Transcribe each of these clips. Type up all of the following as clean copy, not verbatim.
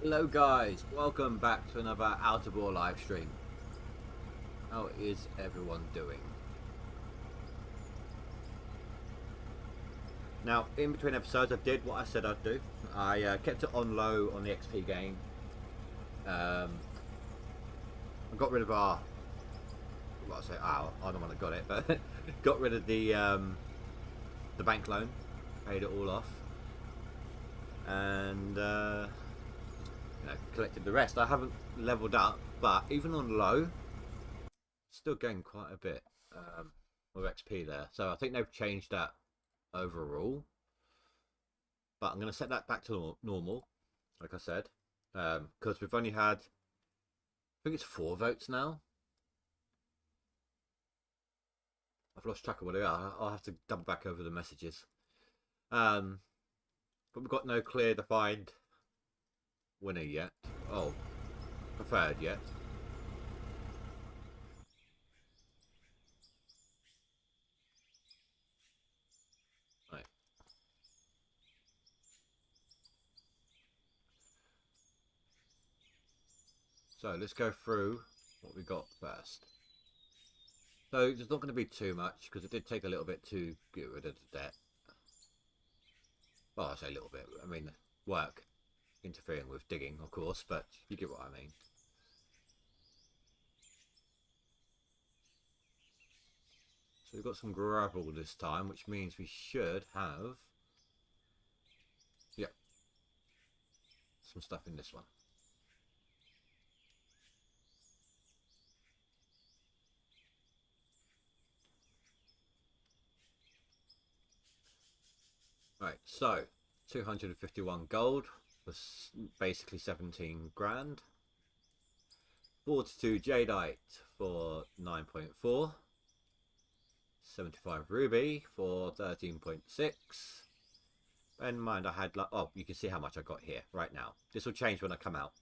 Hello guys, welcome back to another Out of War live stream. How is everyone doing? Now, in between episodes I did what I said I'd do. I kept it on low on the XP game. I got rid of our... Well, I say I'm the one that got it, but got rid of the bank loan. Paid it all off. And collected the rest. I haven't leveled up, but even on low, still gained quite a bit of XP there. So I think they've changed that overall. But I'm going to set that back to normal, like I said, because we've only had, I think it's 4 votes now. I've lost track of what they are. I'll have to double back over the messages. But we've got no clear defined winner yet. Oh, preferred yet. Right. So let's go through what we got first. So there's not going to be too much because it did take a little bit to get rid of the debt. Well, I say a little bit. I mean, work interfering with digging, of course, but you get what I mean. So we've got some gravel this time, which means we should have, yeah, some stuff in this one. Right, so 251 gold was basically 17 grand. 42 jadeite for 9.4. 75 ruby for 13.6. Bear in mind I had, like, oh, you can see how much I got here right now. This will change when I come out.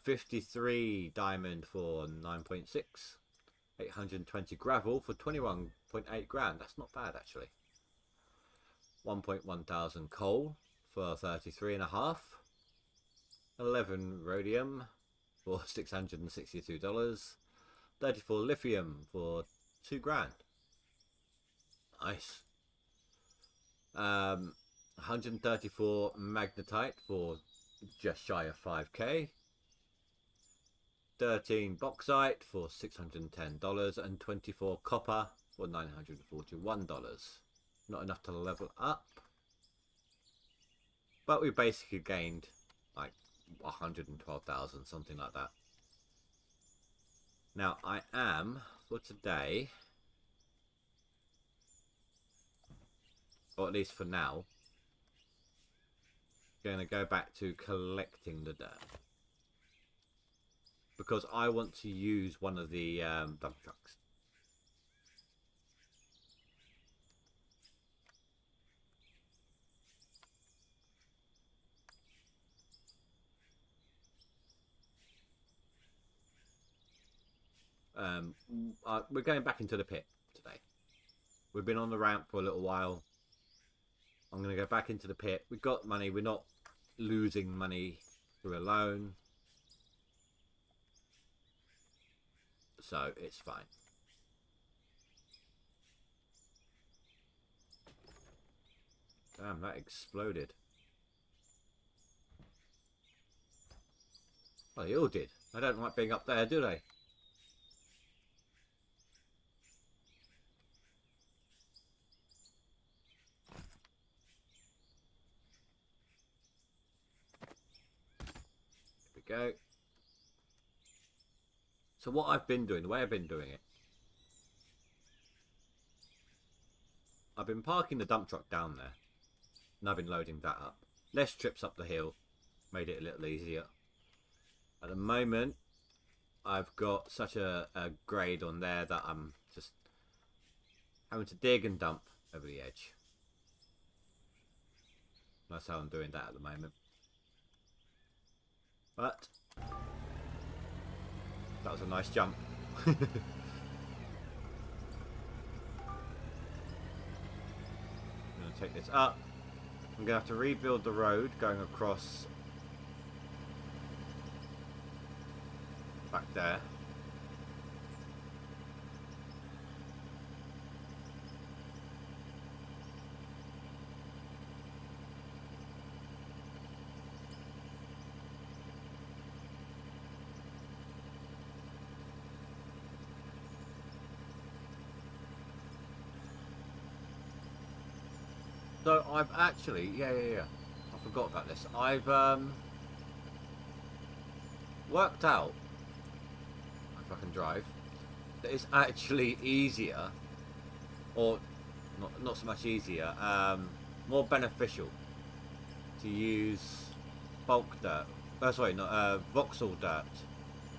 53 diamond for 9.6. 820 gravel for 21.8 grand. That's not bad actually. 1.1 thousand coal for 33.5. 11 rhodium for $662. 34 lithium for 2 grand. Nice. 134 magnetite for just shy of 5k. 13 bauxite for $610 and 24 copper for $941. Not enough to level up, but we basically gained like 112,000, something like that. Now I am, for today, or at least for now, going to go back to collecting the dirt, because I want to use one of the dump trucks. We're going back into the pit today. We've been on the ramp for a little while. I'm going to go back into the pit. We've got money. We're not losing money through a loan, so it's fine. Damn, that exploded. Well, they all did. I don't like being up there, do they? Here we go. So what I've been doing, the way I've been doing it, I've been parking the dump truck down there, and I've been loading that up. Less trips up the hill, made it a little easier. At the moment, I've got such a grade on there that I'm just having to dig and dump over the edge. That's how I'm doing that at the moment. But that was a nice jump. I'm going to take this up. I'm going to have to rebuild the road going across there. So I've actually, yeah. I forgot about this. I've worked out, if I can drive, that it's actually easier, or not so much easier, more beneficial to use bulk dirt. Oh, sorry, not voxel dirt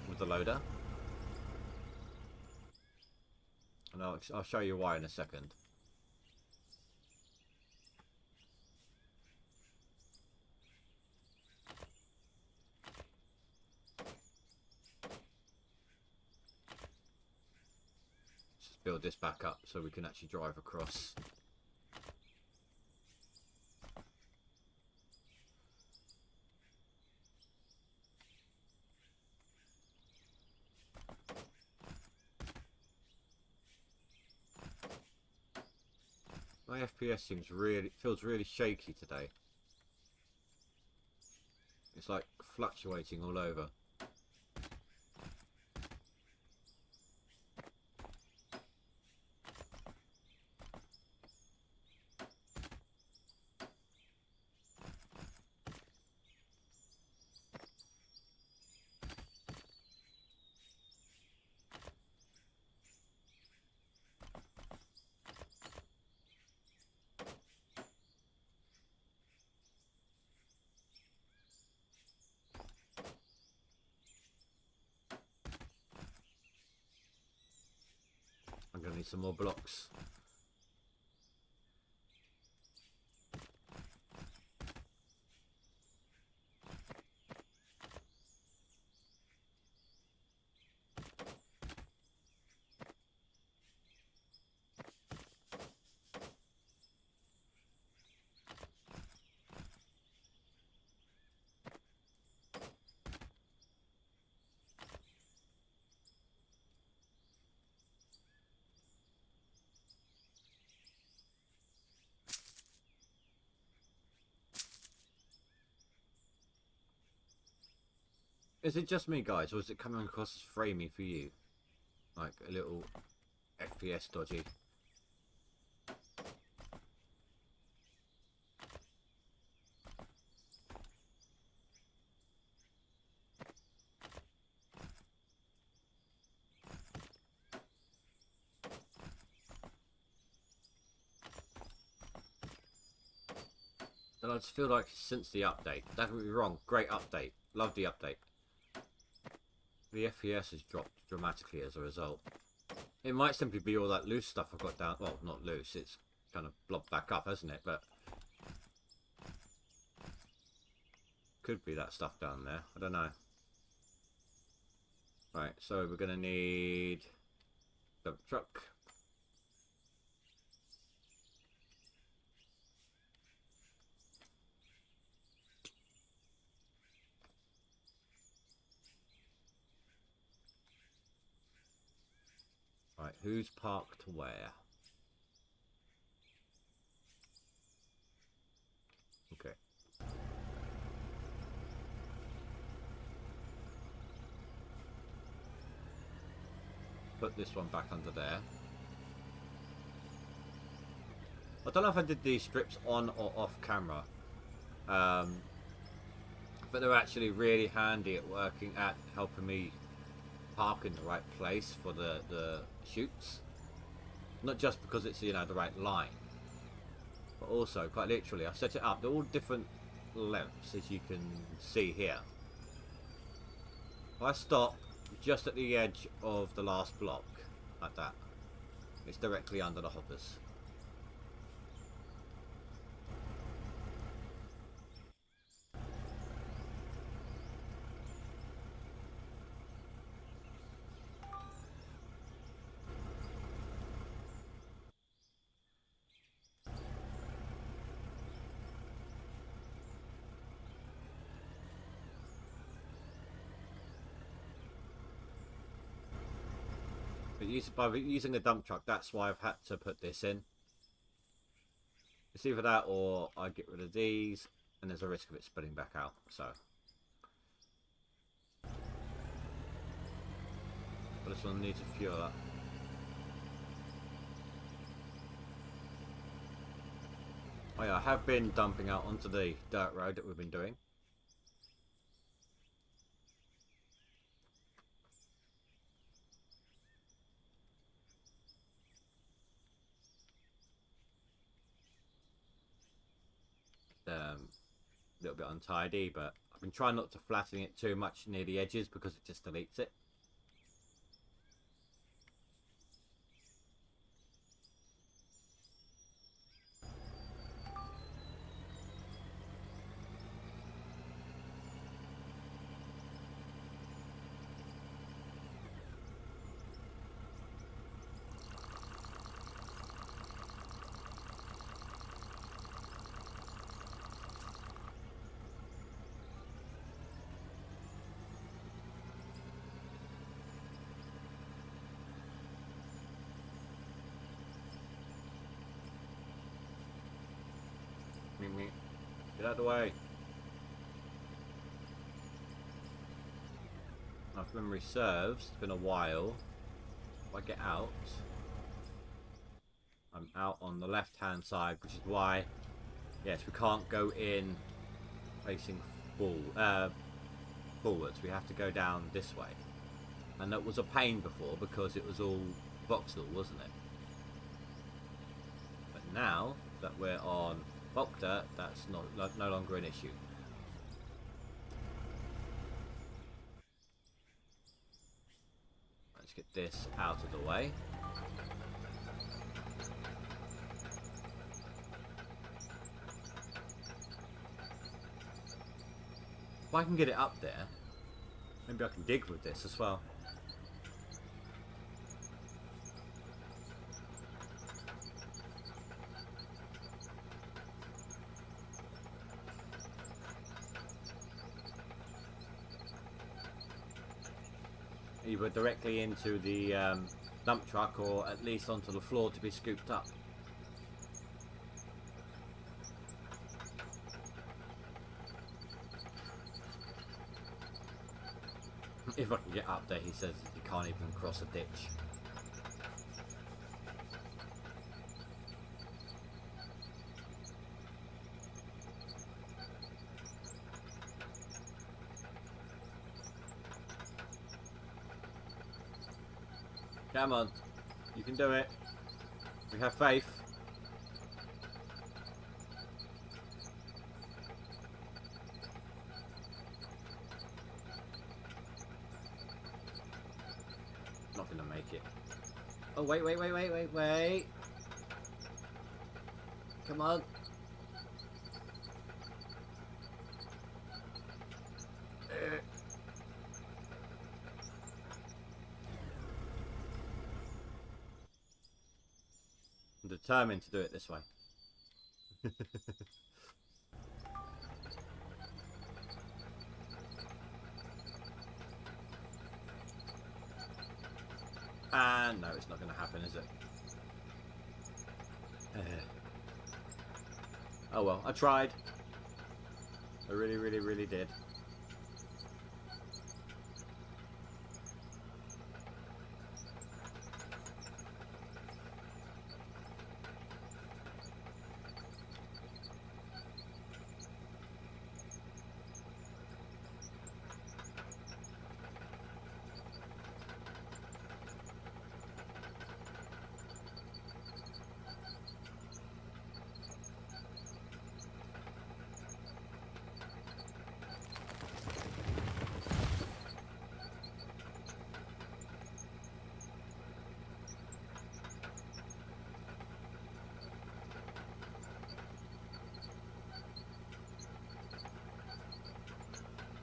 with the loader. And I'll show you why in a second. Build this back up so we can actually drive across. My FPS feels really shaky today. It's like fluctuating all over. I'm going to need some more blocks. Is it just me, guys, or is it coming across as framey for you? Like a little FPS dodgy? Then I just feel like since the update, don't get me wrong, great update, love the update. The FPS has dropped dramatically as a result. It might simply be all that loose stuff I've got down. Well, not loose, it's kind of blobbed back up, hasn't it? But could be that stuff down there. I don't know. Right, so we're going to need the truck. Right, who's parked where? Okay. Put this one back under there. I don't know if I did these strips on or off camera, but they're actually really handy at helping me park in the right place for the shoots. Not just because it's, you know, the right line, but also quite literally I set it up. They're all different lengths, as you can see here. If I stop just at the edge of the last block, like that, it's directly under the hoppers. But by using a dump truck, that's why I've had to put this in. It's either that or I get rid of these, and there's a risk of it spilling back out. So, but this one needs a fuel up. Oh yeah, I have been dumping out onto the dirt road that we've been doing. A little bit untidy, but I've been trying not to flatten it too much near the edges because it just deletes it. Get out of the way. If memory serves, it's been a while. If I get out, I'm out on the left hand side, which is why, yes, we can't go in facing forwards. We have to go down this way. And that was a pain before because it was all voxel, wasn't it? But now that we're on Vocta, that's no longer an issue. Let's get this out of the way. If I can get it up there, maybe I can dig with this as well. Either directly into the dump truck or at least onto the floor to be scooped up. If I can get up there, he says you can't even cross a ditch. Come on, you can do it. We have faith. Not gonna make it. Oh, wait. Come on. I'm determined to do it this way. And no, it's not going to happen, is it? Oh well, I tried. I really did.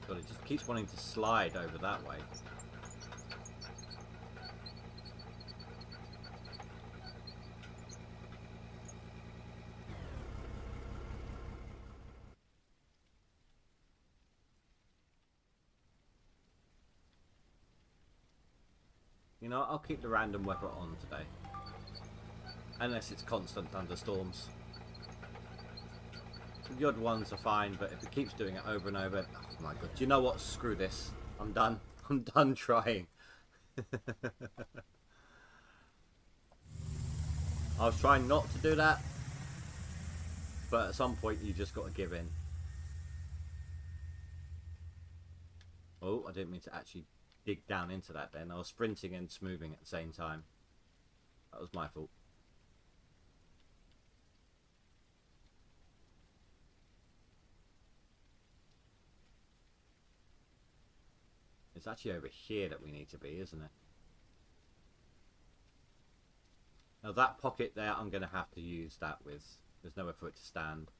God, it just keeps wanting to slide over that way. You know, I'll keep the random weather on today. Unless it's constant thunderstorms. The odd ones are fine, but if it keeps doing it over and over... Oh my god, do you know what? Screw this. I'm done. I'm done trying. I was trying not to do that, but at some point you just got to give in. Oh, I didn't mean to actually dig down into that then. I was sprinting and smoothing at the same time. That was my fault. It's actually over here that we need to be, isn't it? Now that pocket there, I'm going to have to use that with. There's nowhere for it to stand.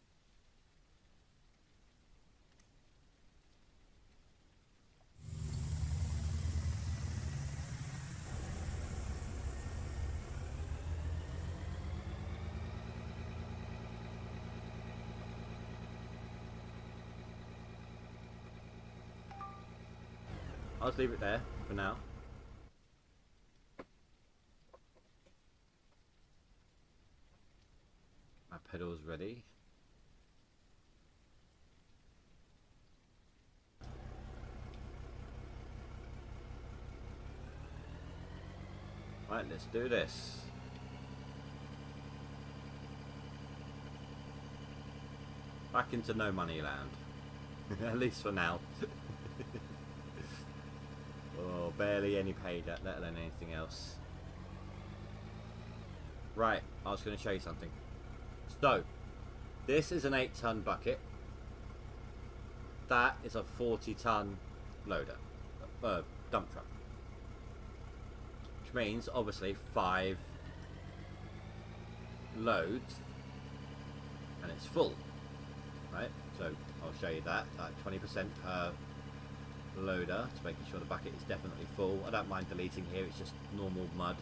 I'll just leave it there for now. My pedal's ready. Right, let's do this. Back into no money land. At least for now. Oh, barely any paid, let alone anything else. Right, I was going to show you something. So, this is an 8-ton bucket. That is a 40-ton loader. Dump truck. Which means, obviously, 5 loads. And it's full. Right, so I'll show you that. 20% per loader to making sure the bucket is definitely full. I don't mind deleting here, it's just normal mud.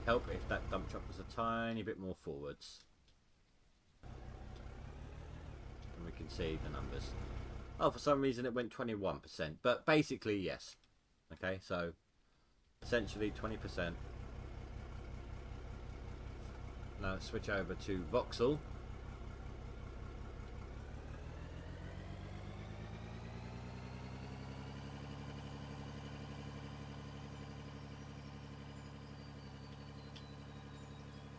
Help if that dump truck was a tiny bit more forwards. And we can see the numbers. Oh, for some reason it went 21%. But basically, yes. Okay, so essentially 20%. Now let's switch over to Voxel.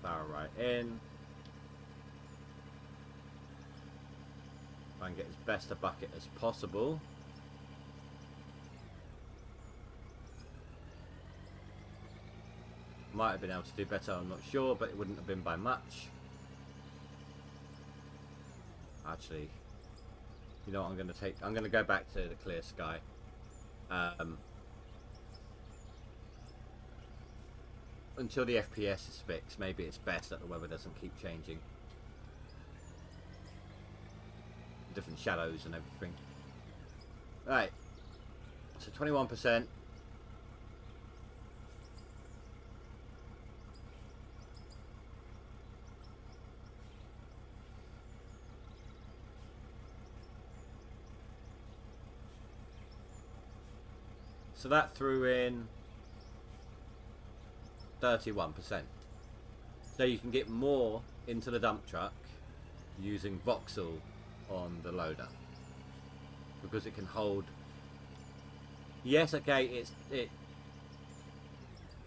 Power right in. Try and get as best a bucket as possible. Might have been able to do better, I'm not sure, but it wouldn't have been by much. Actually, you know what I'm going to take? I'm going to go back to the clear sky. Until the FPS is fixed, maybe it's best that the weather doesn't keep changing. Different shadows and everything. Right, so 21%. So that threw in 31%. So you can get more into the dump truck using Voxel on the loader, because it can hold. Yes, okay, it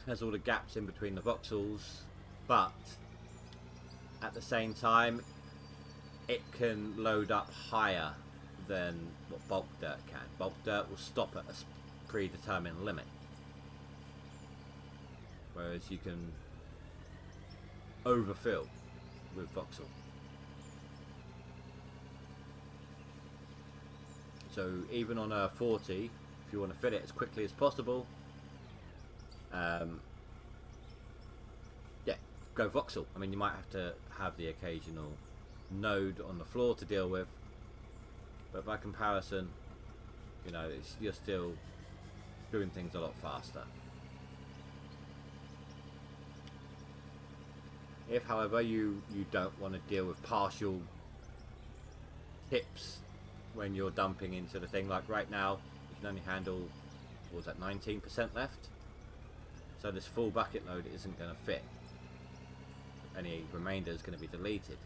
has all the gaps in between the Voxels, but at the same time it can load up higher than what bulk dirt can. Bulk dirt will stop at a predetermined limit, whereas you can overfill with Voxel. So even on a 40, if you want to fill it as quickly as possible, go voxel. I mean, you might have to have the occasional node on the floor to deal with, but by comparison, you know, you're still doing things a lot faster. If, however, you don't want to deal with partial tips when you're dumping into the thing, like right now, you can only handle, what was that, 19% left? So this full bucket load isn't going to fit. Any remainder is going to be deleted.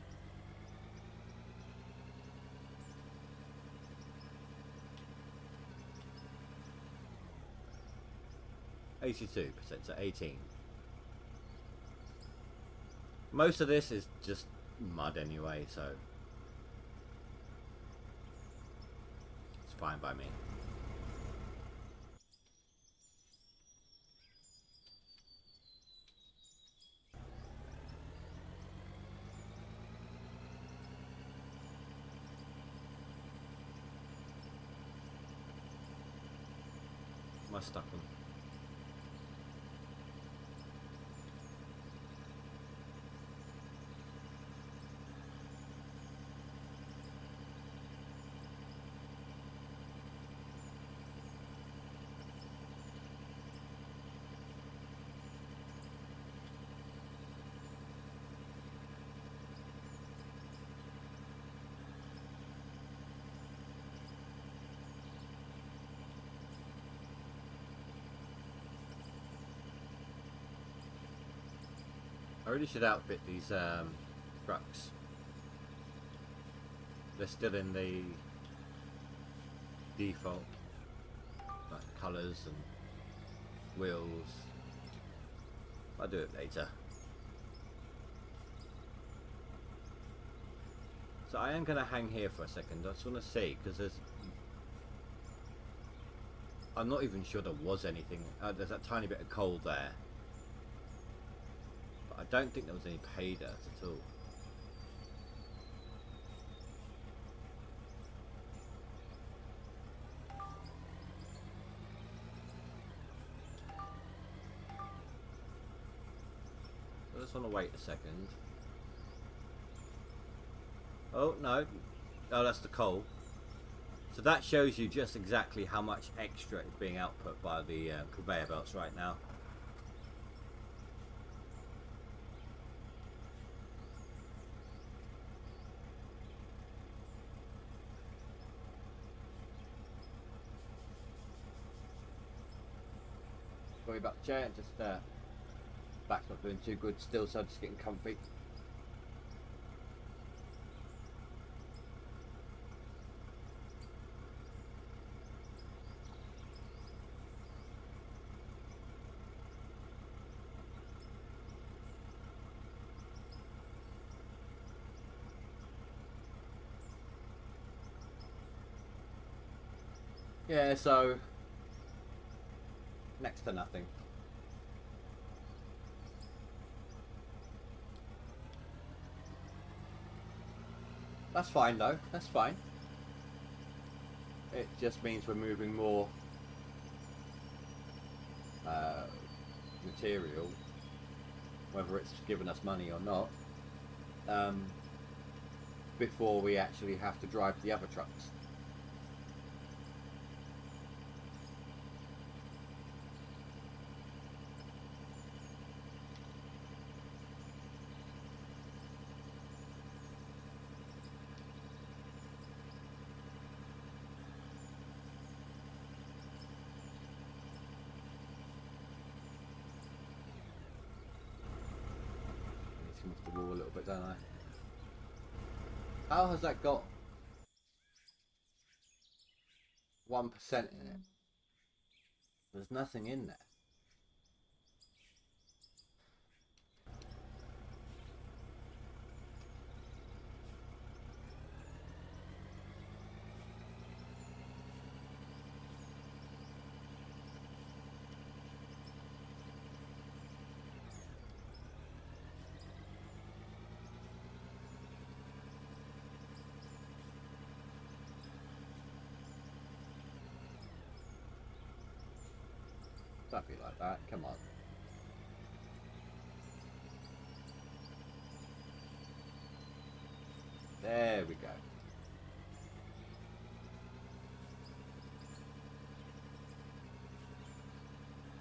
%, so 18. Most of this is just mud anyway, so it's fine by me. Am I stuck on? I really should outfit these trucks. They're still in the default like colours and wheels. I'll do it later. So I am going to hang here for a second. I just want to see, because I'm not even sure there was anything. There's that tiny bit of coal there. I don't think there was any pay dirt at all. I just want to wait a second. Oh no, oh that's the coal. So that shows you just exactly how much extra is being output by the conveyor belts right now. Sorry about the chair, just back's not doing too good still, so I'm just getting comfy. Yeah, so next to nothing. That's fine though, that's fine. It just means we're moving more material, whether it's giving us money or not, before we actually have to drive the other trucks. Off the wall a little bit, don't I? How has that got 1% in it? There's nothing in there. Don't be like that, come on. There we go.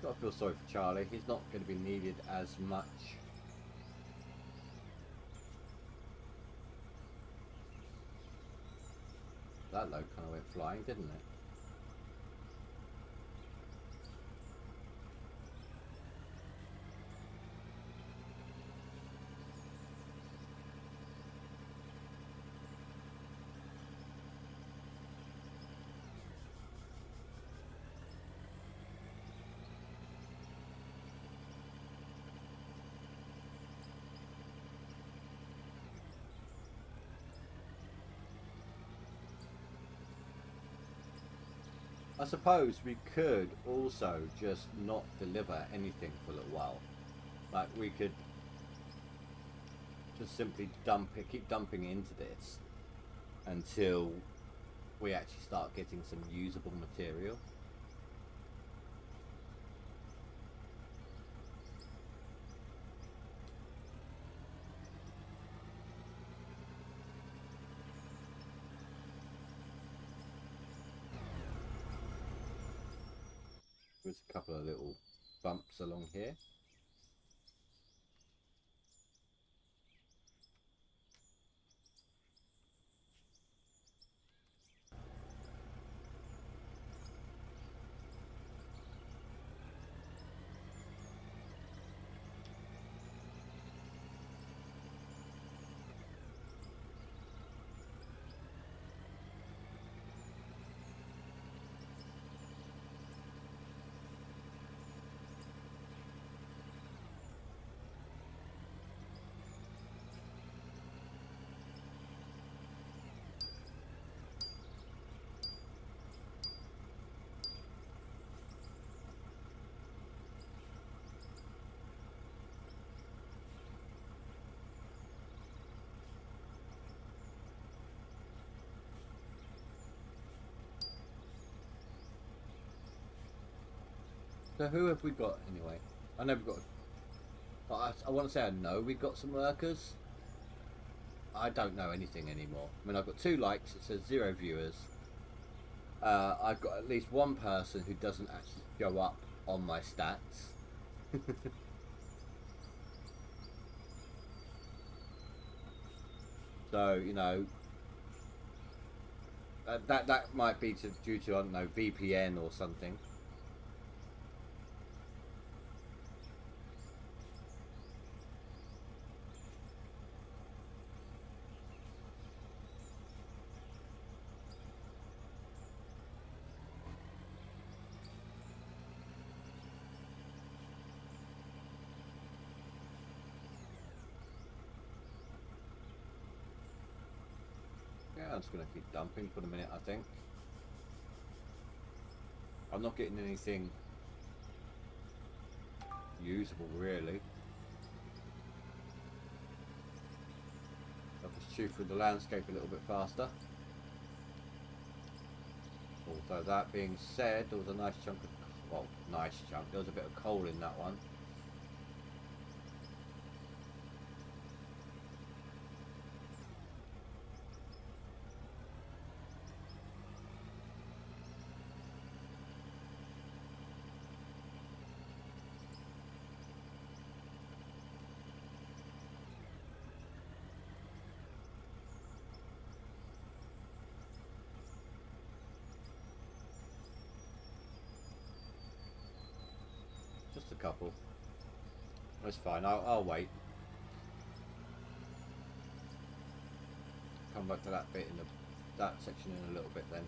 Got to feel sorry for Charlie. He's not going to be needed as much. That load kind of went flying, didn't it? I suppose we could also just not deliver anything for a little while. Like we could just simply dump it, keep dumping into this until we actually start getting some usable material. There's a couple of little bumps along here. So who have we got anyway? I know we've got... I want to say I know we've got some workers. I don't know anything anymore. I mean, I've got 2 likes. It says 0 viewers. I've got at least 1 person who doesn't actually show up on my stats. So, you know, that might be due to, I don't know, VPN or something. Yeah, I'm just going to keep dumping for the minute, I think. I'm not getting anything usable, really. I'll just chew through the landscape a little bit faster. Although that being said, there was a nice chunk of... Well, nice chunk. There was a bit of coal in that one. Just a couple. That's fine. I'll wait. Come back to that bit in that section in a little bit then.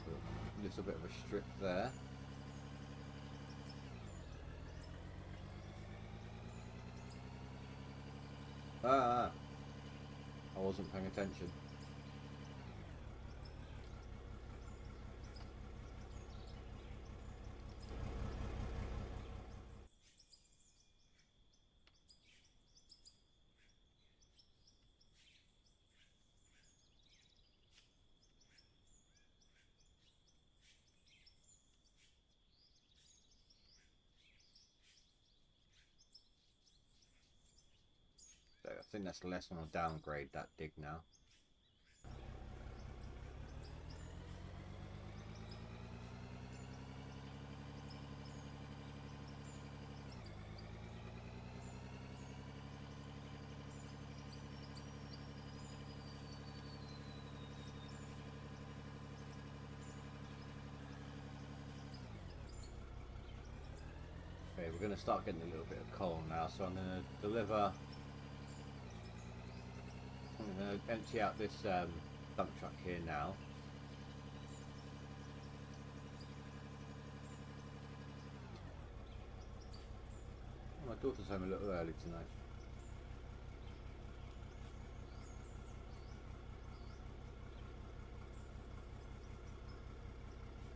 A little bit of a strip there. I wasn't paying attention. think that's less on a downgrade, that dig now. Okay, we're going to start getting a little bit of coal now, so I'm going to deliver. I'm going to empty out this dump truck here now. Oh, my daughter's home a little early tonight.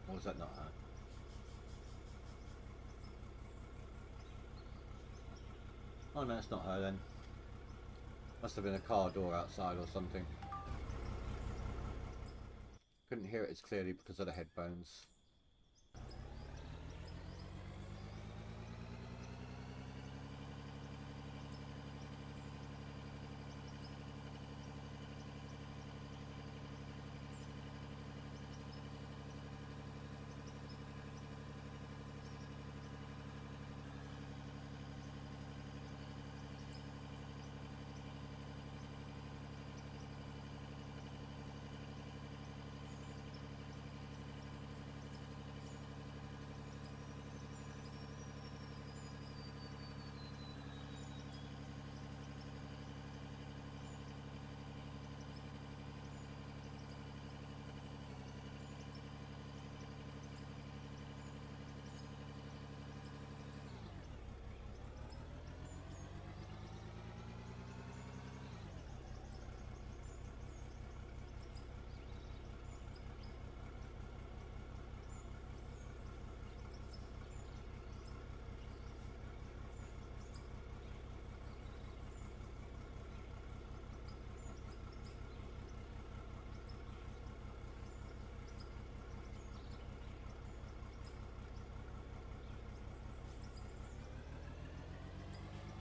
Or was that not her? Oh no, it's not her then. Must have been a car door outside or something. Couldn't hear it as clearly because of the headphones.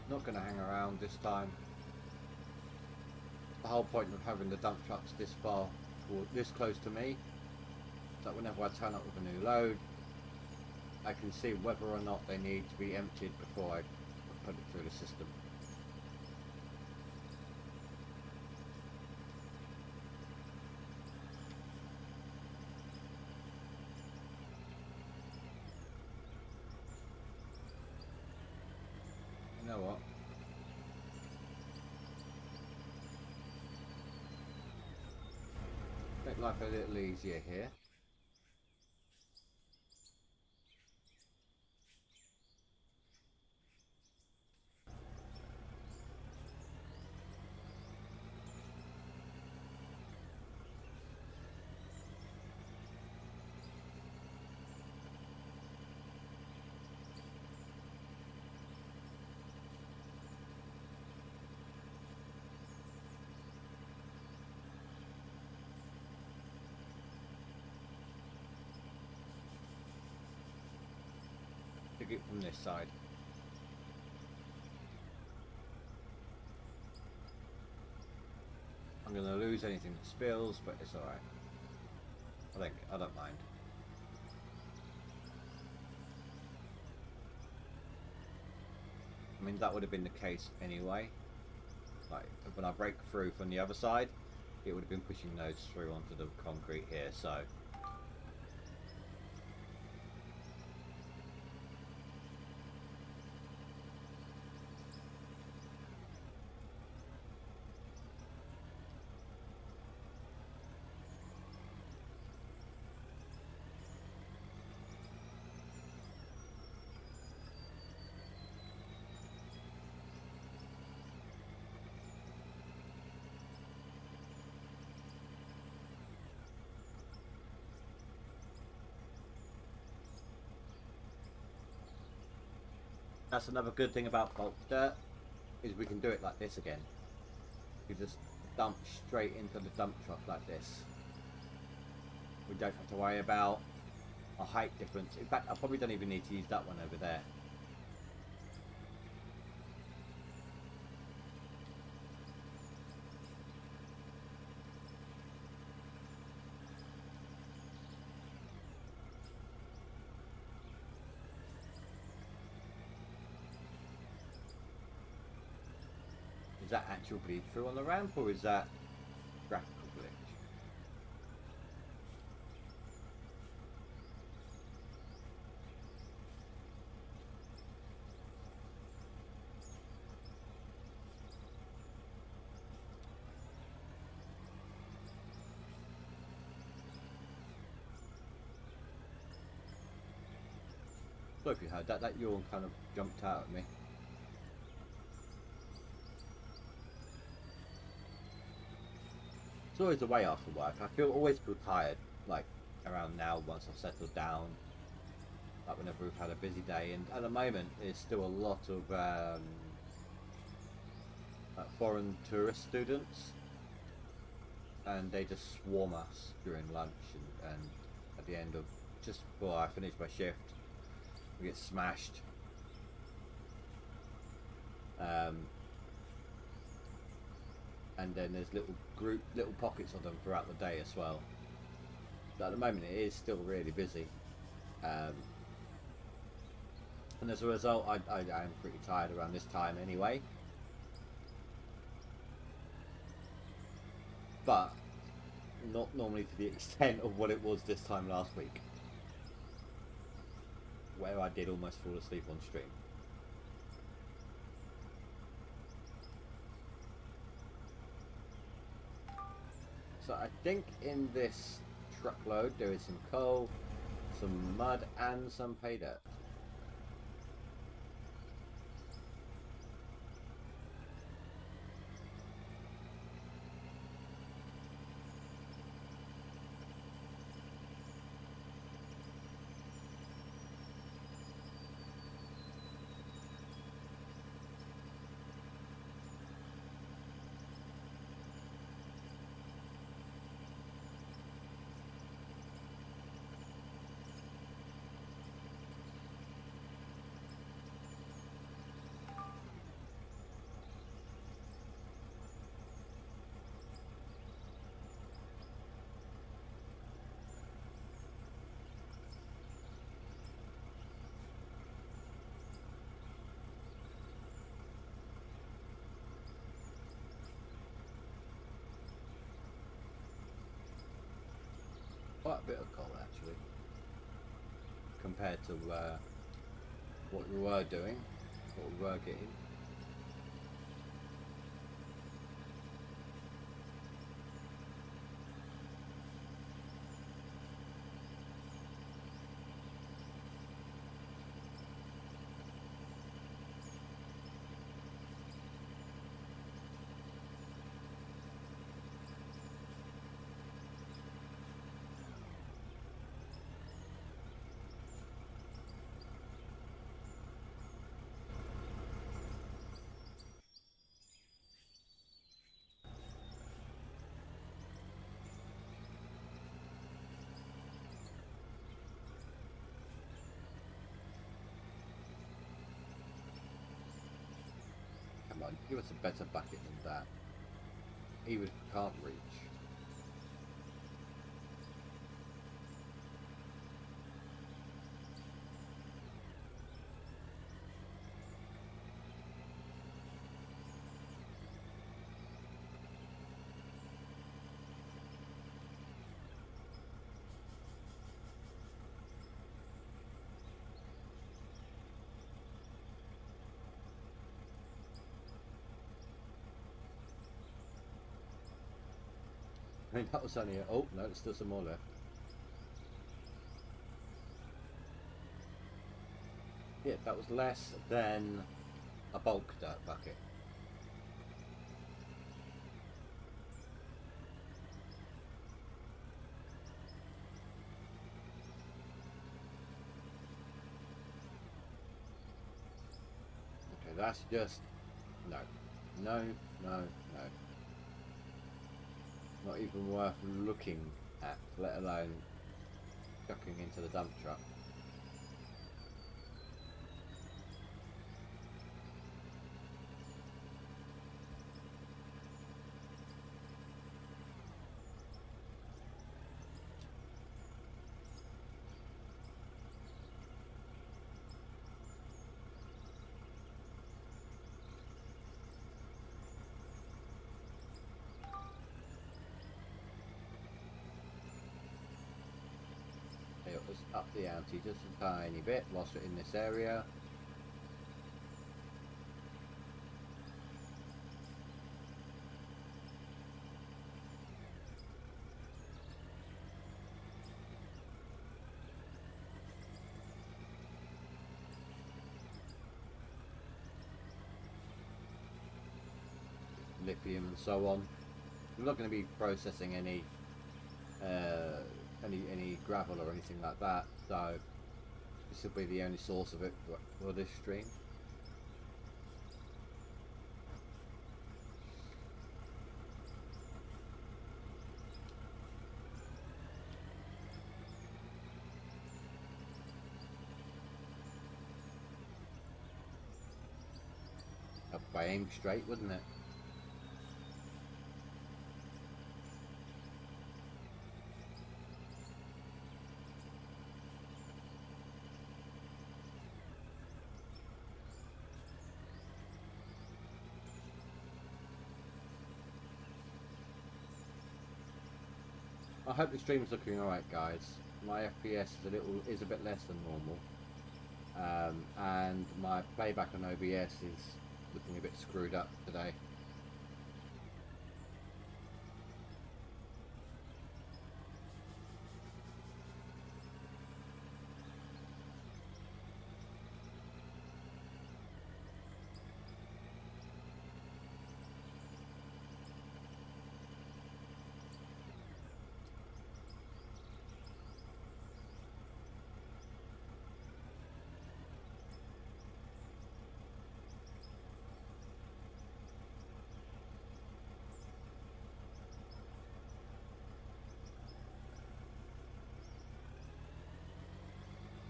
Not going to hang around this time. The whole point of having the dump trucks this far, or this close to me, is that whenever I turn up with a new load, I can see whether or not they need to be emptied before I put it through the system. You know what? Make life a little easier here. Pick it from this side. I'm going to lose anything that spills, but it's alright. I don't mind. I mean, that would have been the case anyway. Like, when I break through from the other side, it would have been pushing those through onto the concrete here, so... That's another good thing about bulk dirt, is we can do it like this again. You just dump straight into the dump truck like this. We don't have to worry about a height difference. In fact, I probably don't even need to use that one over there. Is that actual bleed through on the ramp, or is that graphical glitch? So if you heard that, that yawn kind of jumped out at me. It's always the way after work. I always feel tired, like around now once I've settled down. Like whenever we've had a busy day, and at the moment there's still a lot of like foreign tourist students, and they just swarm us during lunch, and at the end of just before I finish my shift, we get smashed. And then there's little pockets of them throughout the day as well. But at the moment it is still really busy. And as a result, I am pretty tired around this time anyway. But not normally to the extent of what it was this time last week, where I did almost fall asleep on stream. So I think in this truckload there is some coal, some mud, and some pay dirt. Quite a bit of coal actually, compared to what we were doing, what we were getting. Come on, give us a better bucket than that, even if we can't reach. I mean, that was only oh no, there's still some more left. Yeah, that was less than a bulk dirt bucket. Okay, that's just no, no, no, no. Not even worth looking at, let alone chucking into the dump truck. just up the ante just a tiny bit whilst we're in this area. Lithium and so on. We're not going to be processing any gravel or anything like that, so this will be the only source of it for this stream. Up by aim straight, wouldn't it? I hope the stream's looking alright, guys. My FPS is a bit less than normal, and my playback on OBS is looking a bit screwed up today.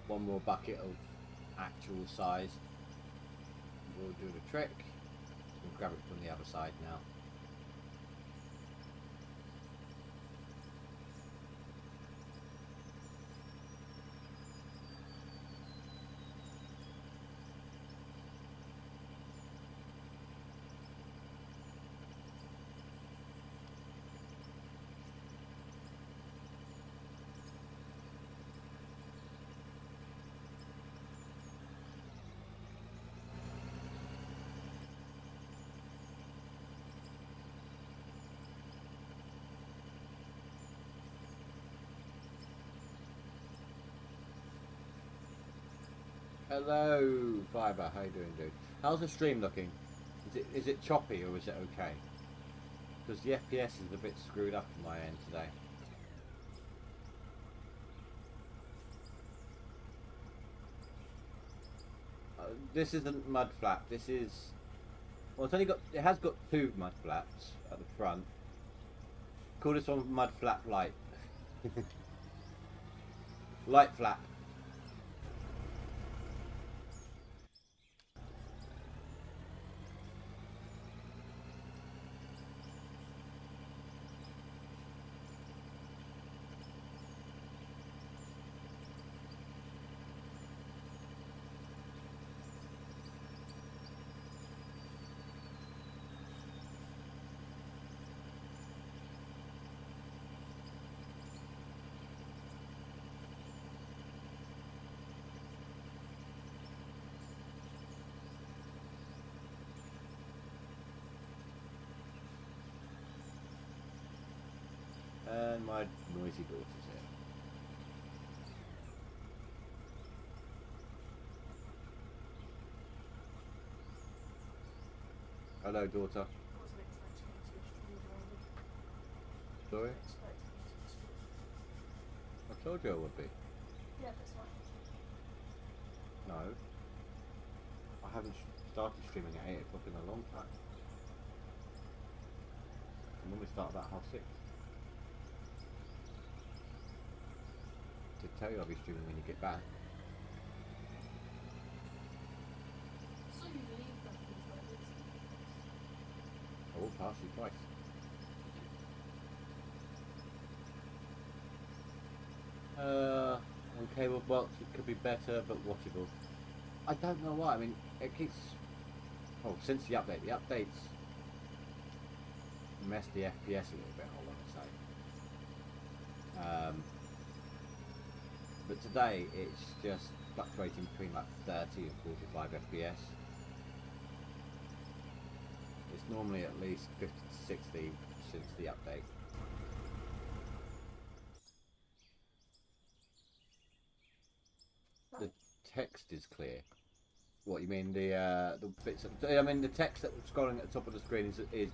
One more bucket of actual size will do the trick. We'll grab it from the other side now. Hello, Fiber. How you doing, dude? How's the stream looking? Is it choppy or is it okay? Because the FPS is a bit screwed up on my end today. This isn't mud flat. This is, well, it has got two mud flats at the front. Call this one mud flat light. Light flat. And my noisy daughter's here. Hello, daughter. Sorry? I told you I would be. Yeah, that's fine. No. I haven't started streaming at 8 o'clock in a long time. I normally start about 6:30. To tell you I'll be streaming when you get back. So you leave that things like this? I walked past you twice. On cable box it could be better, but watchable. I don't know why. I mean, it keeps. Oh, since the updates messed the FPS a little bit. I want to say. but today it's just fluctuating between like 30 and 45 FPS. It's normally at least 50 to 60 since the update. The text is clear. What you mean? The bits of, I mean the text that was scrolling at the top of the screen is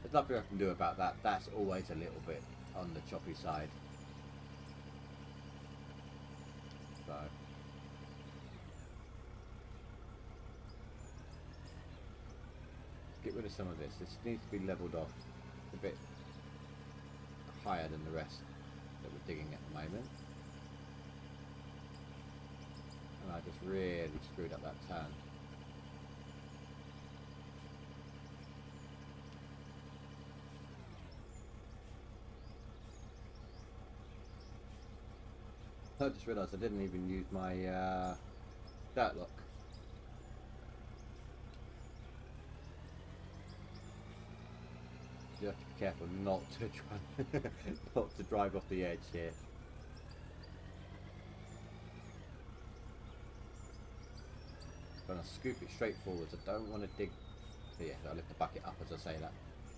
there's nothing I can do about that. That's always a little bit on the choppy side. So get rid of some of this. This needs to be leveled off a bit higher than the rest that we're digging at the moment. And I just really screwed up that turn. I just realised I didn't even use my dirt lock. You have to be careful not to try not to drive off the edge here. I'm going to scoop it straight forwards. I don't want to dig. So yeah, I lift the bucket up as I say that.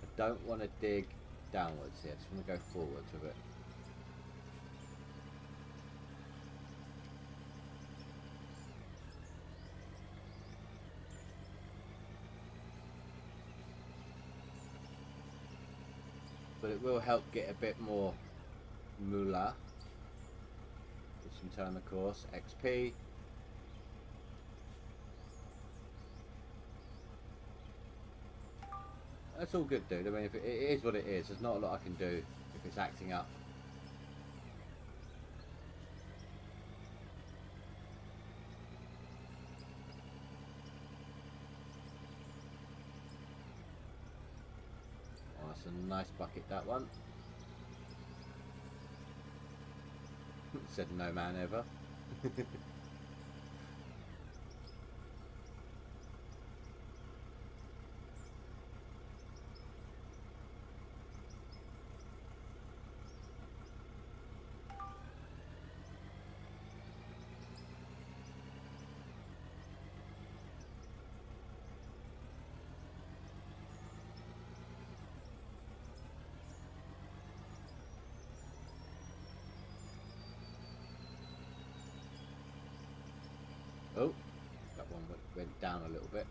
I don't want to dig downwards here. I just want to go forwards with it. But it will help get a bit more moolah. With some turn, of course. XP. That's all good, dude. I mean, if it is what it is, there's not a lot I can do if it's acting up. Oh, that's a nice bucket, that one. Said no man ever. Oh, that one went down a little bit.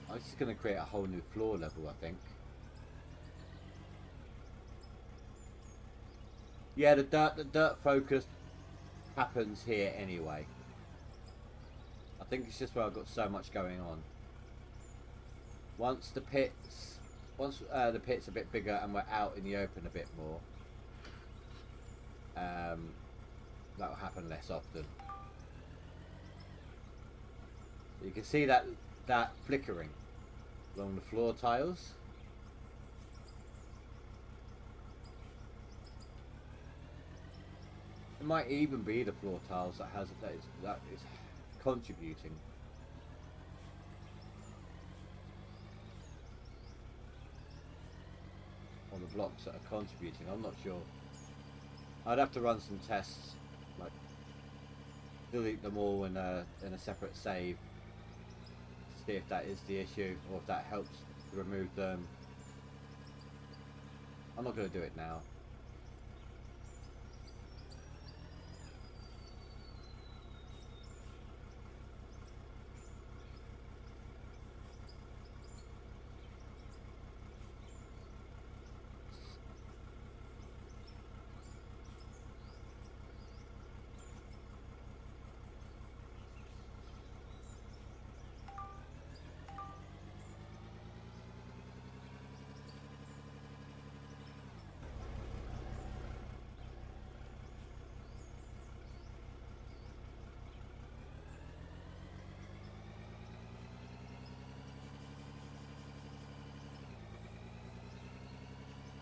I'm just going to create a whole new floor level, I think. Yeah, the dirt focus happens here anyway. I think it's just where I've got so much going on. Once the pit's a bit bigger and we're out in the open a bit more, that'll happen less often. You can see that flickering along the floor tiles. It might even be the floor tiles that is contributing. Or the blocks that are contributing. I'm not sure. I'd have to run some tests, like delete them all in a separate save to see if that is the issue or if that helps to remove them. I'm not going to do it now.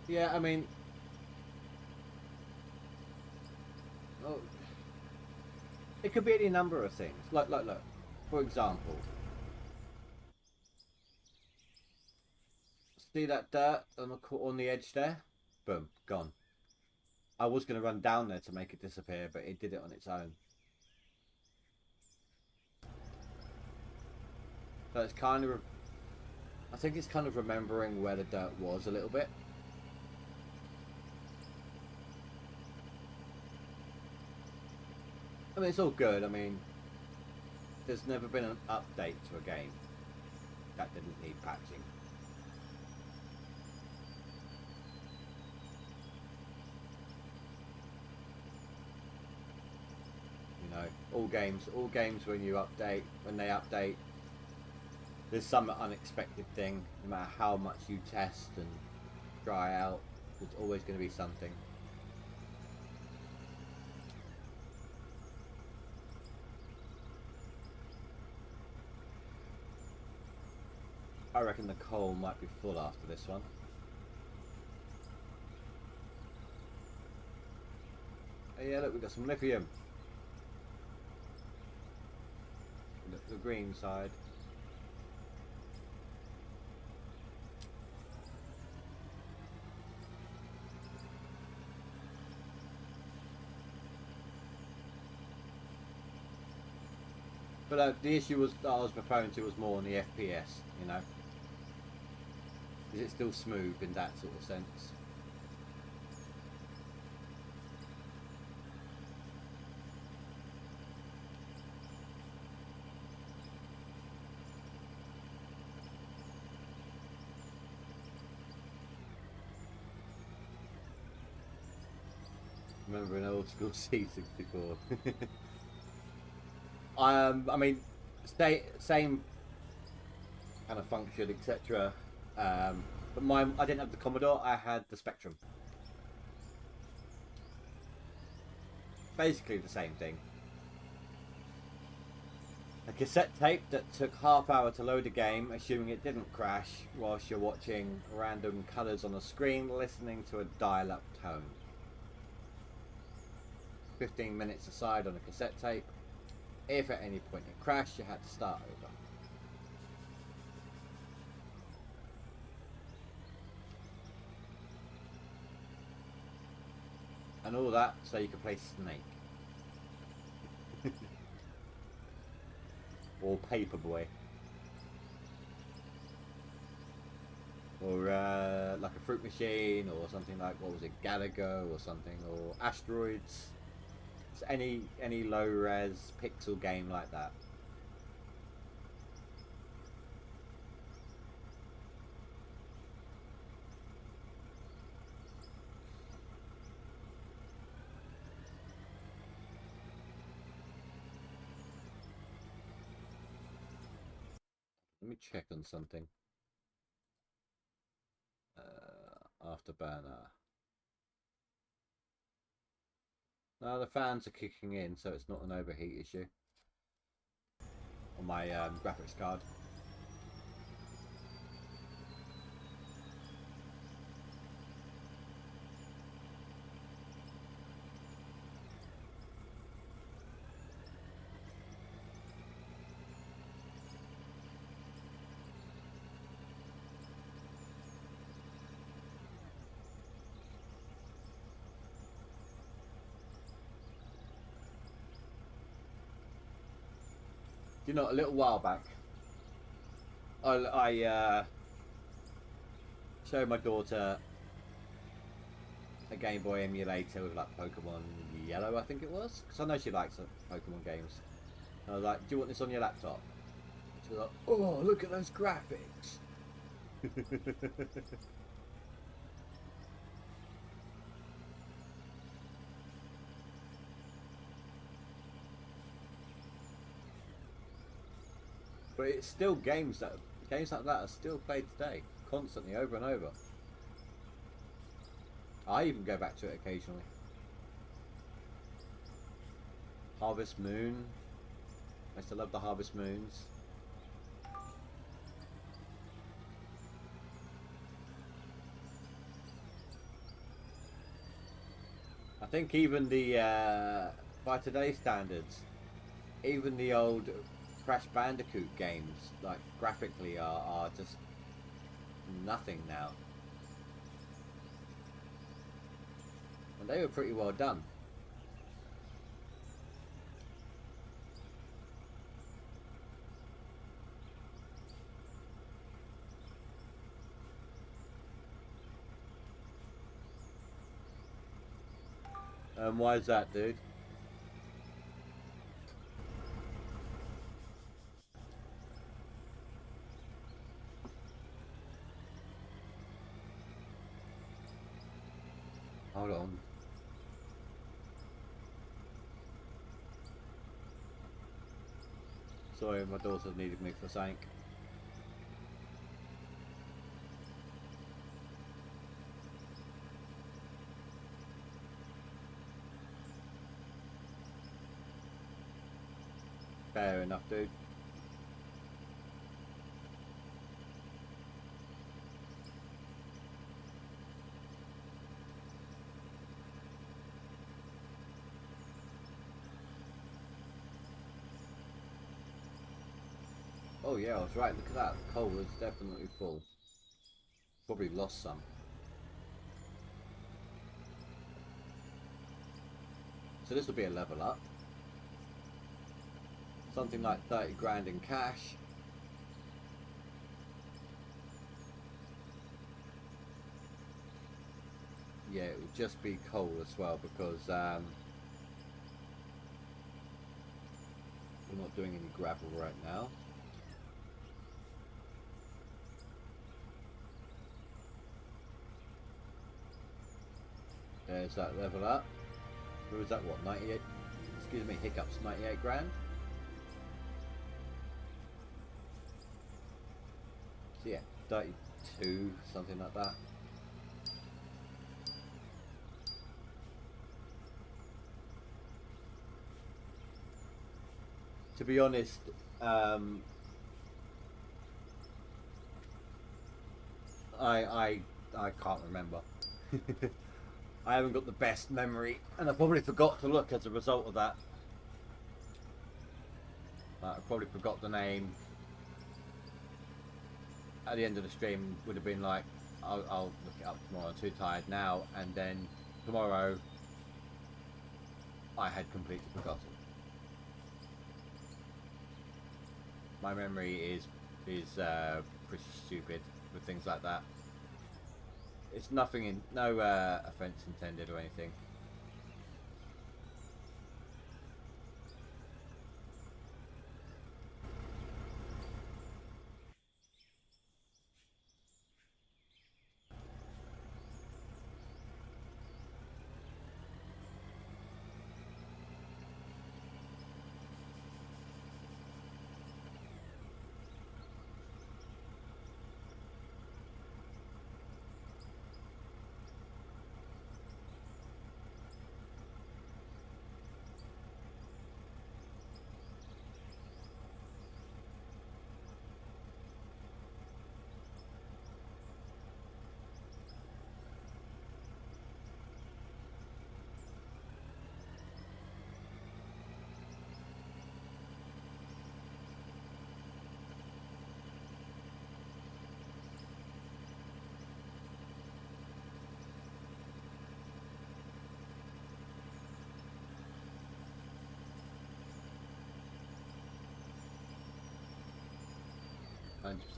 Yeah, I mean, oh, it could be any number of things. Like, look, for example, see that dirt on the edge there? boom, gone. I was going to run down there to make it disappear, but it did it on its own. So it's kind of, I think it's kind of remembering where the dirt was a little bit. I mean, it's all good. I mean, there's never been an update to a game that didn't need patching. You know, all games when they update, there's some unexpected thing. No matter how much you test and try out, there's always going to be something. I reckon the coal might be full after this one. Hey, yeah, look, we've got some lithium. The green side. But the issue was that I was referring to was more on the FPS, you know. Is it still smooth in that sort of sense? Remember an old school C64. I mean, same kind of function, etc. But I didn't have the Commodore. I had the Spectrum. Basically the same thing. A cassette tape that took half hour to load a game, assuming it didn't crash, whilst you're watching random colours on a screen, listening to a dial-up tone. 15 minutes aside on a cassette tape. If at any point it crashed, you had to start over. And all that so you could play Snake. Or Paperboy. Or like a Fruit Machine, or something like, what was it, Galaga or something, or Asteroids. It's any low res pixel game like that. Let me check on something. Afterburner. No, the fans are kicking in, so it's not an overheat issue on my graphics card. You know, a little while back, I showed my daughter a Game Boy emulator with like Pokemon Yellow, I think it was, because I know she likes Pokemon games. And I was like, "Do you want this on your laptop?" She was like, "Oh, look at those graphics!" But it's still games like that are still played today, constantly, over and over. I even go back to it occasionally. Harvest Moon. I still love the Harvest Moons. I think even the by today's standards, even the old Crash Bandicoot games, like graphically, are just nothing now. And they were pretty well done. Why is that, dude? Hold on. Sorry, my daughter needed me for something. Fair enough, dude. Oh yeah, I was right. Look at that. The coal is definitely full. Probably lost some. So this will be a level up. Something like 30 grand in cash. Yeah, it will just be coal as well because we're not doing any gravel right now. There's that level up. Who was that? What, 98? Excuse me, hiccups. 98 grand. So yeah, 32, something like that. To be honest, I can't remember. I haven't got the best memory, and I probably forgot to look as a result of that. I probably forgot the name. At the end of the stream, would have been like, I'll look it up tomorrow. I'm too tired now, and then tomorrow, I had completely forgotten. My memory is pretty stupid with things like that. It's nothing in no offense intended or anything.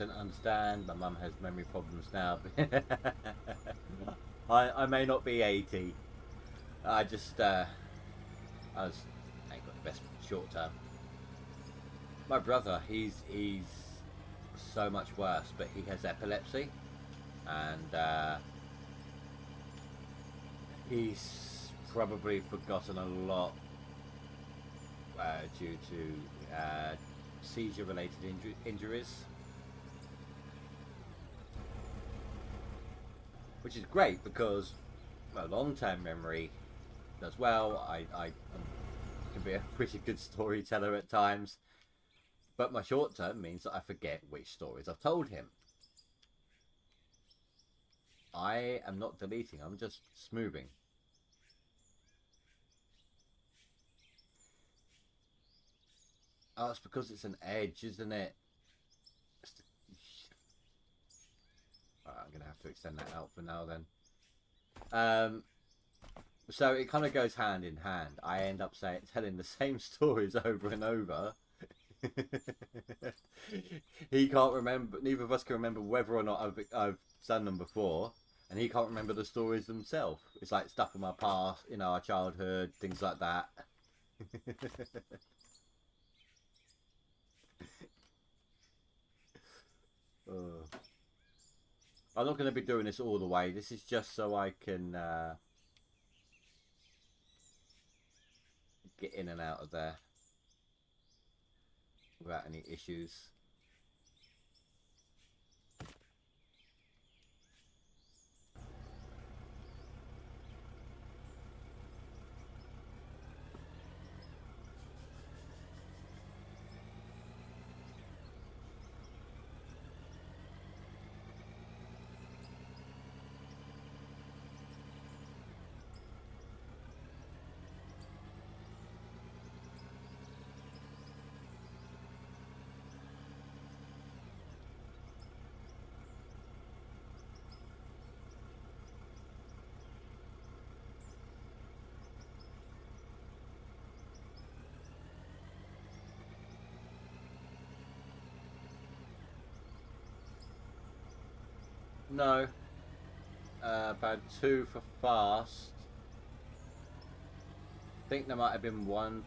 % understand. My mum has memory problems now. I may not be 80. I just I ain't got the best short term. My brother, he's so much worse, but he has epilepsy, and he's probably forgotten a lot due to seizure-related injuries. Which is great because my long-term memory does well. I can be a pretty good storyteller at times, but my short-term means that I forget which stories I've told him. I am not deleting, I'm just smoothing. Oh, it's because it's an edge, isn't it? Alright, I'm going to have to extend that out for now then. So it kind of goes hand in hand. I end up telling the same stories over and over. He can't remember. Neither of us can remember whether or not I've done them before, and he can't remember the stories themselves. It's like stuff from our past, you know, our childhood, things like that. I'm not going to be doing this all the way. This is just so I can get in and out of there without any issues. No. I've had 2 for fast. I think there might have been 1.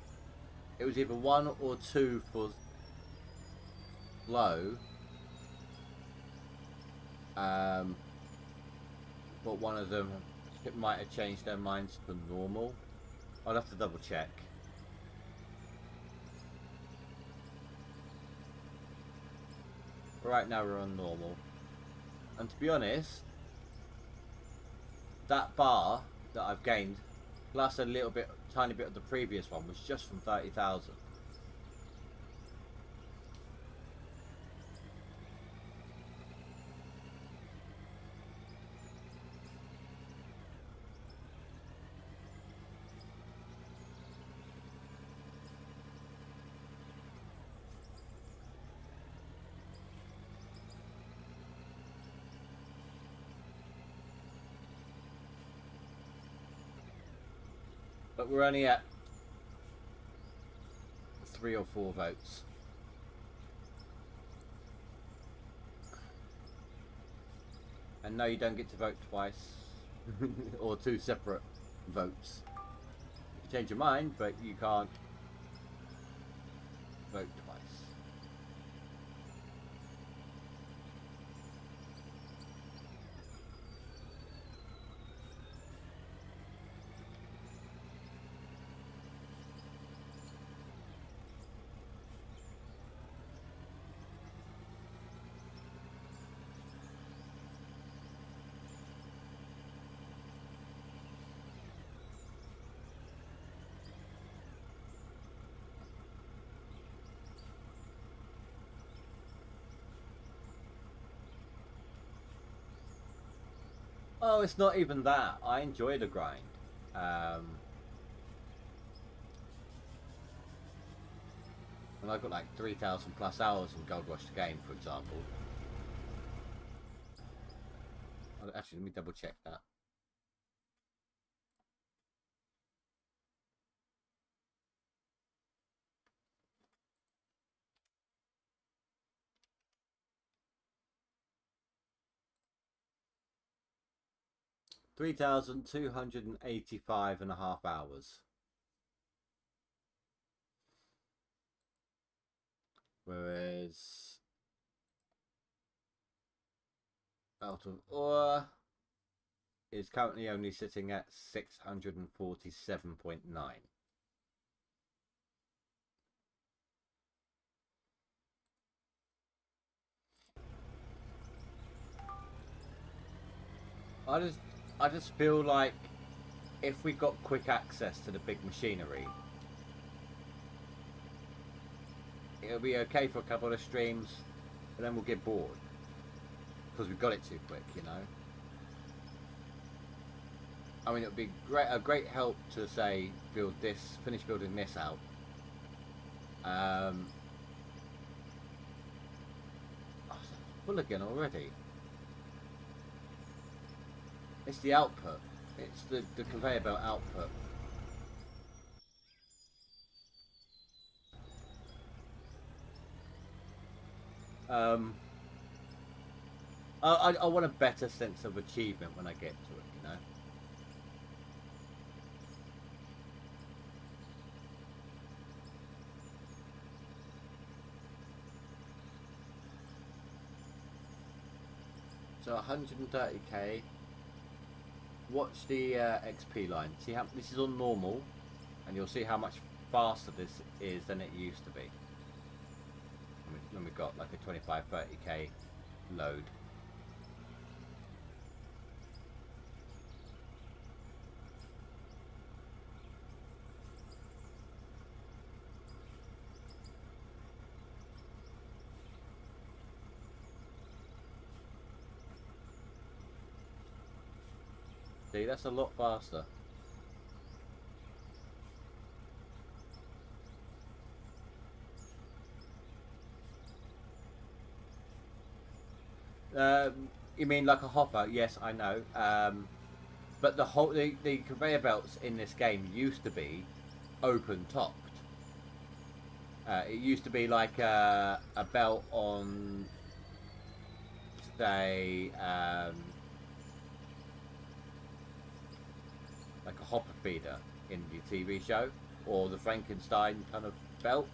It was either 1 or 2 for low. But one of them, it might have changed their minds to normal. I'll have to double check. Right now we're on normal. And to be honest, that bar that I've gained, plus a little bit, tiny bit of the previous one, was just from 30,000. But we're only at 3 or 4 votes. And no, you don't get to vote twice. Or 2 separate votes. You can change your mind, but you can't vote twice. Oh, it's not even that. I enjoy the grind. And I've got like 3,000 plus hours in Gold Rush the game, for example. Actually, let me double check that. $3,285.5 hours. Whereas out of ore is currently only sitting at 647.9. I just feel like if we got quick access to the big machinery, it'll be okay for a couple of streams, but then we'll get bored because we got it too quick, you know. I mean, it would be a great help to say finish building this out. Oh, it's full again already. It's the output. It's the conveyor belt output. I want a better sense of achievement when I get to it, you know. So 130k. Watch the XP line. See how this is on normal, and you'll see how much faster this is than it used to be. When we've got like a 25-30k load. See, that's a lot faster. You mean like a hopper? Yes, I know. But the conveyor belts in this game used to be open topped. It used to be like a belt on, say, like a hopper feeder in the TV show, or the Frankenstein kind of belt.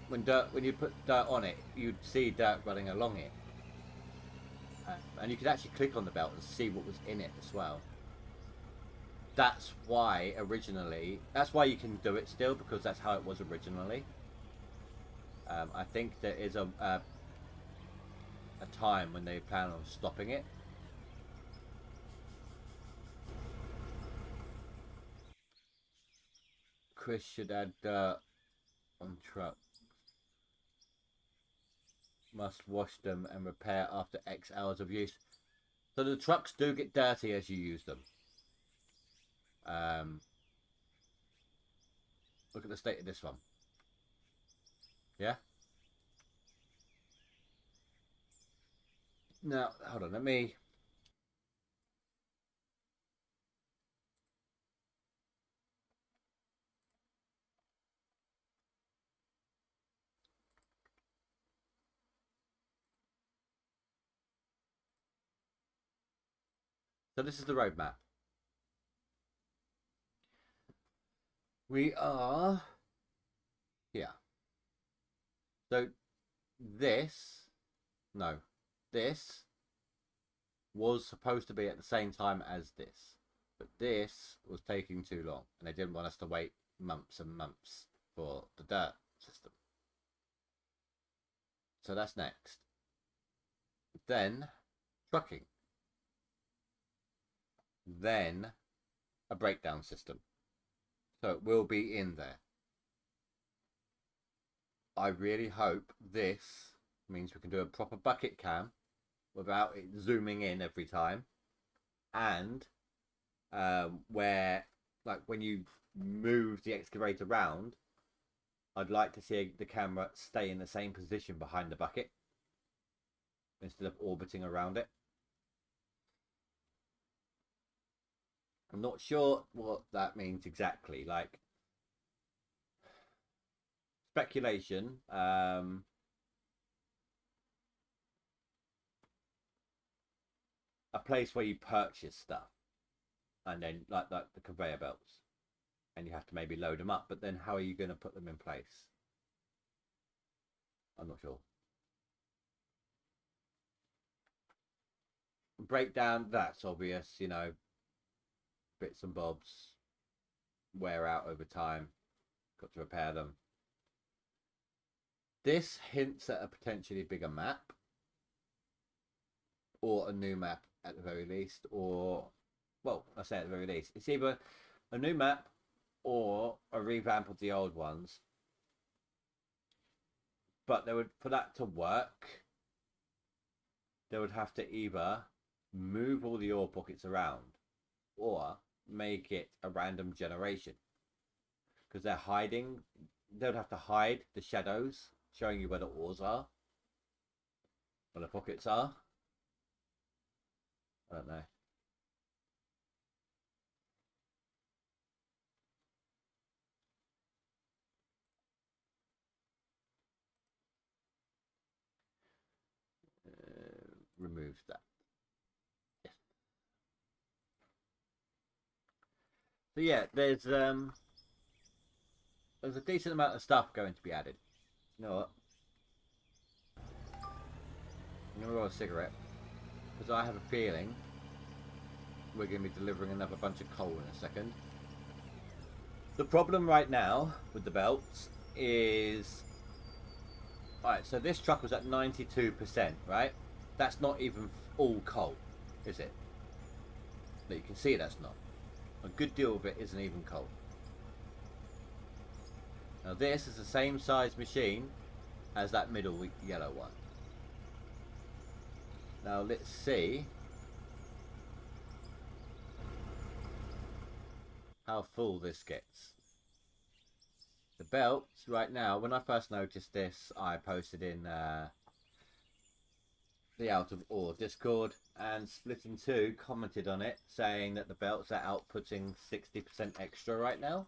When you put dirt on it, you'd see dirt running along it, and you could actually click on the belt and see what was in it as well. That's why originally, that's why you can do it still, because that's how it was originally. I think there is a time when they plan on stopping it. Chris should add dirt on trucks. Must wash them and repair after X hours of use. So the trucks do get dirty as you use them. Look at the state of this one. Yeah. Now, hold on. Let me. So this is the roadmap. We are here. So this, no, this was supposed to be at the same time as this, but this was taking too long, and they didn't want us to wait months and months for the dirt system. So that's next. Then trucking. Then a breakdown system. So it will be in there. I really hope this means we can do a proper bucket cam without it zooming in every time, and where, like, when you move the excavator around, I'd like to see the camera stay in the same position behind the bucket instead of orbiting around it. I'm not sure what that means exactly. Like, speculation. A place where you purchase stuff, and then like the conveyor belts, and you have to maybe load them up. But then how are you going to put them in place? I'm not sure. Breakdown, that's obvious. You know, bits and bobs wear out over time. Got to repair them. This hints at a potentially bigger map, or a new map at the very least, or, well, I say at the very least, it's either a new map or a revamp of the old ones. But they would, for that to work, they would have to either move all the ore pockets around or make it a random generation, because they're hiding. They would have to hide the shadows showing you where the ores are, where the pockets are. I don't know. remove that. So yeah, there's a decent amount of stuff going to be added. You know what? I'm gonna roll a cigarette because I have a feeling we're going to be delivering another bunch of coal in a second. The problem right now with the belts is, alright, so this truck was at 92%, right? That's not even all coal, is it? But you can see that's not. A good deal of it isn't even coal. Now this is the same size machine as that middle yellow one. Now let's see how full this gets. The belts right now, when I first noticed this, I posted in the Out of Ore Discord, and Split in Two commented on it saying that the belts are outputting 60% extra right now.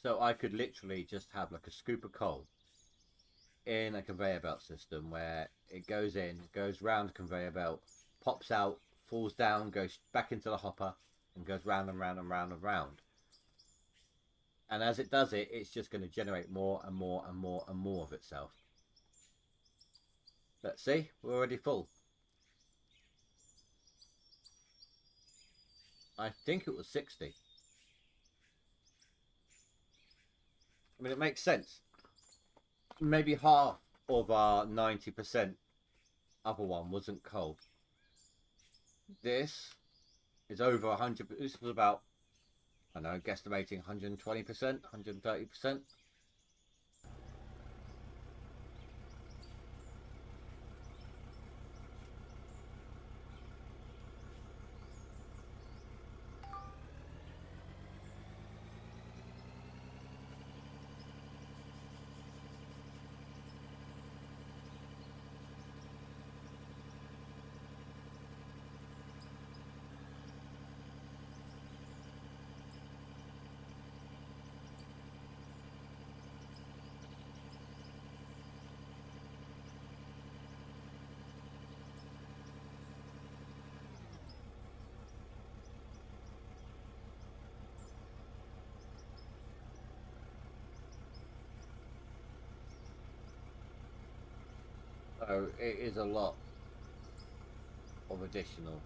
So I could literally just have like a scoop of coal in a conveyor belt system where it goes in, goes round the conveyor belt, pops out, falls down, goes back into the hopper, and goes round and round and round and round. And as it does it, it's just going to generate more and more and more and more of itself. Let's see, we're already full. I think it was 60. I mean, it makes sense. Maybe half of our 90% other one wasn't coal. This is over 100. This was about, I don't know, guesstimating 120%, 130%. So it is a lot of additional.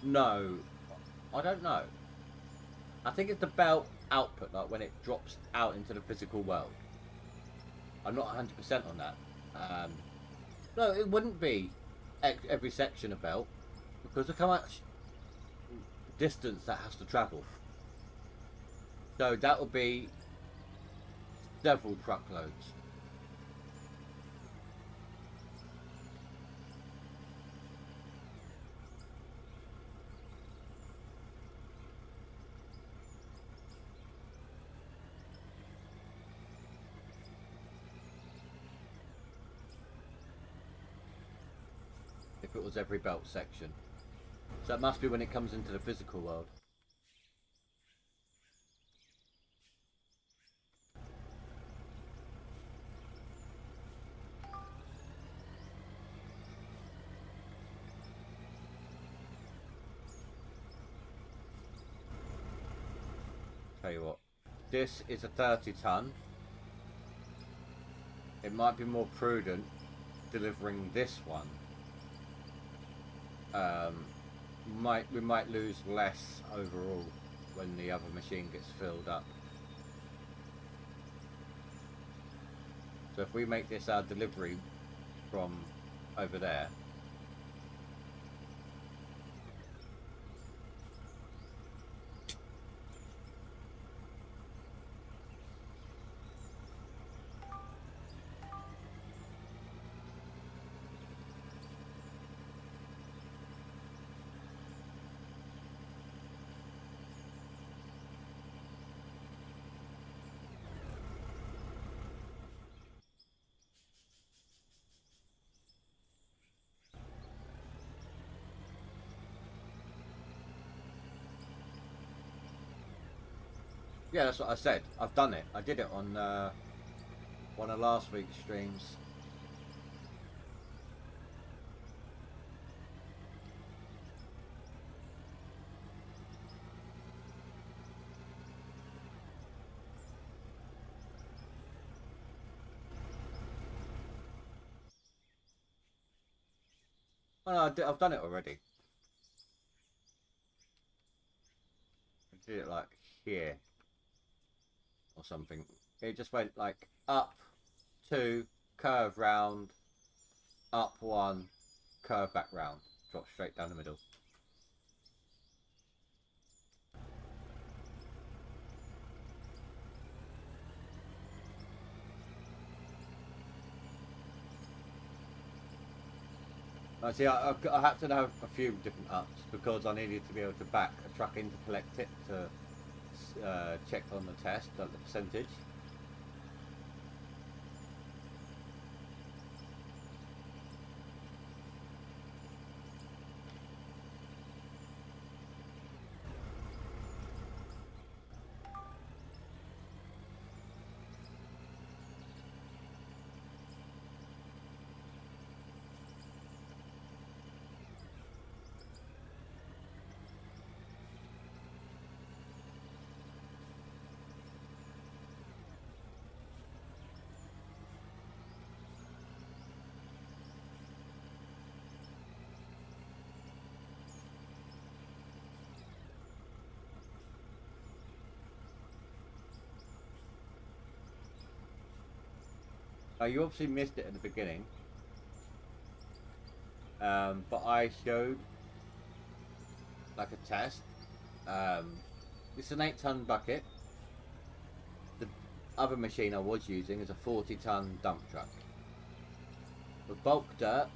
No, I don't know. I think it's the belt output, like when it drops out into the physical world. I'm not 100% on that. No, it wouldn't be every section of belt, because look how much distance that has to travel. So that would be several truckloads. If it was every belt section. So it must be when it comes into the physical world. Tell you what, this is a 30-ton. It might be more prudent delivering this one. We might lose less overall when the other machine gets filled up. So if we make this our delivery from over there, Yeah, that's what I said. I've done it. I did it on one of last week's streams. Oh, no, I've done it already. I did it like here or something. It just went like up 2, curve round, up 1, curve back round, drop straight down the middle. See, I had to have a few different ups because I needed to be able to back a truck in to collect it to check on the test, like the percentage. You obviously missed it at the beginning, but I showed like a test. It's an 8-ton bucket. The other machine I was using is a 40-ton dump truck. For bulk dirt,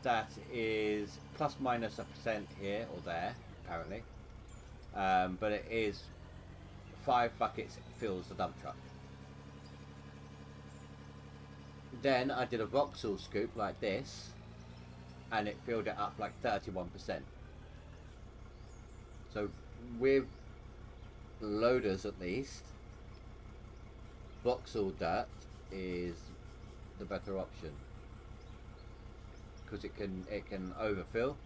that is plus minus a percent here or there, apparently. But it is 5 buckets fills the dump truck. Then I did a Vauxhall scoop like this, and it filled it up like 31%. So with loaders at least, Vauxhall dirt is the better option because it can overfill,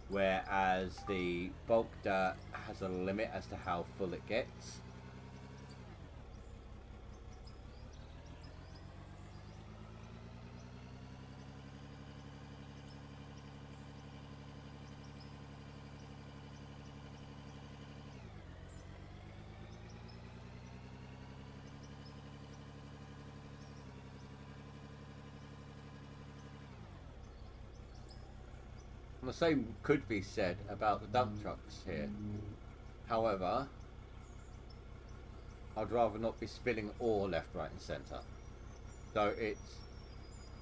whereas the bulk dirt has a limit as to how full it gets. The same could be said about the dump trucks here. However, I'd rather not be spilling ore left, right and centre. So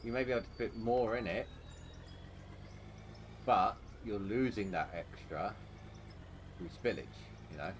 you may be able to fit more in it, but you're losing that extra through spillage, you know.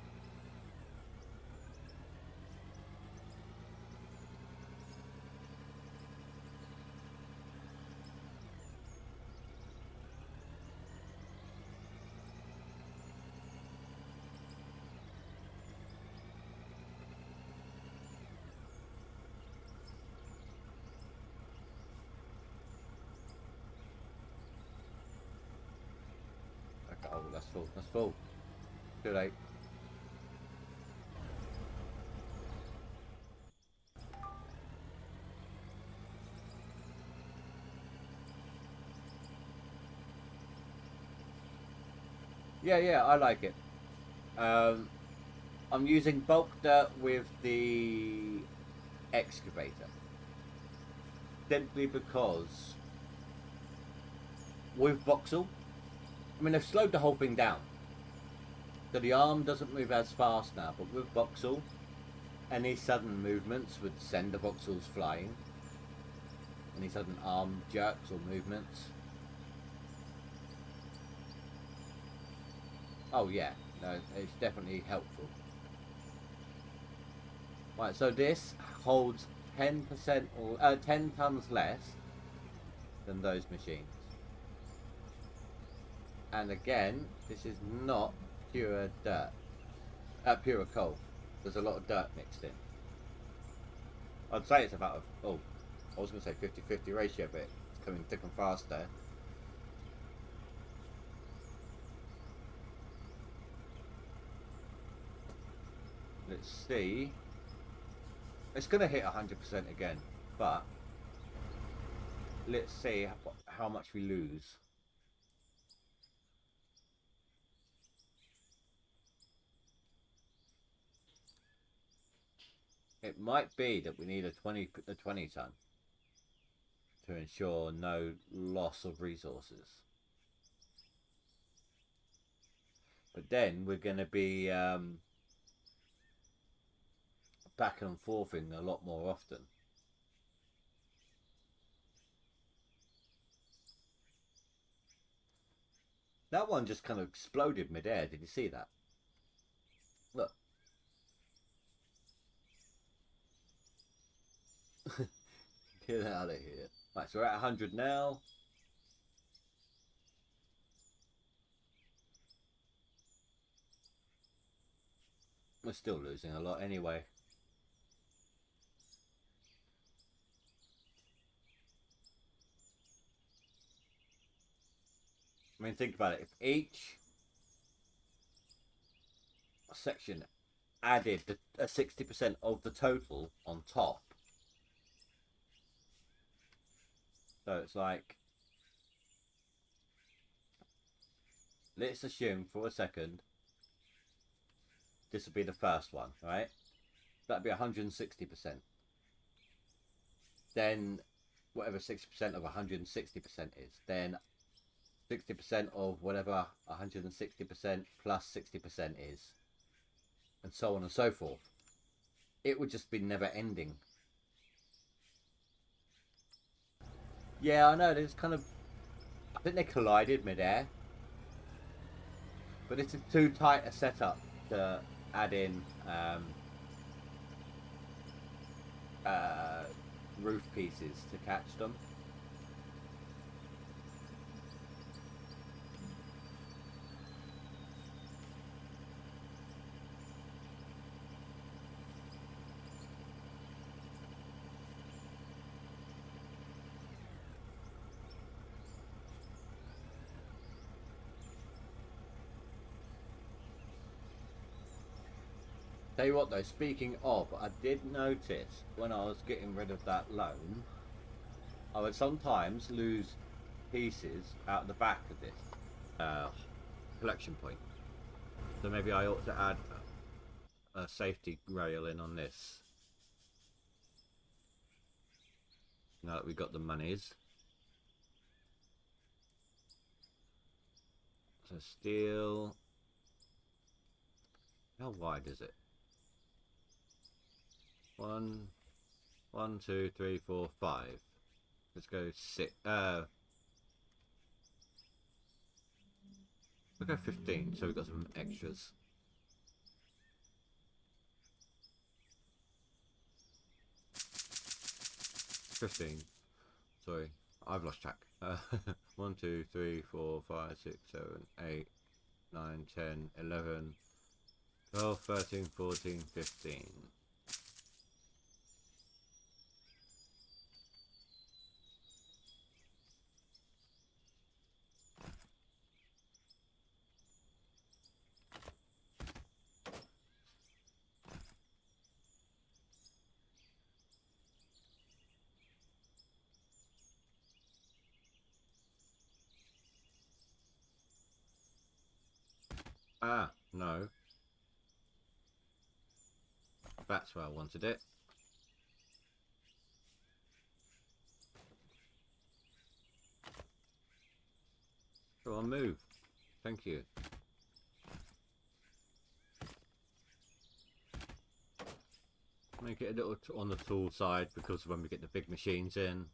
Oh, that's full. That's full. Too late. Yeah, I like it. I'm using bulk dirt with the excavator. Simply because with Vauxhall, I mean, they've slowed the whole thing down. So the arm doesn't move as fast now, but with Vauxhall, any sudden movements would send the Vauxhalls flying. Any sudden arm jerks or movements. Oh yeah, no, it's definitely helpful. Right, so this holds 10% or 10 tons less than those machines. And again, this is not pure dirt. pure coal. There's a lot of dirt mixed in. I'd say it's about a, oh, I was going to say 50-50 ratio, but it's coming thick and fast there. Let's see. It's going to hit 100% again, but let's see how much we lose. It might be that we need a 20 ton to ensure no loss of resources. But then we're going to be back and forthing a lot more often. That one just kind of exploded midair. Did you see that? Look. Get out of here. Right, so we're at 100 now. We're still losing a lot anyway. I mean, think about it. If each section added a 60% of the total on top, so it's like, let's assume for a second this would be the first one, right? That'd be 160%. Then whatever 60% of 160% is, then 60% of whatever 160% plus 60% is, and so on and so forth. It would just be never ending. Yeah, I know, there's kind of, I think they collided midair, but it's too tight a setup to add in roof pieces to catch them. Tell you what though, speaking of, I did notice when I was getting rid of that loan, I would sometimes lose pieces out the back of this collection point. So maybe I ought to add a safety rail in on this. Now that we've got the monies. So steel. How wide is it? 1, 2, 3, 4, 5. Let's go 6. We'll go 15, so we've got some extras. Sorry, I've lost track. 1, 2, 3, 4, 5, 6, 7, 8, 9, 10, 11, 12, 13, 14, 15. Ah, no. That's where I wanted it. Go on, move. Thank you. Make it a little on the tool side because when we get the big machines in.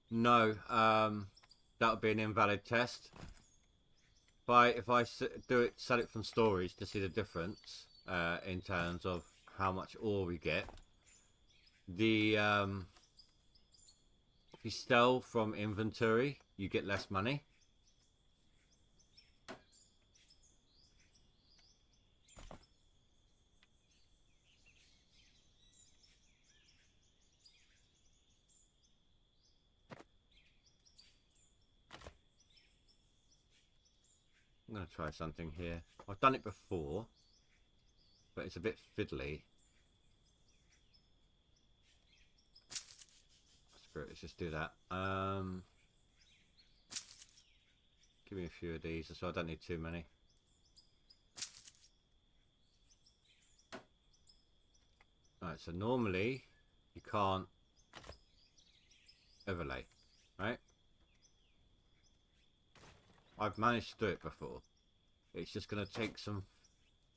No, that would be an invalid test. If I set it from stories to see the difference in terms of how much ore we get, the if you sell from inventory, you get less money. I'm going to try something here. I've done it before, but it's a bit fiddly. Screw it, let's just do that. Give me a few of these, so I don't need too many. Alright, so normally you can't overlay, right? I've managed to do it before. It's just going to take some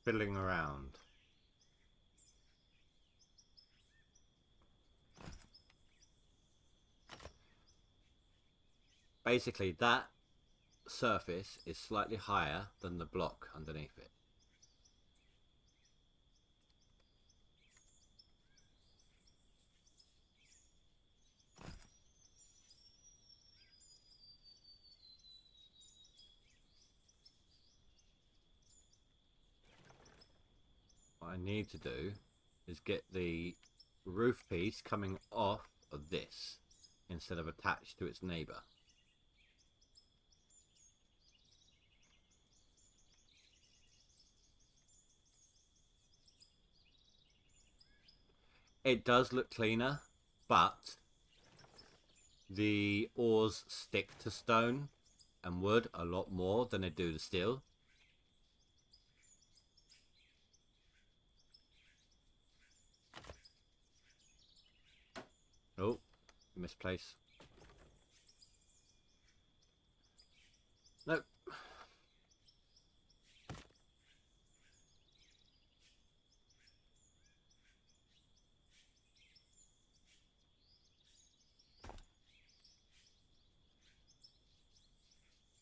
fiddling around. Basically, that surface is slightly higher than the block underneath it. What I need to do is get the roof piece coming off of this instead of attached to its neighbour. It does look cleaner, but the ores stick to stone and wood a lot more than they do to steel. Oh, misplace. Nope.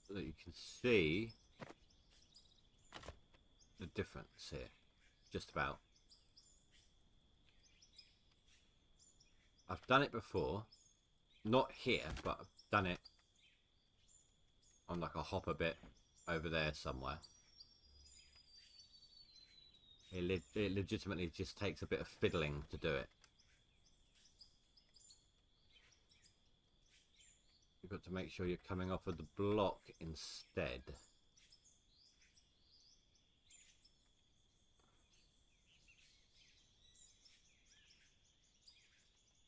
So that you can see the difference here. Just about. I've done it before. Not here, but I've done it on like a hopper bit over there somewhere. It legitimately just takes a bit of fiddling to do it. You've got to make sure you're coming off of the block instead.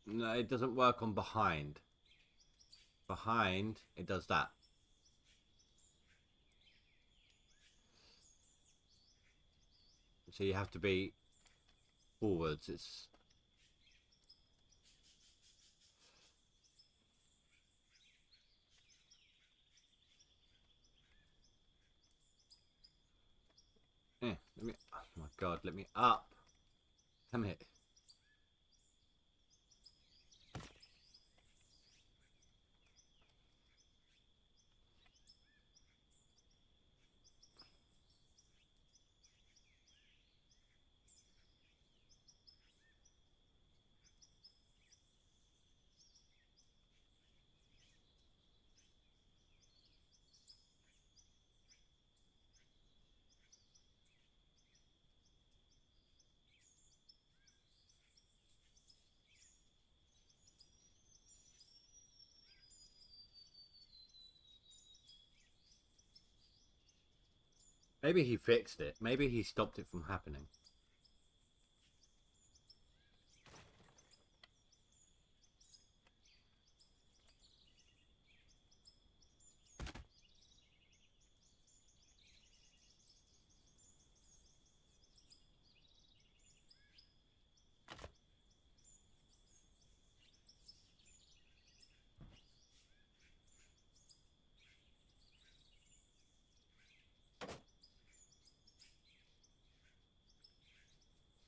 No, it doesn't work on behind. Behind, it does that. So you have to be forwards. It's let me. Oh my god, let me up. Come here. Maybe he fixed it. Maybe he stopped it from happening.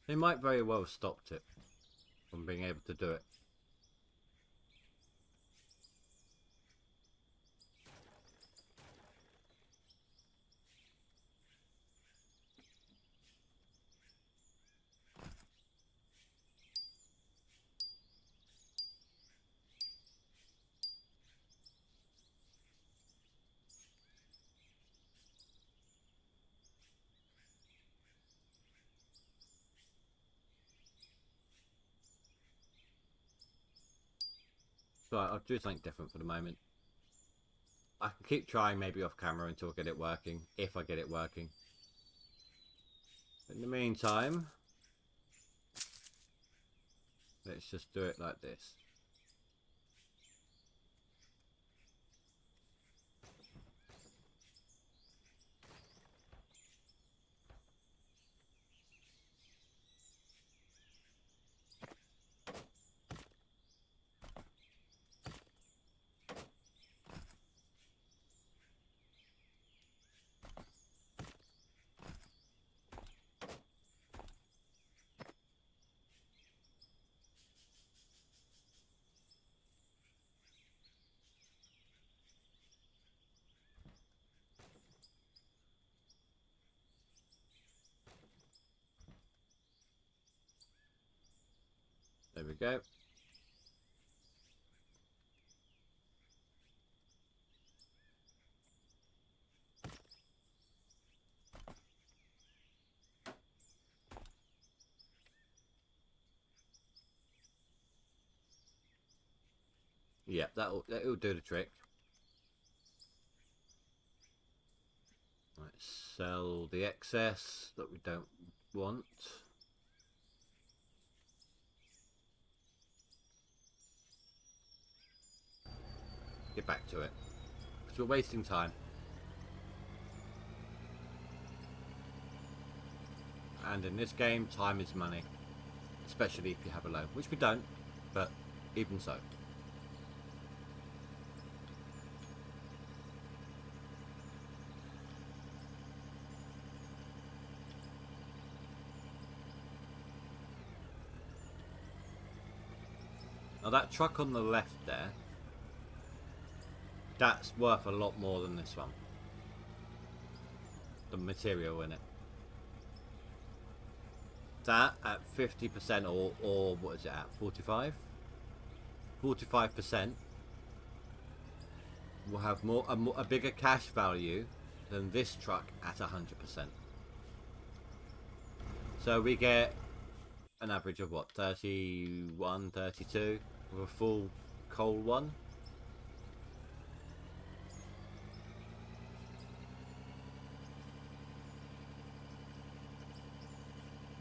He might very well have stopped it from being able to do it. So I'll do something different for the moment. I can keep trying maybe off camera until I get it working, if I get it working. In the meantime, let's just do it like this. There we go. Yeah, that'll do the trick. Let's sell the excess that we don't want. Get back to it, because we're wasting time. And in this game, time is money, especially if you have a loan, which we don't, but even so. Now that truck on the left there, that's worth a lot more than this one. The material in it. That at 50% or what is it at? 45? 45% will have a bigger cash value than this truck at 100%. So we get an average of what, 31, 32 with a full coal one.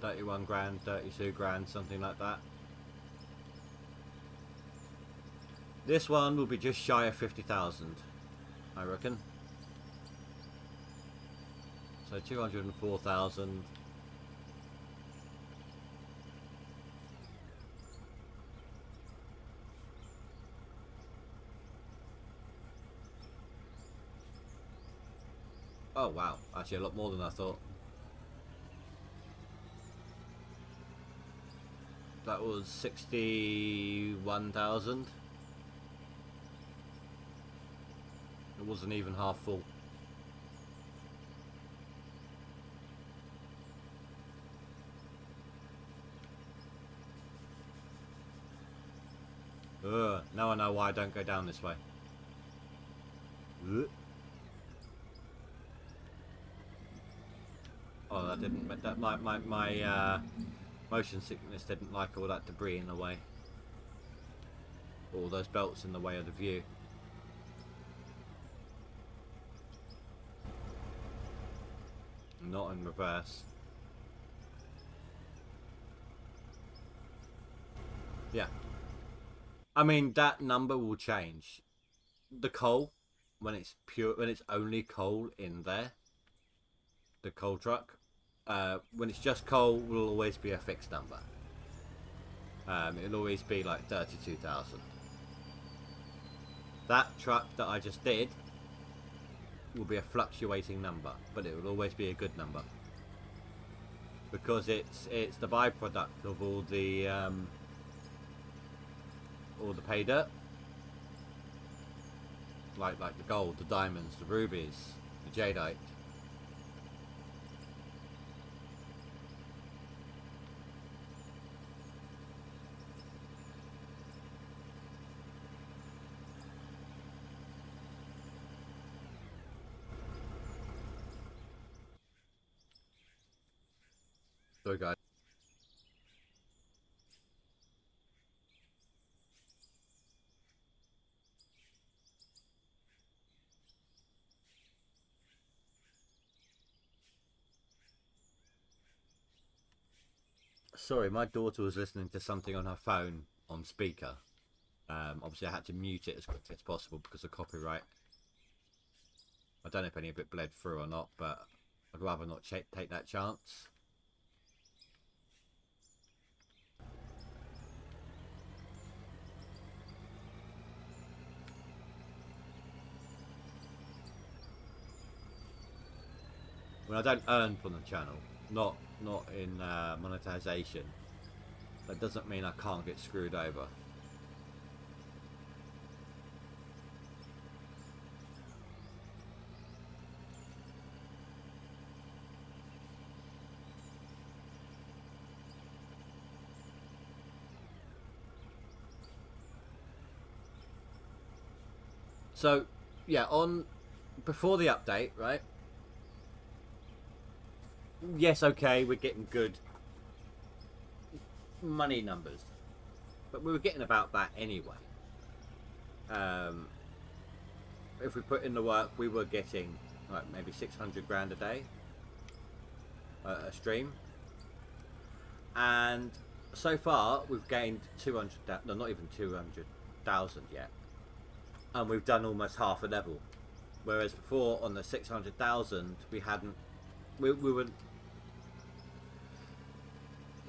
$31 grand, 32 grand, something like that. This one will be just shy of 50,000, I reckon. So 204,000. Oh wow, actually a lot more than I thought. That was 61,000. It wasn't even half full. Now I know why I don't go down this way. Oh, that didn't. That my motion sickness didn't like all that debris in the way. All those belts in the way of the view. Not in reverse. Yeah. I mean, that number will change. The coal, when it's pure, when it's only coal in there, the coal truck, when it's just coal, will always be a fixed number. It'll always be like 32,000. That truck that I just did will be a fluctuating number, but it will always be a good number because it's the byproduct of all the pay dirt, like the gold, the diamonds, the rubies, the jadeite. Sorry guys. Sorry, my daughter was listening to something on her phone on speaker. Obviously, I had to mute it as quickly as possible because of copyright. I don't know if any of it bled through or not, but I'd rather not take that chance. When I don't earn from the channel, not in monetization, that doesn't mean I can't get screwed over. So, yeah, on before the update, right? Yes, okay, we're getting good money numbers, but we were getting about that anyway. Um, if we put in the work, we were getting like maybe 600 grand a day a stream, and so far we've gained 200. No, not even 200,000 yet, and we've done almost half a level. Whereas before on the 600,000, we hadn't. We were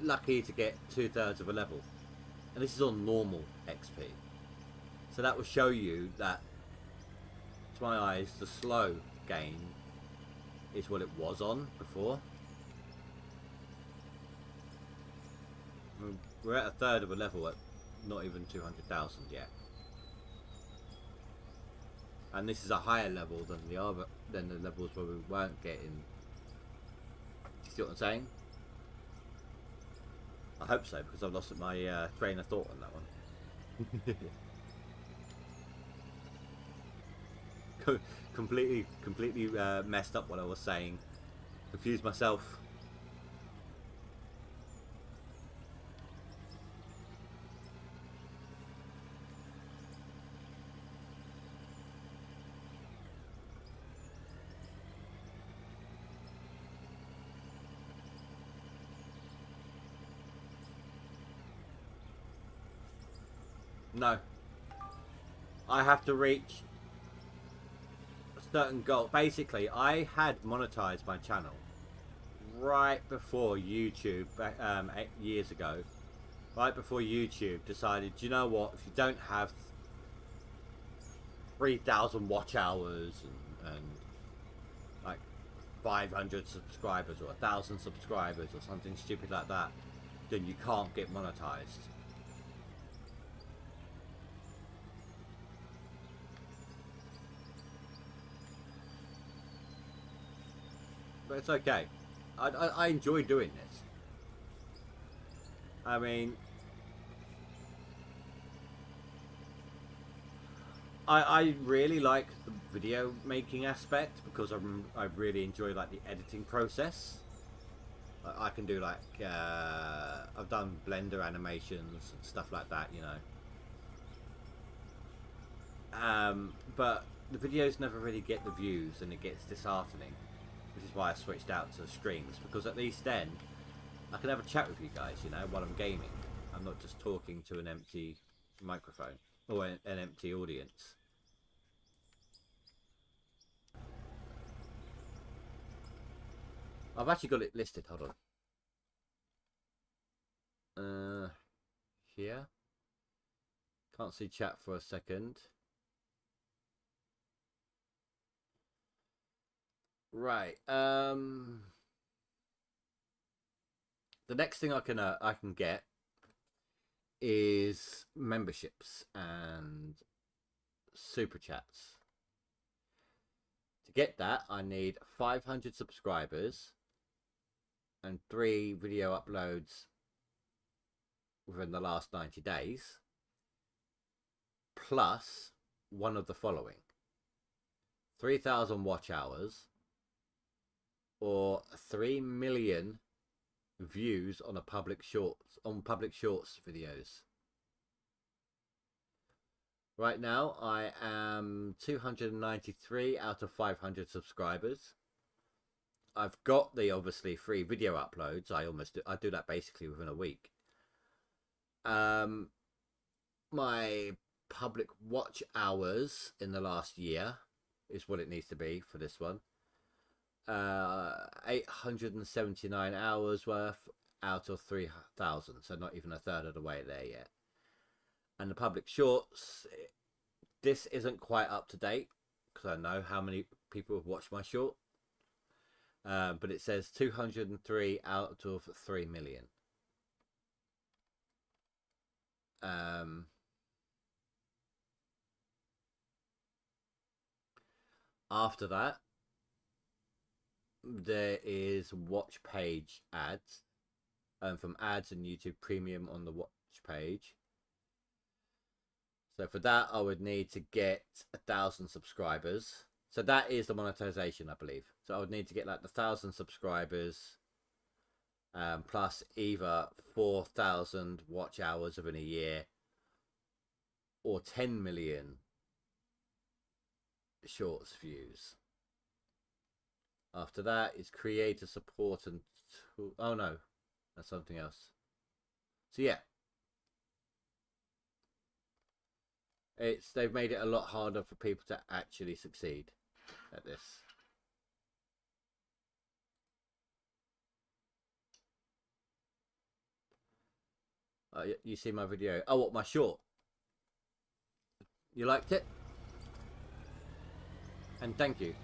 lucky to get 2/3 of a level, and this is on normal XP. So that will show you that, to my eyes, the slow gain is what it was on before. We're at 1/3 of a level at not even 200,000 yet, and this is a higher level than the levels where we weren't getting. Do you see what I'm saying? I hope so, because I've lost my train of thought on that one. completely messed up what I was saying. Confused myself. No, I have to reach a certain goal. Basically, I had monetized my channel right before YouTube, 8 years ago. Right before YouTube decided, you know what? If you don't have 3,000 watch hours and like 500 subscribers or 1,000 subscribers or something stupid like that, then you can't get monetized. But it's okay. I enjoy doing this. I mean, I really like the video making aspect because I really enjoy like the editing process. I can do like I've done Blender animations and stuff like that, you know. But the videos never really get the views, and it gets disheartening, which is why I switched out to streams, because at least then I can have a chat with you guys, you know, while I'm gaming. I'm not just talking to an empty microphone or an empty audience. I've actually got it listed. Hold on. Here. Can't see chat for a second. Right. The next thing I can get is memberships and super chats. To get that, I need 500 subscribers and 3 video uploads within the last 90 days, plus one of the following: 3,000 watch hours or 3 million views on public shorts videos. Right now I am 293 out of 500 subscribers. I've got the obviously free video uploads. I do that basically within a week. My public watch hours in the last year is what it needs to be for this one. 879 hours worth out of 3,000, so not even a third of the way there yet. And the public shorts, this isn't quite up to date because I know how many people have watched my short, but it says 203 out of 3 million. After that, there is watch page ads, from ads and YouTube Premium on the watch page. So for that, I would need to get 1,000 subscribers. So that is the monetization, I believe. So I would need to get like 1,000 subscribers, plus either 4,000 watch hours within a year, or 10 million shorts views. After that is creator support and oh no, that's something else. So yeah, they've made it a lot harder for people to actually succeed at this. You see my video? Oh, what, my short? You liked it? And thank you.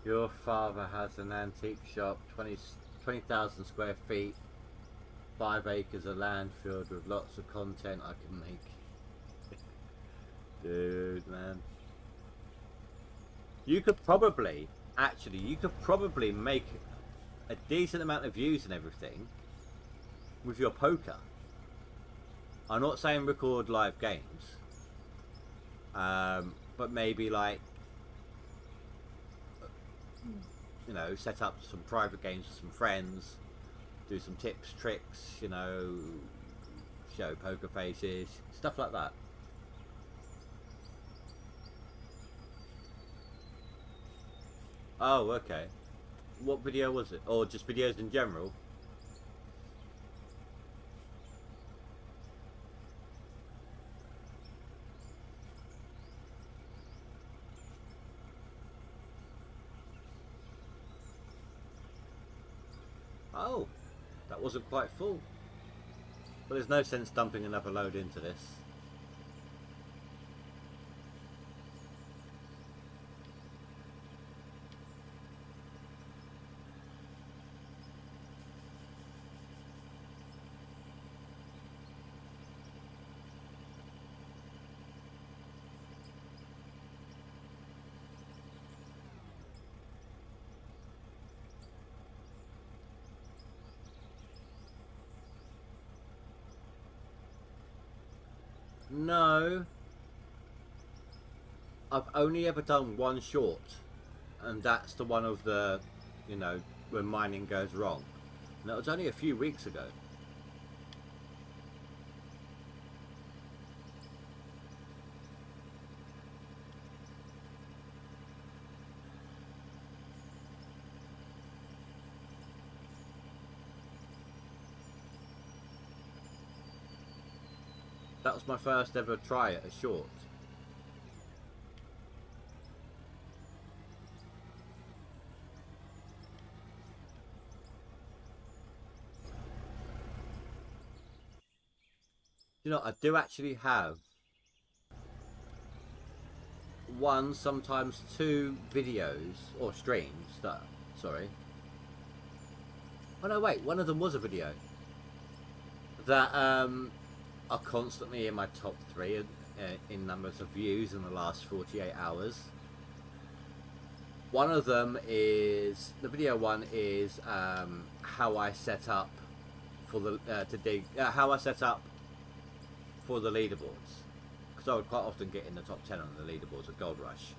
Your father has an antique shop, 20,000 square feet, 5 acres of land filled with lots of content I can make. Dude, man. You could probably make a decent amount of views and everything with your poker. I'm not saying record live games, but maybe like, you know, set up some private games with some friends, do some tips, tricks, you know, show poker faces, stuff like that. Oh, okay. What video was it? Or just videos in general? Oh, that wasn't quite full. But there's no sense dumping another load into this. No, I've only ever done one short, and that's the one of the, you know, when mining goes wrong. And that was only a few weeks ago. That was my first ever try at a short. You know, I do actually have one, sometimes two videos or streams that, sorry. Oh no, wait, one of them was a video that are constantly in my top 3 in numbers of views in the last 48 hours. One of them is, the video one is how I set up for the how I set up for the leaderboards, because I would quite often get in the top 10 on the leaderboards at Gold Rush.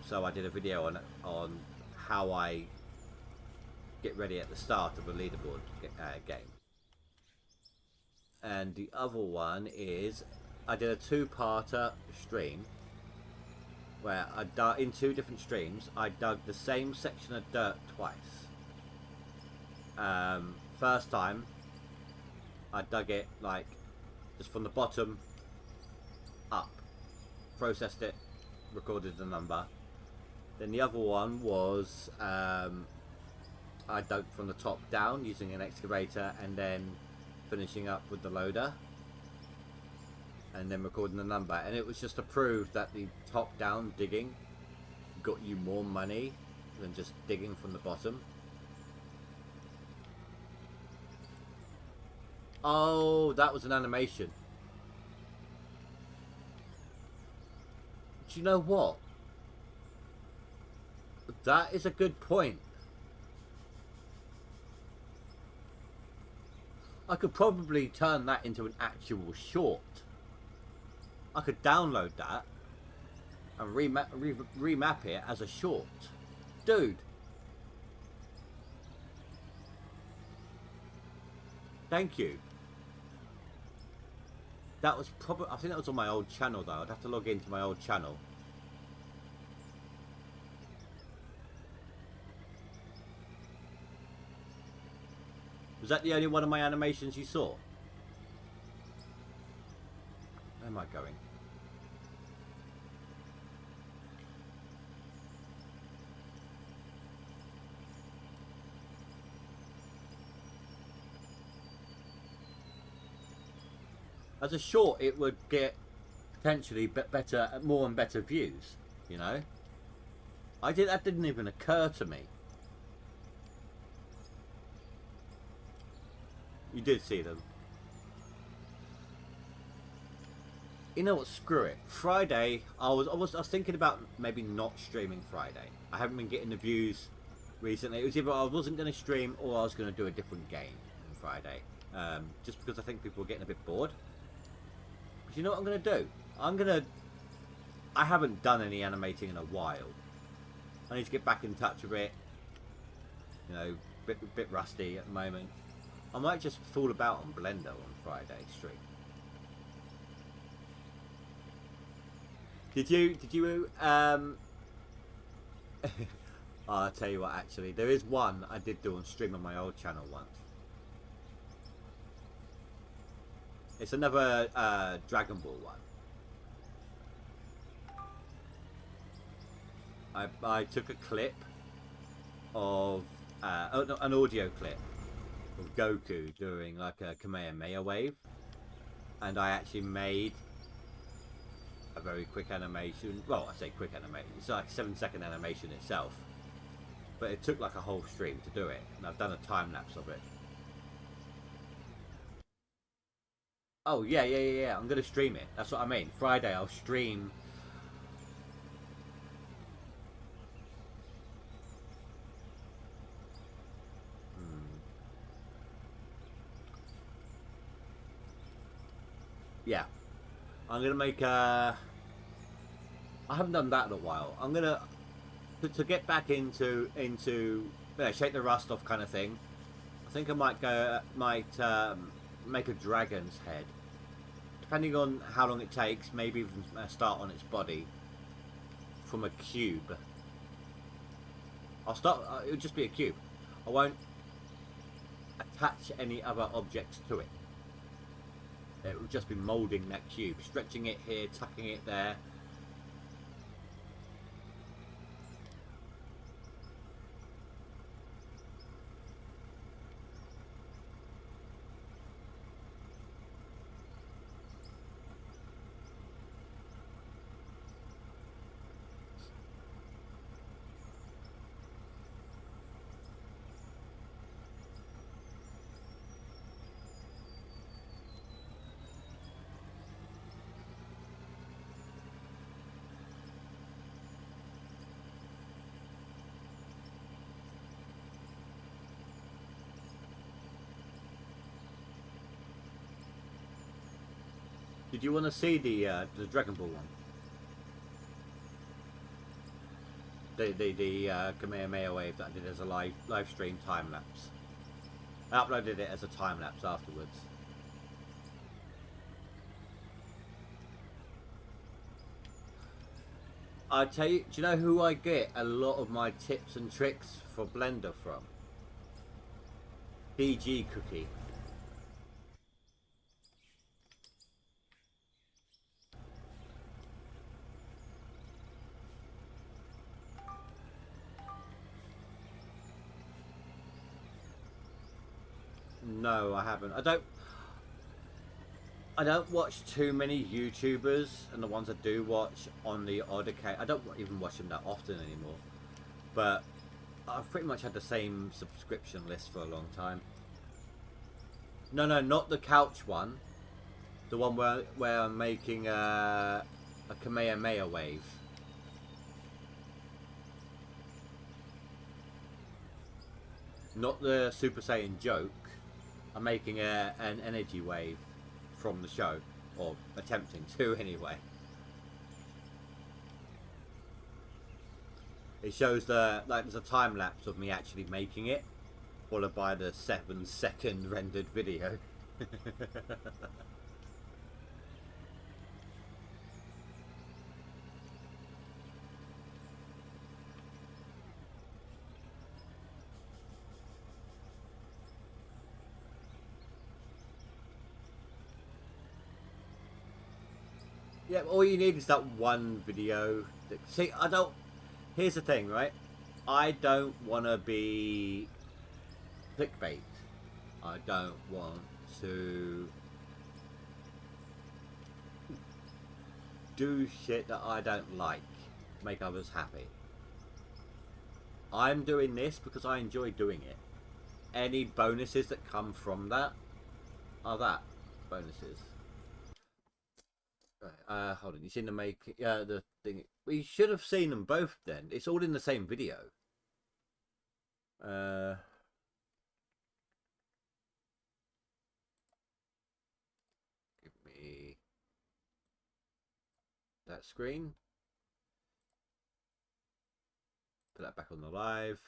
So I did a video on how I get ready at the start of a leaderboard game. And the other one is I did a 2-parter stream where I dug in 2 different streams. I dug the same section of dirt twice. First time I dug it like just from the bottom up, processed it, recorded the number. Then the other one was I dug from the top down using an excavator and then finishing up with the loader and then recording the number, and it was just to prove that the top down digging got you more money than just digging from the bottom. Oh, that was an animation. Do you know what? That is a good point. I could probably turn that into an actual short. I could download that and remap it as a short. Dude. Thank you. That was probably, I think that was on my old channel though. I'd have to log into my old channel. Was that the only one of my animations you saw? Where am I going? As a short, it would get potentially better, more and better views. You know, that didn't even occur to me. You did see them. You know what? Screw it. Friday, I was thinking about maybe not streaming Friday. I haven't been getting the views recently. It was either I wasn't going to stream or I was going to do a different game on Friday. Just because I think people were getting a bit bored. But you know what I'm going to do? I haven't done any animating in a while. I need to get back in touch with it. You know, bit rusty at the moment. I might just fool about on Blender on Friday stream. Did you I'll tell you what, actually there is one I did do on stream on my old channel once. It's another Dragon Ball one. I took a clip of an audio clip of Goku doing like a Kamehameha wave, and I actually made a very quick animation. Well, I say quick animation, it's like a 7-second animation itself, but it took like a whole stream to do it, and I've done a time lapse of it. Oh yeah, I'm gonna stream it, that's what I mean. Friday I'll stream. Yeah, I'm gonna make a. I haven't done that in a while. I'm gonna to get back into shake the rust off kind of thing. I think I might make a dragon's head, depending on how long it takes. Maybe even start on its body from a cube. I'll start. It'll just be a cube. I won't attach any other objects to it. It would just be moulding that cube, stretching it here, tucking it there. Did you want to see the Dragon Ball one? The Kamehameha wave that I did as a live stream time lapse. I uploaded it as a time lapse afterwards. I tell you, do you know who I get a lot of my tips and tricks for Blender from? BG Cookie. No, I haven't. I don't watch too many YouTubers, and the ones I do watch on the odd occasion, I don't even watch them that often anymore. But I've pretty much had the same subscription list for a long time. No, not the couch one. The one where I'm making a Kamehameha wave. Not the Super Saiyan joke. I'm making an energy wave from the show, or attempting to anyway. It shows there's a time lapse of me actually making it, followed by the 7-second rendered video. Yeah, all you need is that one video. See, here's the thing, right? I don't want to be clickbait. I don't want to do shit that I don't like to make others happy. I'm doing this because I enjoy doing it. Any bonuses that come from that are that bonuses. Hold on, you seen the the thing? We should have seen them both then. It's all in the same video. Give me that screen. Put that back on the live.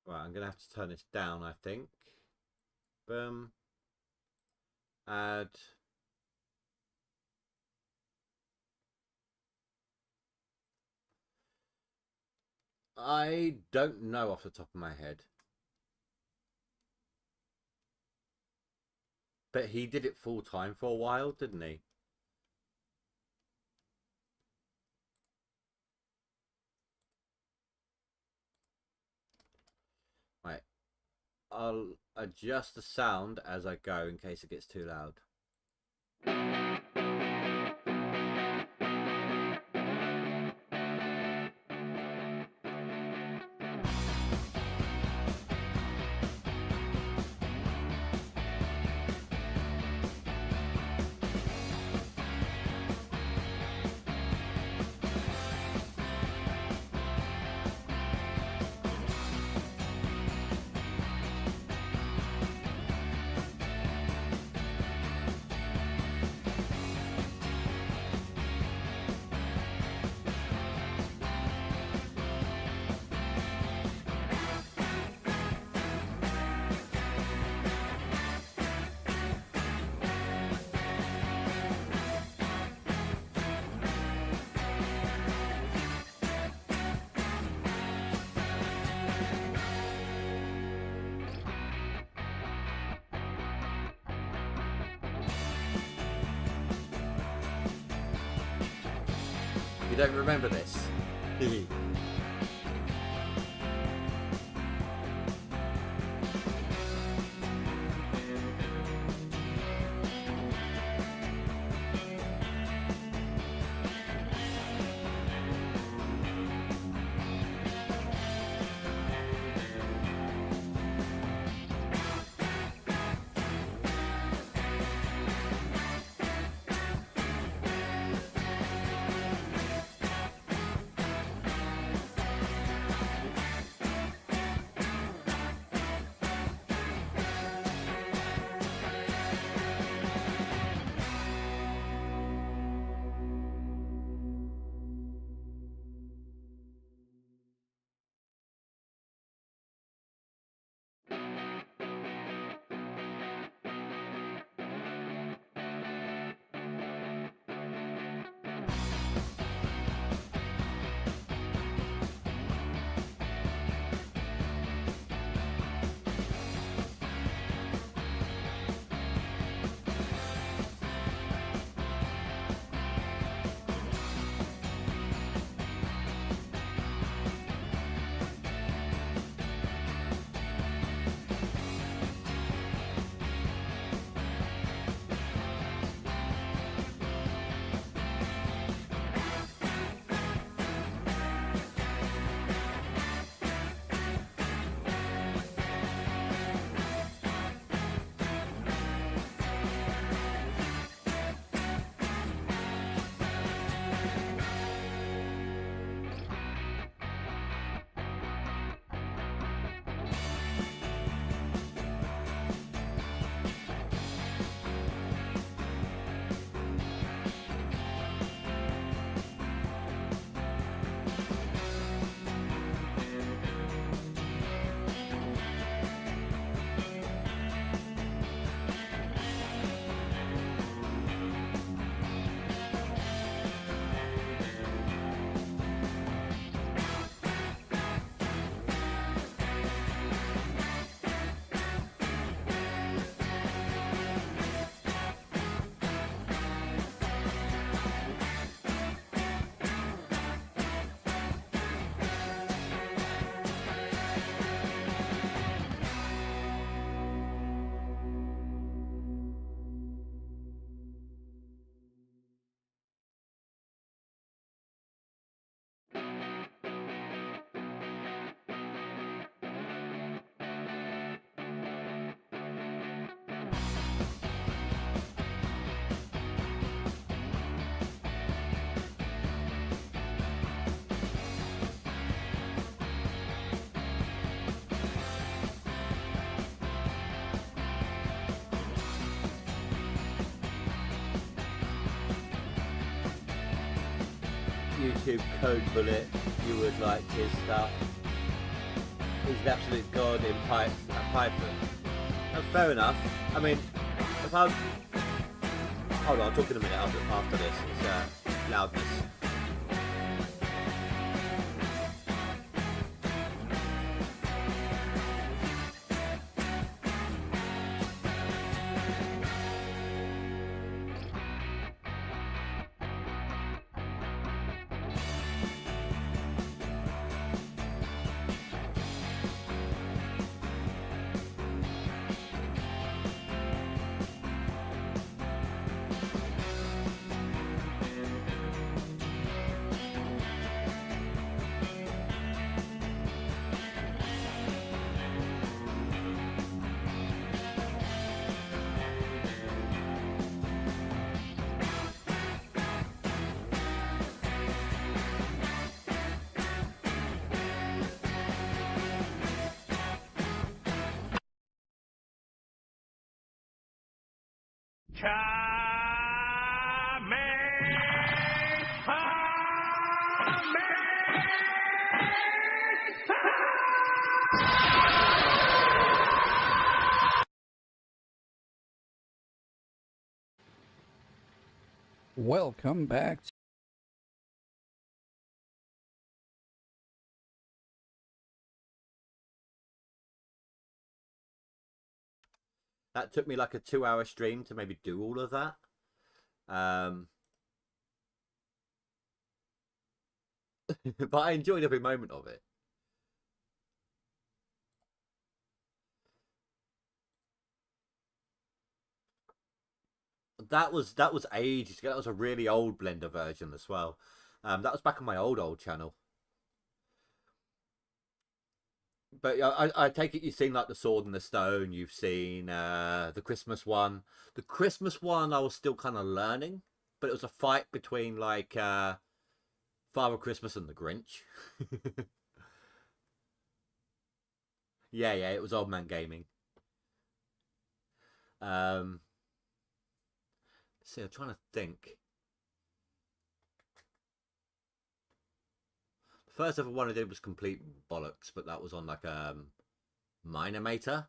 Right, I'm gonna have to turn this down, I think. Boom. Add. I don't know off the top of my head. But he did it full time for a while, didn't he? Right. I'll adjust the sound as I go in case it gets too loud. don't remember this? YouTube Code Bullet, you would like his stuff. He's an absolute god in Python. Fair enough. I mean, if I... Hold on, I'll talk in a minute after this. It's loudness. Welcome back. That took me like a 2-hour stream to maybe do all of that. but I enjoyed every moment of it. That was ages ago. That was a really old Blender version as well. That was back on my old channel. But I take it you've seen like the Sword and the Stone. You've seen the Christmas one. The Christmas one I was still kind of learning, but it was a fight between like Father Christmas and the Grinch. Yeah, yeah, it was Old Man Gaming. Um, see, I'm trying to think. The first ever one I did was complete bollocks, but that was on like Minimator,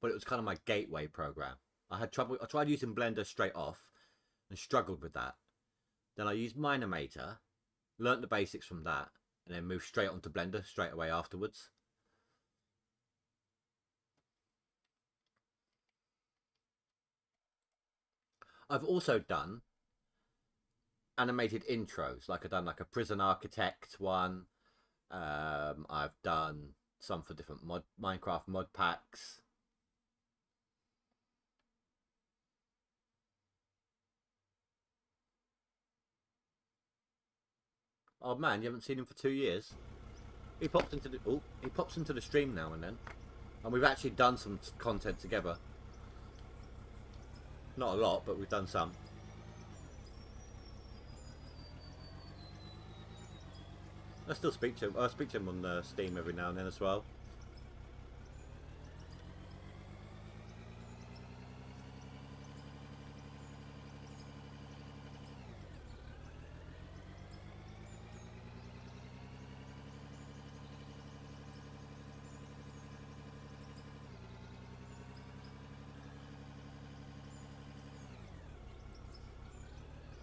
but it was kind of my gateway program. I had trouble. I tried using Blender straight off and struggled with that. Then I used Minimator, learnt the basics from that, and then moved straight onto Blender straight away afterwards. I've also done animated intros, like I've done like a Prison Architect one. I've done some for different Minecraft mod packs. Oh man, you haven't seen him for 2 years. He pops into the stream now and then, and we've actually done some content together. Not a lot, but we've done some. I still speak to him. I speak to him on Steam every now and then as well.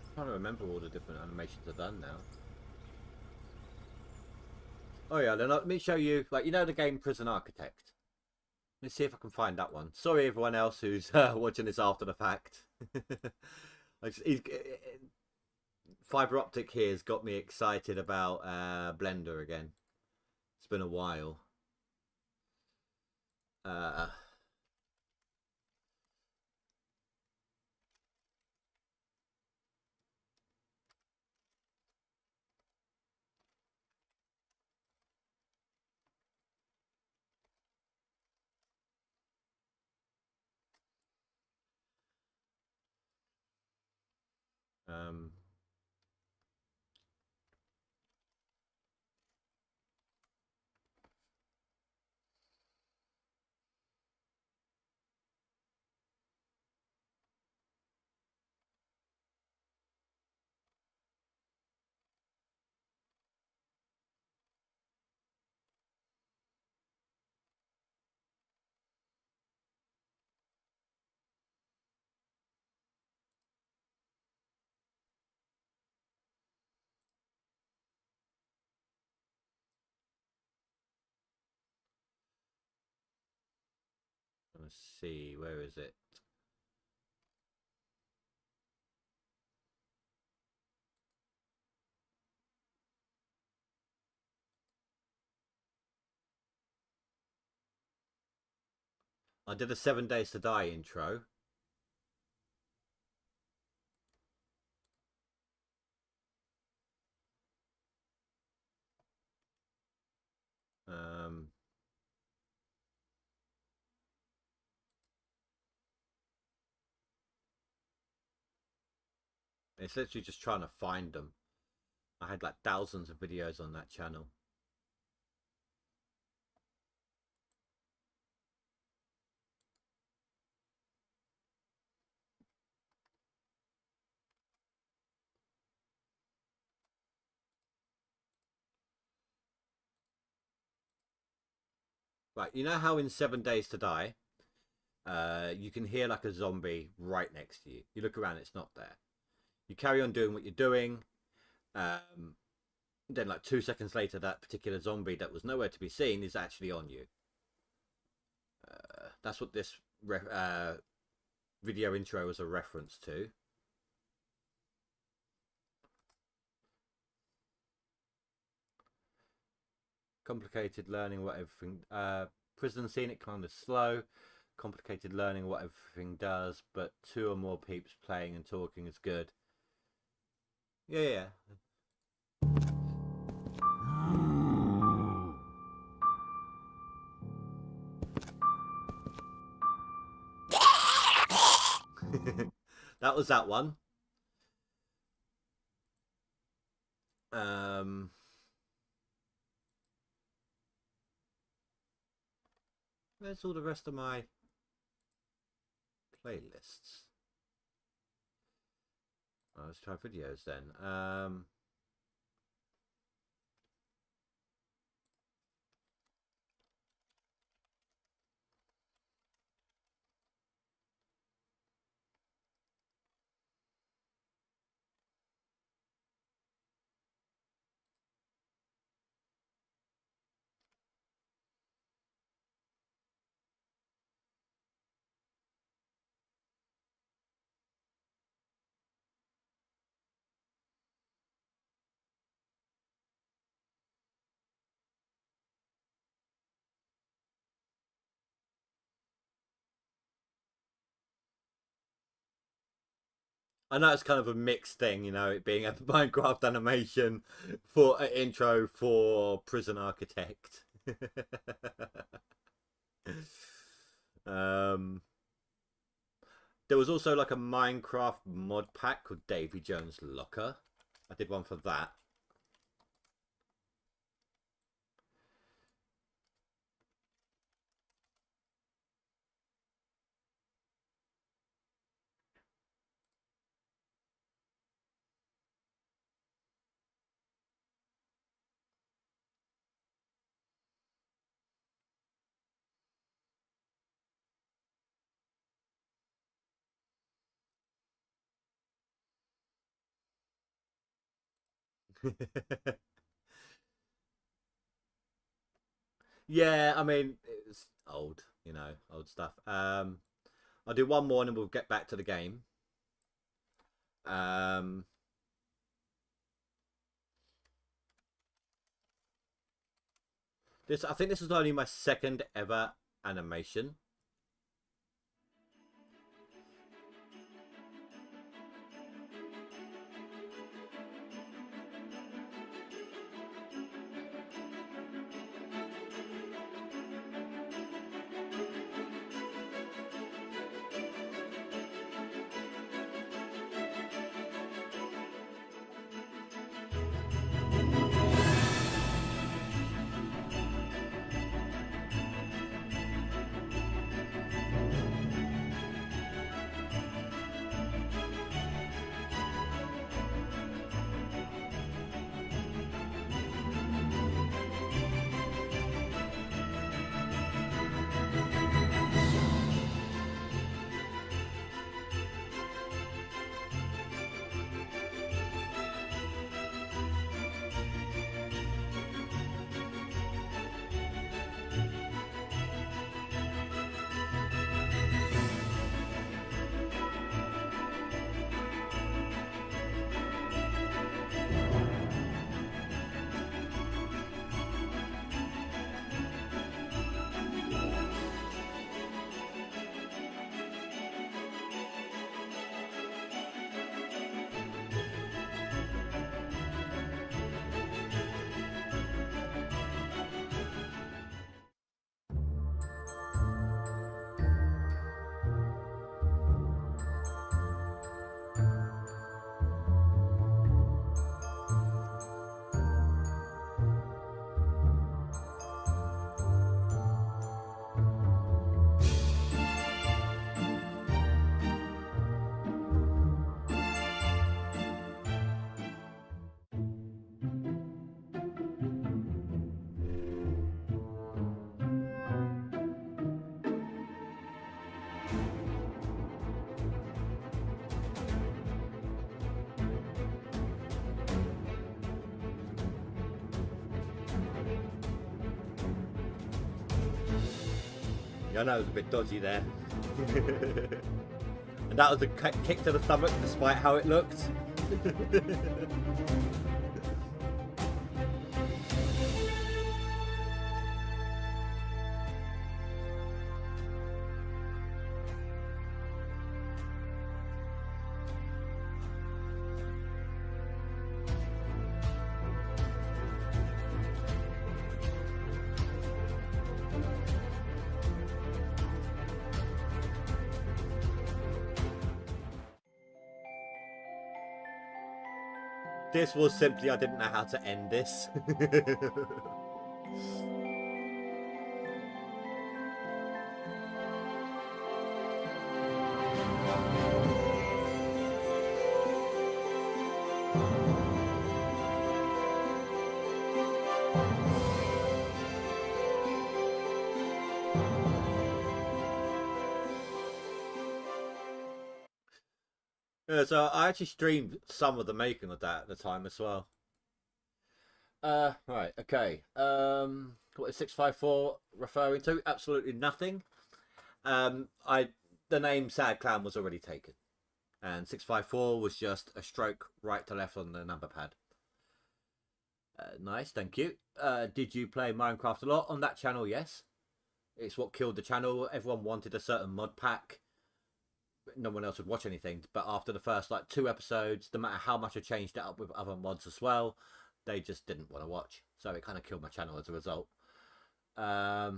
I'm trying to remember all the different animations I've done now. Oh yeah, then let me show you, like, you know the game Prison Architect? Let's see if I can find that one. Sorry everyone else who's watching this after the fact. Fiber optic here has got me excited about Blender again. It's been a while. Uh, um, let's see, where is it? I did a 7 Days to Die intro. Um, it's literally just trying to find them. I had like thousands of videos on that channel. Right, you know how in 7 Days to Die, you can hear like a zombie right next to you. You look around, it's not there. You carry on doing what you're doing. Then like 2 seconds later, that particular zombie that was nowhere to be seen is actually on you. That's what this video intro is a reference to. Complicated learning what everything. Prison scenic kind of slow. Complicated learning what everything does, but 2 or more peeps playing and talking is good. Yeah. That was that one. Where's all the rest of my playlists? Oh, let's try videos then. I know it's kind of a mixed thing, you know, it being a Minecraft animation for an intro for Prison Architect. There was also like a Minecraft mod pack called Davy Jones Locker. I did one for that. Yeah, I mean, it's old, you know, old stuff. I'll do one more and then we'll get back to the game. I think this is only my 2nd ever animation. Yeah, I know it was a bit dodgy there. And that was a kick to the stomach despite how it looked. This was simply I didn't know how to end this. Yeah, so I actually streamed some of the making of that at the time as well. Right, okay. What is 654 referring to? Absolutely nothing. The name Sad Clown was already taken, and 654 was just a stroke right to left on the number pad. Nice, thank you. Did you play Minecraft a lot on that channel? Yes. It's what killed the channel. Everyone wanted a certain mod pack. No one else would watch anything. But after the first like 2 episodes, no matter how much I changed it up with other mods as well, they just didn't want to watch. So it kind of killed my channel as a result. I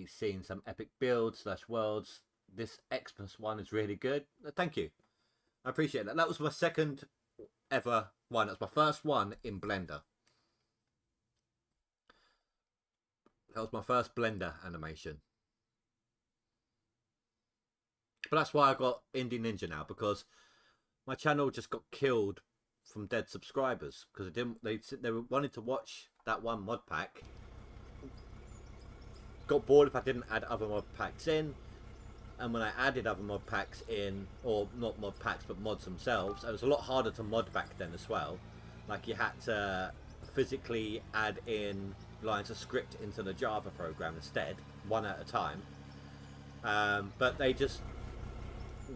seen some epic builds / worlds. This Xmas one is really good. Thank you. I appreciate that. That was my second ever one. That was my first one in Blender. That was my first Blender animation. But that's why I got Indie Ninja now, because my channel just got killed from dead subscribers because they wanted to watch that one mod pack. Got bored if I didn't add other mod packs in, and when I added other mod packs in, or not mod packs but mods themselves, it was a lot harder to mod back then as well. Like you had to physically add in lines of script into the Java program instead, one at a time. But they just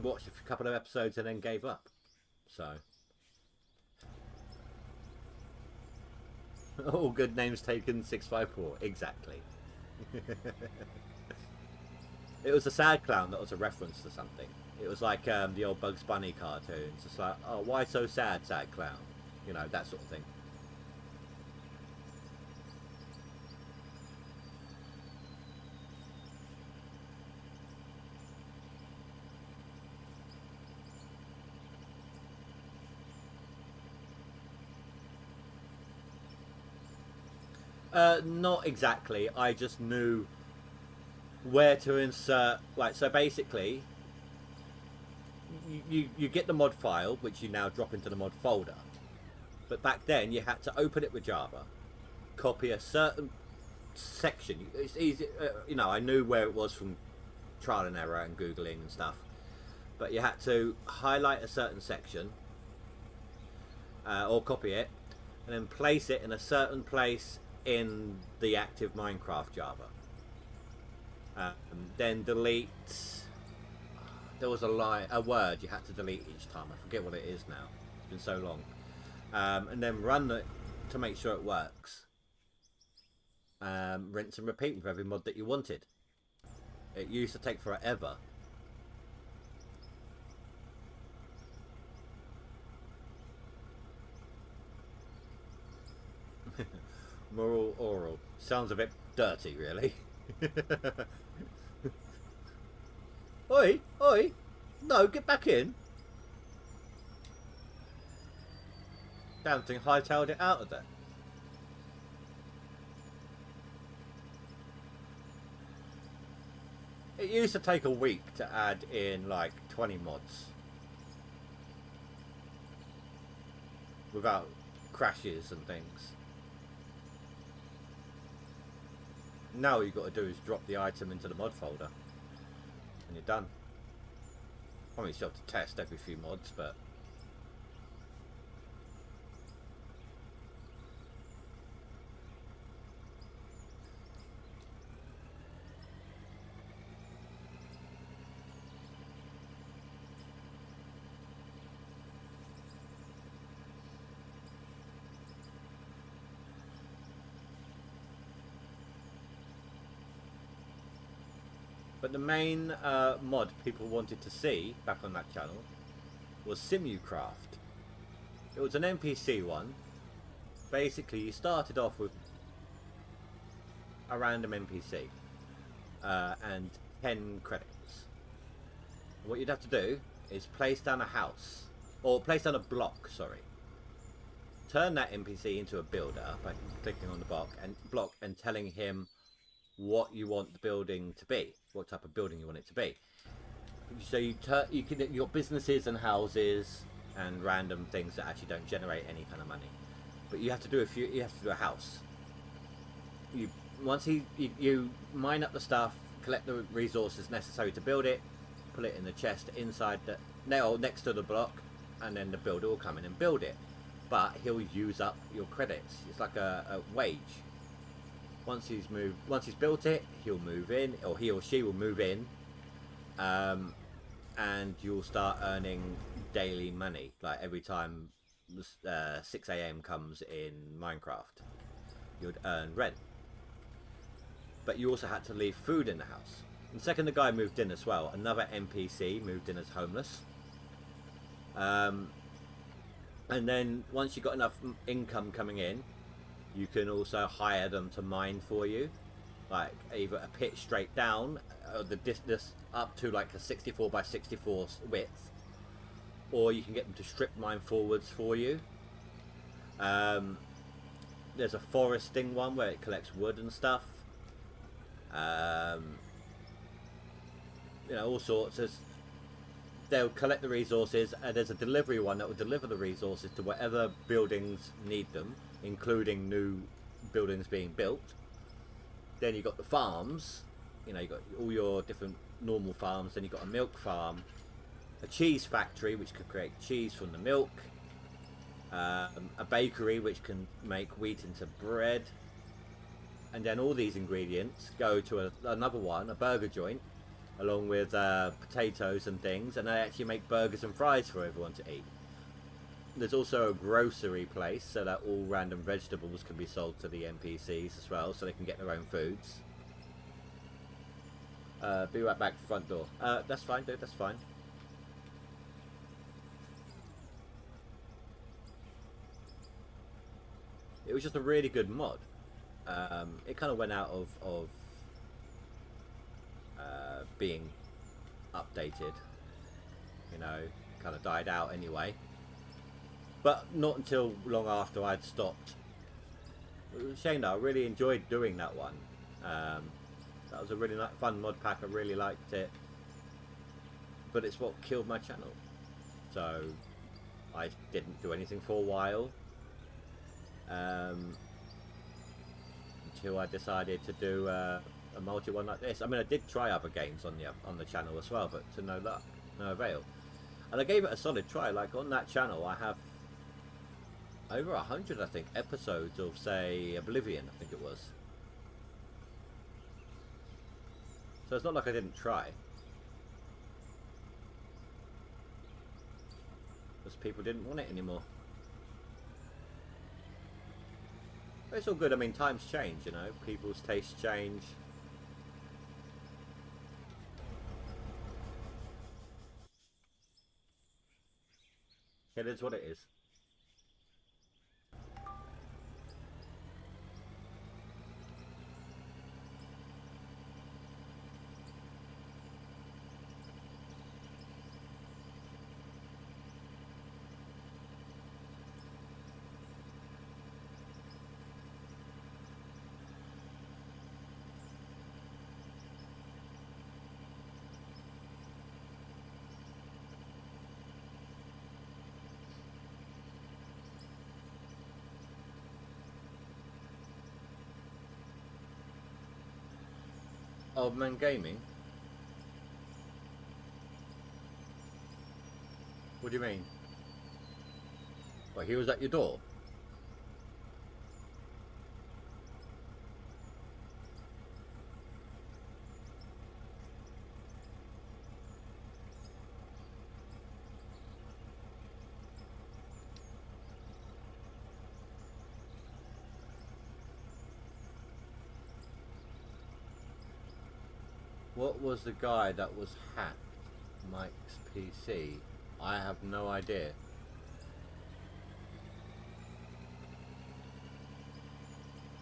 watched a couple of episodes and then gave up. So all good names taken. 654 exactly. It was a Sad Clown that was a reference to something. It was like the old Bugs Bunny cartoons. It's like, oh, why so sad, Sad Clown? You know, that sort of thing. Not exactly. I just knew where to insert. Like, so basically, you get the mod file, which you now drop into the mod folder. But back then, you had to open it with Java, copy a certain section. It's easy, you know. I knew where it was from trial and error and googling and stuff. But you had to highlight a certain section, or copy it, and then place it in a certain place in the active Minecraft Java. Then delete. There was a word you had to delete each time. I forget what it is now. It's been so long. And then run it to make sure it works. Rinse and repeat with every mod that you wanted. It used to take forever. Moral oral. Sounds a bit dirty, really. Oi, oi! No, get back in! Damn thing hightailed it out of there. It used to take a week to add in like 20 mods. Without crashes and things. Now all you've got to do is drop the item into the mod folder and you're done. I mean, you still have to test every few mods, but the main mod people wanted to see back on that channel was SimuCraft. It was an NPC one. Basically, you started off with a random NPC and 10 credits. What you'd have to do is place down a house, or place down a block, sorry. turn that NPC into a builder by clicking on the block and telling him what you want the building to be, what type of building you want it to be. So you've got businesses and houses and random things that actually don't generate any kind of money, but you have to do a house. Once you mine up the stuff, collect the resources necessary to build it, put it in the chest inside the next to the block, and then the builder will come in and build it. But he'll use up your credits. It's like a wage. Once he's built it, he'll move in, or he or she will move in, and you'll start earning daily money. Like every time 6 AM comes in Minecraft, you'd earn rent. But you also had to leave food in the house. And the second the guy moved in as well, another NPC moved in as homeless. And then once you've got enough income coming in, you can also hire them to mine for you, like either a pit straight down, the distance up to like a 64 by 64 width, or you can get them to strip mine forwards for you. There's a foresting one where it collects wood and stuff. You know, all sorts. They'll collect the resources, and there's a delivery one that will deliver the resources to whatever buildings need them, including new buildings being built. Then you've got the farms, you know, you've got all your different normal farms. Then you've got a milk farm, a cheese factory which could create cheese from the milk, a bakery which can make wheat into bread, and then all these ingredients go to another one, a burger joint, along with potatoes and things, and they actually make burgers and fries for everyone to eat. There's also a grocery place so that all random vegetables can be sold to the NPCs as well, so they can get their own foods. Be right back, front door. That's fine, dude, that's fine. It was just a really good mod. It kind of went out of being updated, you know, kind of died out anyway, but not until long after I'd stopped. It was a shame though, I really enjoyed doing that one. That was a really fun mod pack, I really liked it, but it's what killed my channel, so I didn't do anything for a while, until I decided to do a multi one like this. I mean, I did try other games on the channel as well, but to no luck, no avail. And I gave it a solid try. Like on that channel, I have over 100, I think, episodes of, say, Oblivion, I think it was. So it's not like I didn't try. Just people didn't want it anymore. But it's all good. I mean, times change, you know. People's tastes change. It is what it is. Old Man Gaming? What do you mean? Well, he was at your door? What was the guy that was hacked Mike's PC? I have no idea.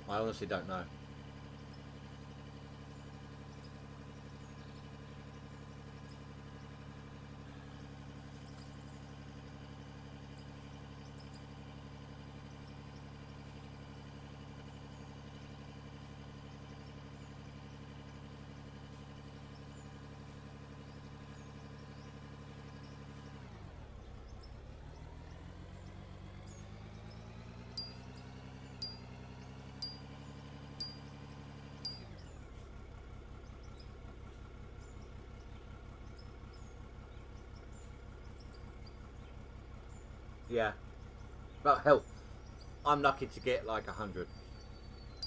I honestly don't know. Yeah. But hell, I'm lucky to get like 100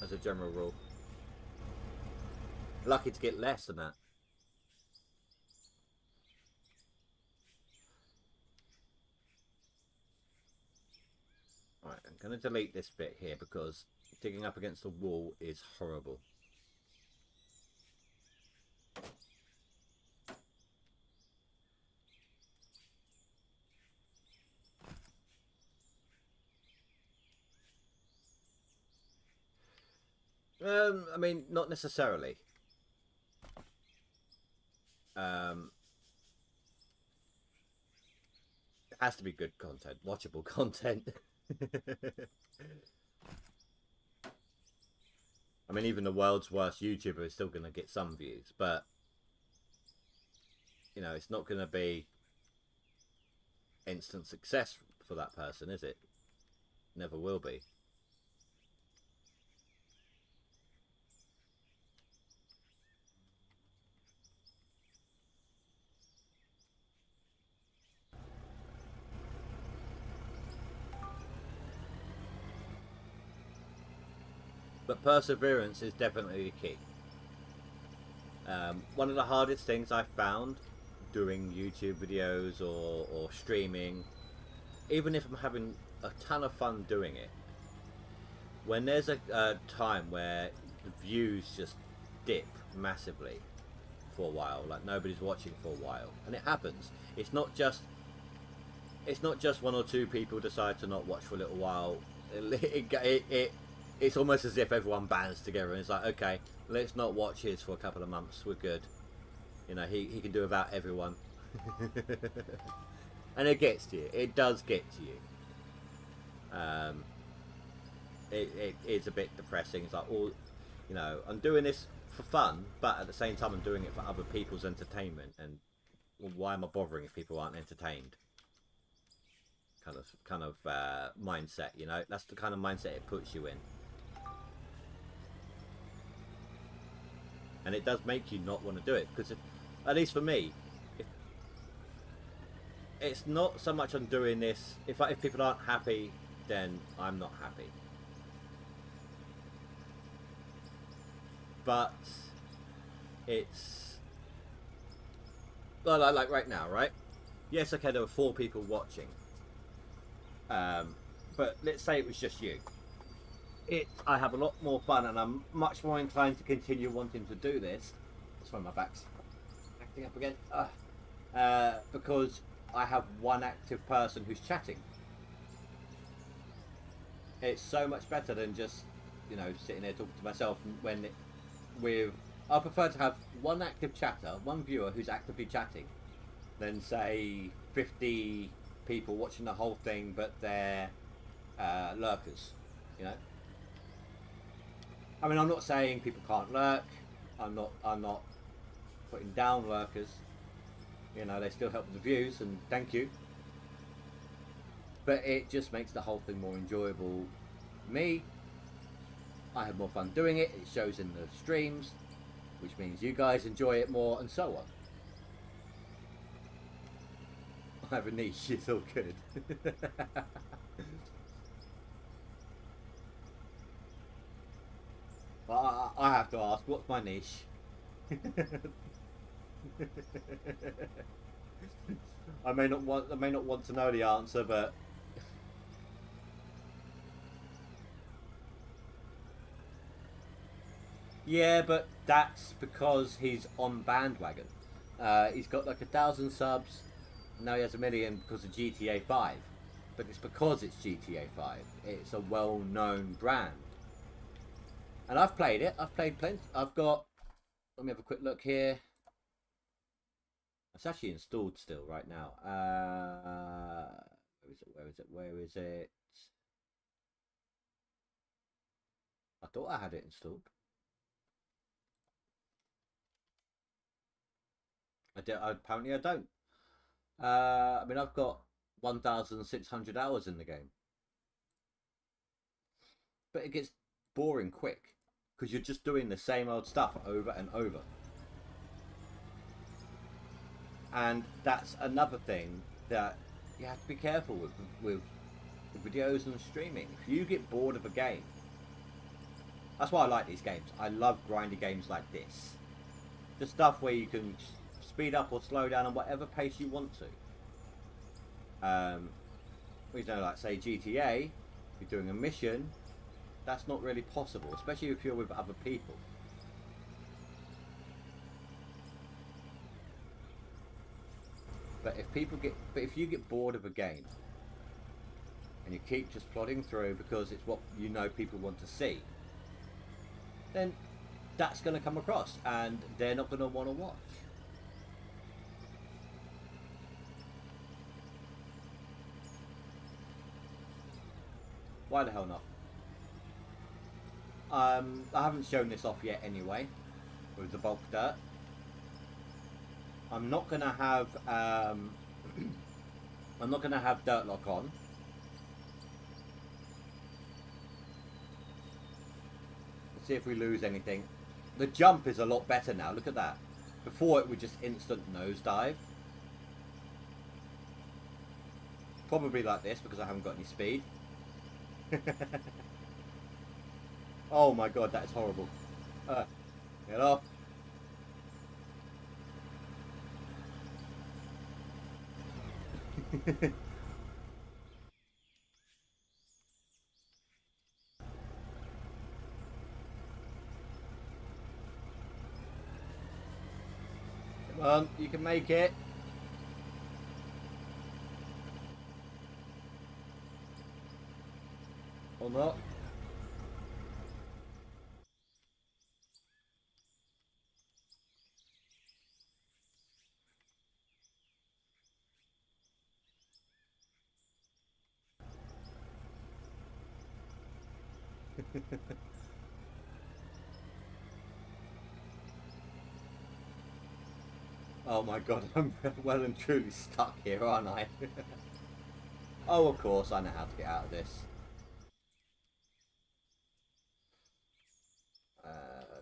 as a general rule. Lucky to get less than that. Right, I'm going to delete this bit here because digging up against the wall is horrible. I mean, not necessarily. It has to be good content, watchable content. I mean, even the world's worst YouTuber is still going to get some views, but you know, it's not going to be instant success for that person, is it? Never will be. But perseverance is definitely the key. One of the hardest things I found doing YouTube videos or streaming, even if I'm having a ton of fun doing it, when there's a time where the views just dip massively for a while, like nobody's watching for a while, and it happens. It's not just one or two people decide to not watch for a little while. It's almost as if everyone bands together and it's like, okay, let's not watch his for a couple of months. We're good. You know, he can do without everyone. And it gets to you. It does get to you. It is a bit depressing. It's like, all, you know, I'm doing this for fun, but at the same time I'm doing it for other people's entertainment. And well, why am I bothering if people aren't entertained? Kind of mindset, you know. That's the kind of mindset it puts you in. And it does make you not want to do it, because at least for me, it's not so much I'm doing this. If people aren't happy, then I'm not happy. But it's well, like right now, right? Yes, okay, there were 4 people watching. But let's say it was just you. I have a lot more fun, and I'm much more inclined to continue wanting to do this. That's why my back's acting up again. Because I have one active person who's chatting. It's so much better than just, you know, sitting there talking to myself. I prefer to have one active chatter, one viewer who's actively chatting, than say 50 people watching the whole thing, but they're lurkers. You know. I mean, I'm not saying people can't lurk. I'm not putting down lurkers. You know, they still help with the views, and thank you. But it just makes the whole thing more enjoyable. Me, I have more fun doing it. It shows in the streams, which means you guys enjoy it more, and so on. I have a niche. It's all good. But I have to ask, what's my niche? I may not want to know the answer, but yeah, but that's because he's on bandwagon. He's got like 1,000 subs. Now he has 1 million because of GTA 5. But it's because it's GTA 5. It's a well-known brand. And I've played it. I've played plenty. I've got... Let me have a quick look here. It's actually installed still right now. Where is it? I thought I had it installed. Apparently I don't. I mean, I've got 1,600 hours in the game. But it gets boring quick. Because you're just doing the same old stuff over and over. And that's another thing that you have to be careful with videos and streaming. If you get bored of a game, that's why I like these games. I love grindy games like this. The stuff where you can speed up or slow down on whatever pace you want to. You know, like say GTA, you're doing a mission, that's not really possible, especially if you're with other people. But if you get bored of a game and you keep just plodding through because it's what you know people want to see, then that's going to come across and they're not going to want to watch. Why the hell not? I haven't shown this off yet anyway, with the bulk dirt. I'm not gonna have I'm not gonna have dirt lock on. Let's see if we lose anything. The jump is a lot better now. Look at that. Before it would just instant nosedive. Probably like this because I haven't got any speed. Oh my god, that is horrible. Get off. Come on, you can make it. Or not. Oh my god, I'm well and truly stuck here, aren't I? Oh, of course, I know how to get out of this.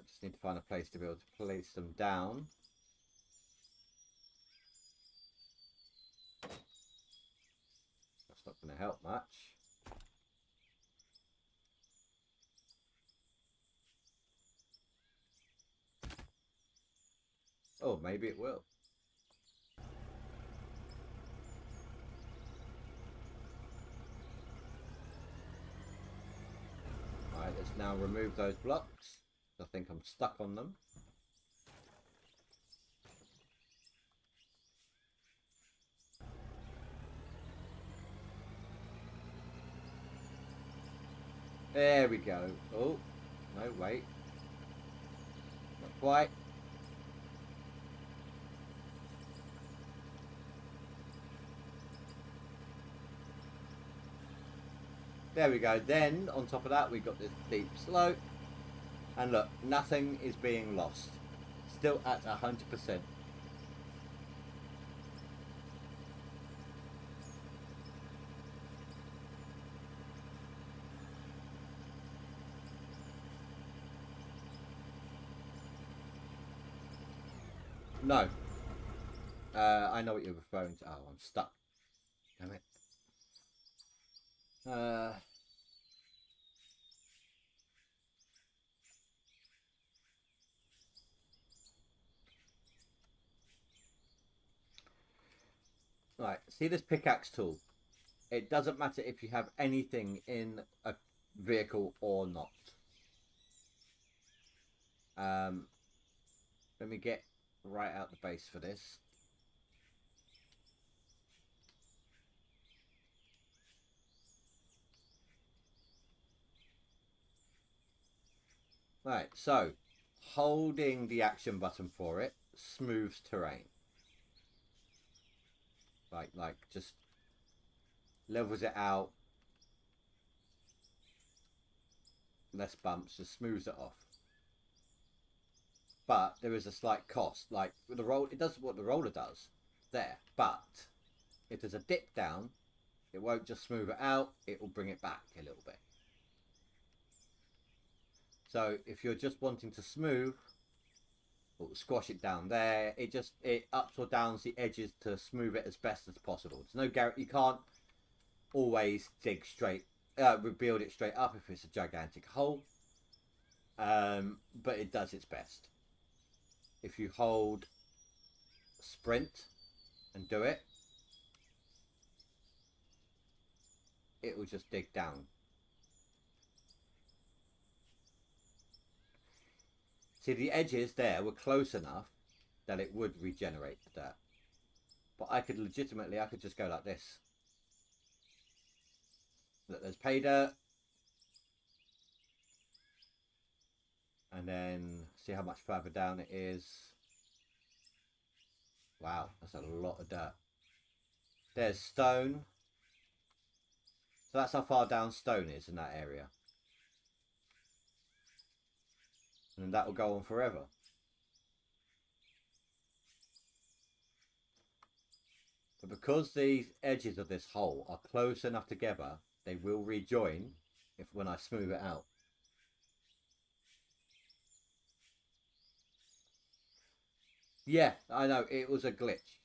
Just need to find a place to be able to place them down. That's not going to help much. Oh, maybe it will. Alright, let's now remove those blocks. I think I'm stuck on them. There we go. Oh, no, wait. Not quite. There we go. Then, on top of that, we've got this deep slope. And look, nothing is being lost. Still at 100%. No. I know what you're referring to. Oh, I'm stuck. Damn it. Right, see this pickaxe tool? It doesn't matter if you have anything in a vehicle or not. Let me get right out the base for this. Right, so holding the action button for it smooths terrain. Like just levels it out. Less bumps, just smooths it off. But there is a slight cost. Like with the roll, it does what the roller does there. But if there's a dip down, it won't just smooth it out, it will bring it back a little bit. So if you're just wanting to smooth, or squash it down there. It ups or downs the edges to smooth it as best as possible. There's no guarantee. You can't always dig straight, build it straight up if it's a gigantic hole. But it does its best. If you hold sprint and do it, it will just dig down. See, the edges there were close enough that it would regenerate the dirt. But I could just go like this. Look, there's pay dirt. And then see how much further down it is. Wow, that's a lot of dirt. There's stone. So that's how far down stone is in that area. And that will go on forever. But because these edges of this hole are close enough together, they will rejoin when I smooth it out. Yeah, I know, it was a glitch.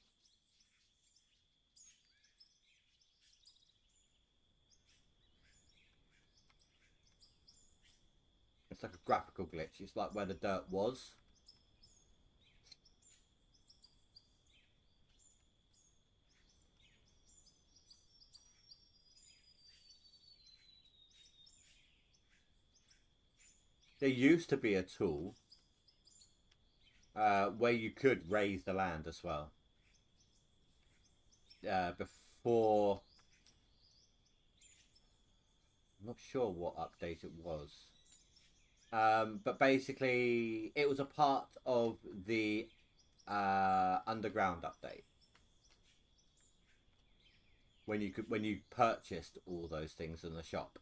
It's like a graphical glitch. It's like where the dirt was. There used to be a tool where you could raise the land as well. Before... I'm not sure what update it was. But basically, it was a part of the underground update. When you purchased all those things in the shop.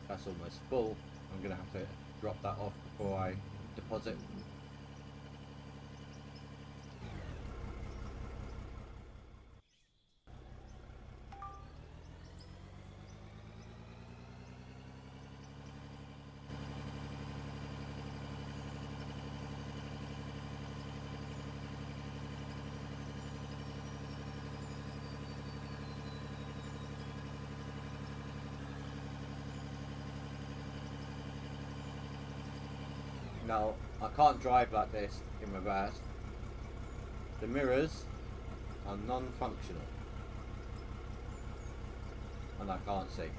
That's almost full. I'm gonna have to drop that off before I deposit. Now, I can't drive like this in reverse. The mirrors are non-functional. And I can't see.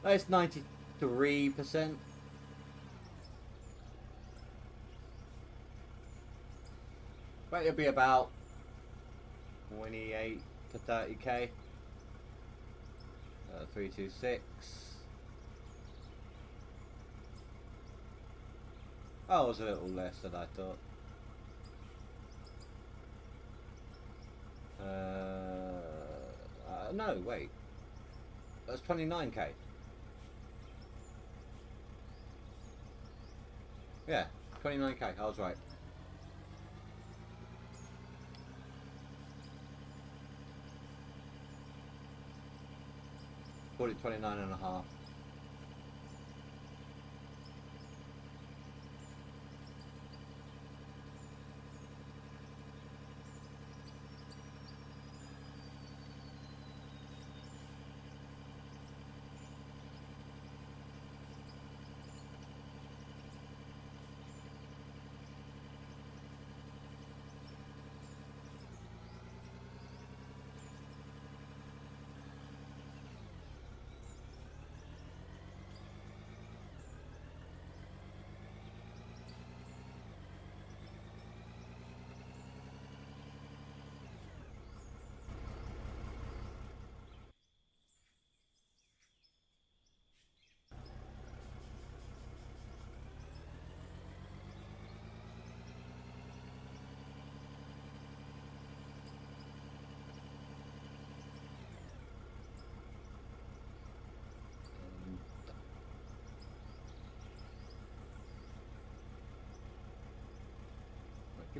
That's 93%. But it'll be about 28 to 30k. 326. Oh, it was a little less than I thought. No, wait. That's 29k. Yeah, 29k. I was right. Call it 29.5.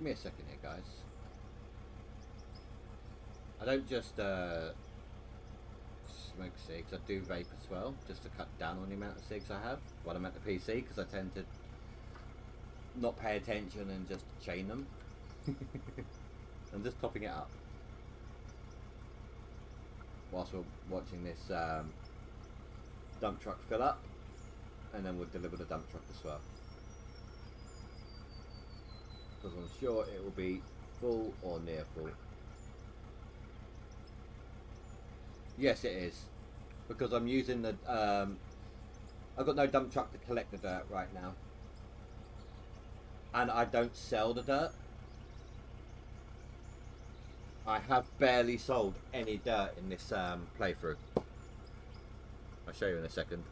Give me a second here, guys. I don't just smoke cigs, I do vape as well, just to cut down on the amount of cigs I have while I'm at the PC, because I tend to not pay attention and just chain them. I'm just topping it up whilst we're watching this dump truck fill up, and then we'll deliver the dump truck as well, because I'm sure it will be full or near full. Yes, it is, because I'm using the I've got no dump truck to collect the dirt right now, and I don't sell the dirt. I have barely sold any dirt in this playthrough. I'll show you in a second.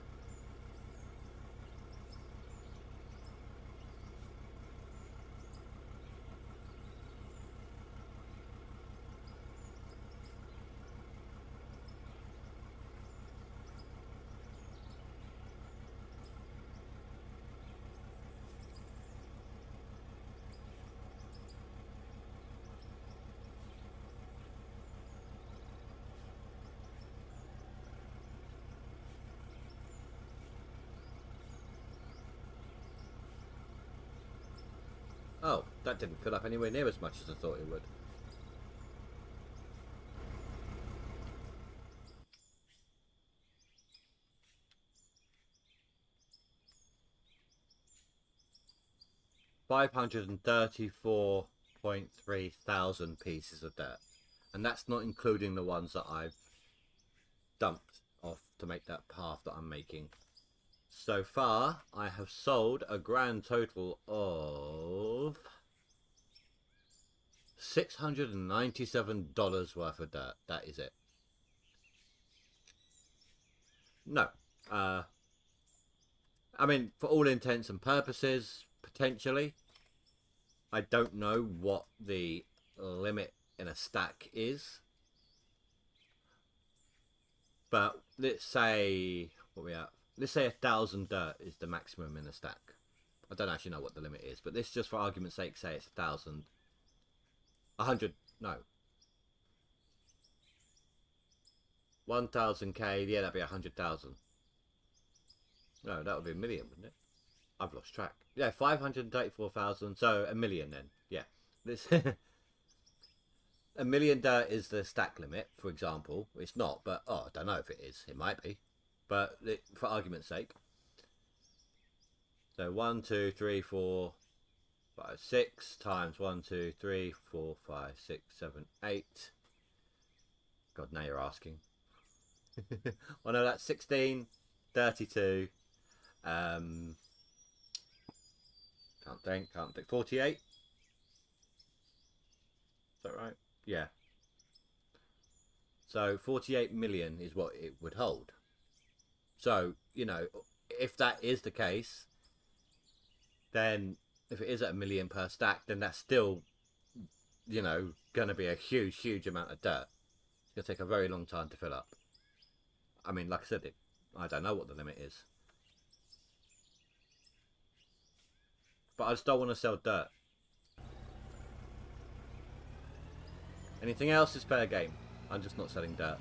Oh, that didn't fill up anywhere near as much as I thought it would. $534.3 thousand pieces of dirt, and that's not including the ones that I've dumped off to make that path that I'm making. So far, I have sold a grand total of $697 worth of dirt. That is it. No. I mean, for all intents and purposes, potentially. I don't know what the limit in a stack is. But let's say, what we at? Let's say 1,000 dirt is the maximum in a stack. I don't actually know what the limit is, but let's just for argument's sake say it's 1,000. 100, no. 1,000k, yeah, that'd be 100,000. No, that would be a million, wouldn't it? I've lost track. Yeah, 534,000, so a million then. Yeah. This a million dirt is the stack limit, for example. It's not, but oh, I don't know if it is. It might be. But for argument's sake. So 1, 2, 3, 4, 5, 6 times 1, 2, 3, 4, 5, 6, 7, 8. God, now you're asking. Well, no, that's 16, 32. Can't think. 48. Is that right? Yeah. So 48 million is what it would hold. So, you know, if that is the case, then if it is at a million per stack, then that's still, you know, going to be a huge amount of dirt. It's going to take a very long time to fill up. I mean, like I said, I don't know what the limit is. But I just don't want to sell dirt. Anything else is fair game. I'm just not selling dirt.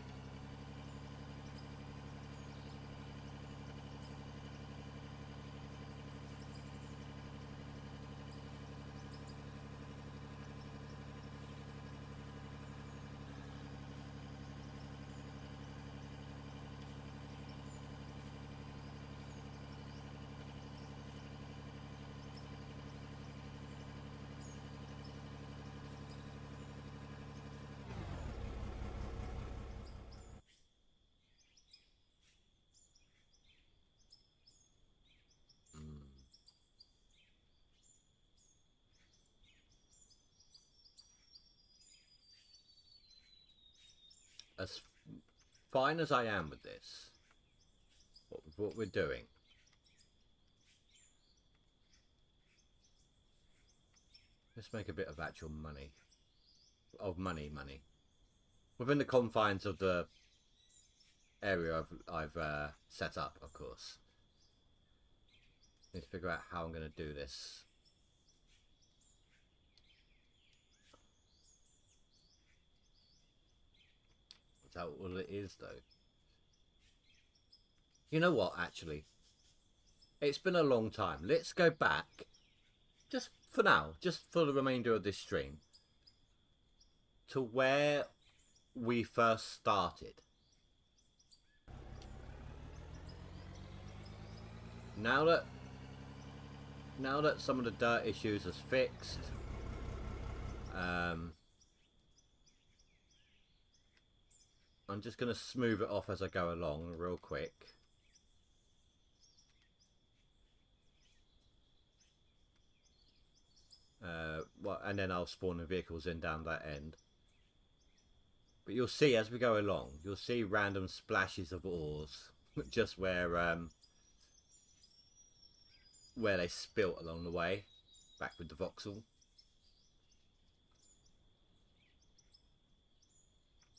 As fine as I am with this, what we're doing, let's make a bit of actual money, money within the confines of the area I've set up, of course. Need to figure out how I'm going to do this. that all it is, though? You know what, actually? It's been a long time. Let's go back, just for now, just for the remainder of this stream, to where we first started. Now that some of the dirt issues is fixed, I'm just going to smooth it off as I go along real quick. Well, and then I'll spawn the vehicles in down that end. But you'll see as we go along, you'll see random splashes of ores, just where they spilt along the way, back with the voxel.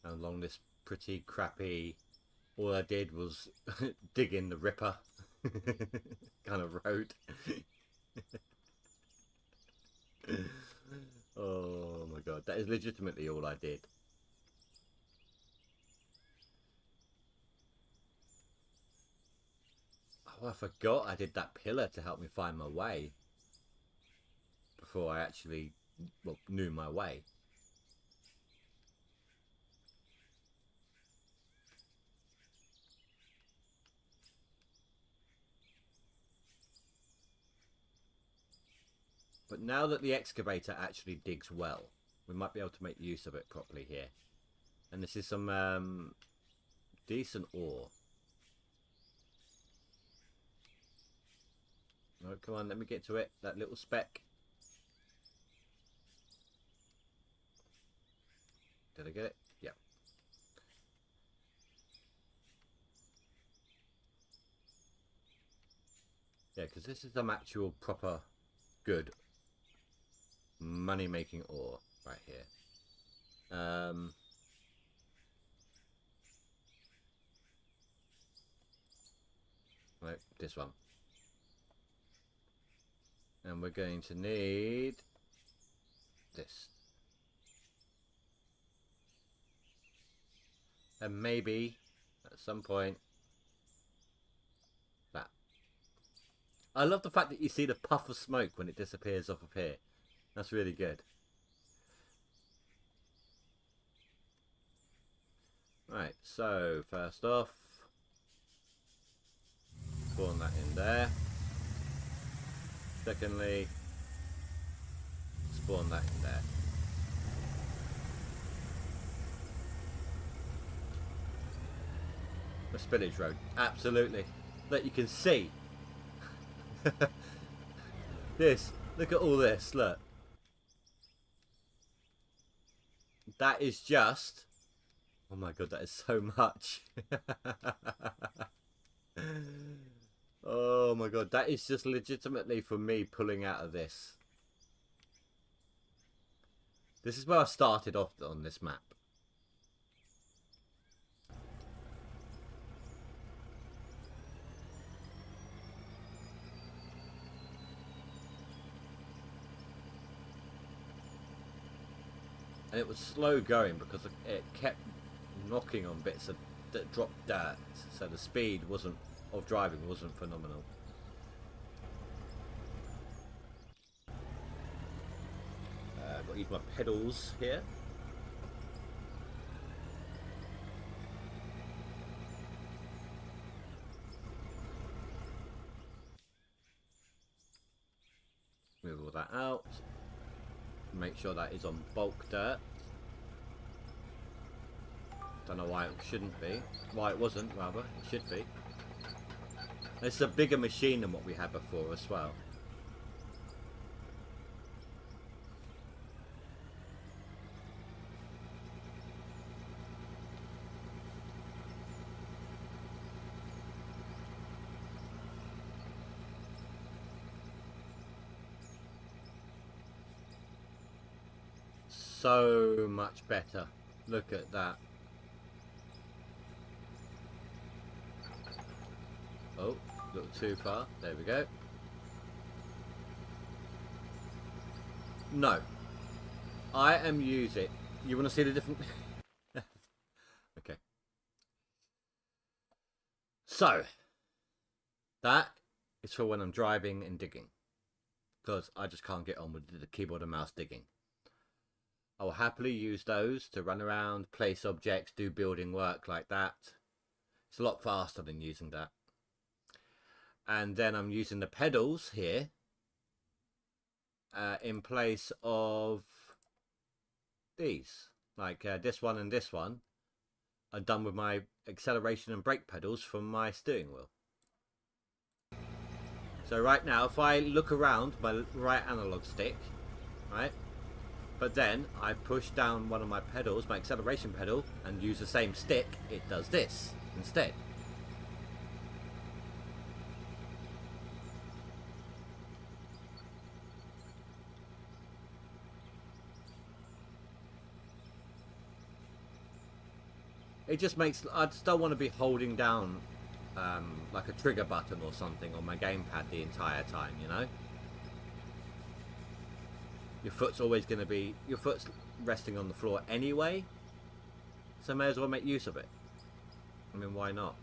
And along this pretty crappy, all I did was dig in the Ripper kind of road. Oh my god, that is legitimately all I did. Oh, I forgot I did that pillar to help me find my way before I actually, well, knew my way. But now that the excavator actually digs well, we might be able to make use of it properly here. And this is some decent ore. Oh, come on, let me get to it. That little speck. Did I get it? Yeah. Yeah, because this is some actual proper good money-making ore right here. Right, this one. And we're going to need this. And maybe, at some point, that. I love the fact that you see the puff of smoke when it disappears off of here. That's really good. Right, so first off, spawn that in there. Secondly, spawn that in there. The spillage road, absolutely. Look, you can see. This, look at all this, look. That is just, oh my god, that is so much. Oh my god, that is just legitimately for me pulling out of this. This is where I started off on this map. And it was slow going because it kept knocking on bits that dropped dirt, so the speed of driving wasn't phenomenal. I've got to use my pedals here. Move all that out. Make sure that is on bulk dirt. Don't know why it shouldn't be. Why it wasn't, rather. It should be. It's a bigger machine than what we had before as well. So much better. Look at that. Oh, a little too far. There we go. No. I am using... You want to see the different... Okay. So that is for when I'm driving and digging, because I just can't get on with the keyboard and mouse digging. I will happily use those to run around, place objects, do building work like that. It's a lot faster than using that. And then I'm using the pedals here in place of these. Like this one and this one are done with my acceleration and brake pedals from my steering wheel. So right now, if I look around my right analog stick, right, but then I push down one of my pedals, my acceleration pedal, and use the same stick, it does this instead. It just makes, I just don't want to be holding down like a trigger button or something on my gamepad the entire time, you know? Your foot's always going to be, your foot's resting on the floor anyway, so may as well make use of it. I mean, why not?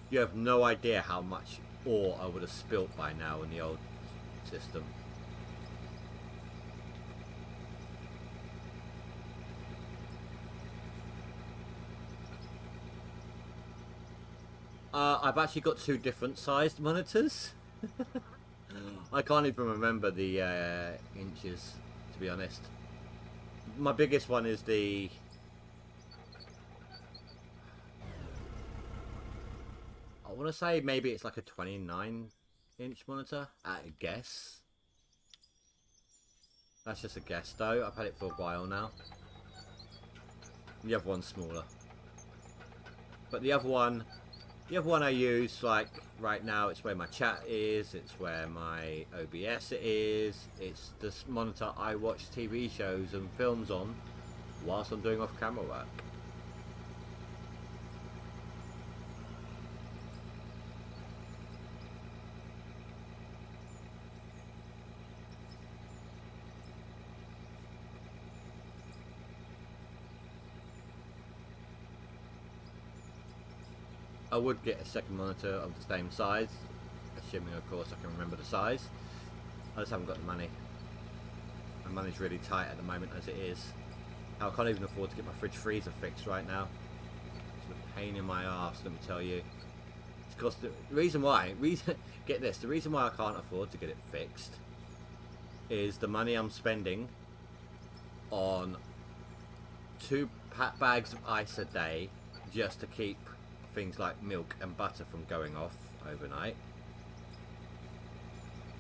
You have no idea how much ore I would have spilt by now in the old system. I've actually got two different sized monitors. I can't even remember the inches, to be honest. My biggest one is the... I want to say maybe it's like a 29-inch monitor, at a guess. That's just a guess though, I've had it for a while now. The other one's smaller. But the other one I use, like, right now, it's where my chat is, it's where my OBS is, it's this monitor I watch TV shows and films on whilst I'm doing off-camera work. I would get a second monitor of the same size, assuming of course I can remember the size. I just haven't got the money. My money's really tight at the moment as it is. I can't even afford to get my fridge freezer fixed right now. It's a pain in my arse, let me tell you. It's because the reason why, get this, the reason why I can't afford to get it fixed is the money I'm spending on 2 bags of ice a day just to keep things like milk and butter from going off overnight,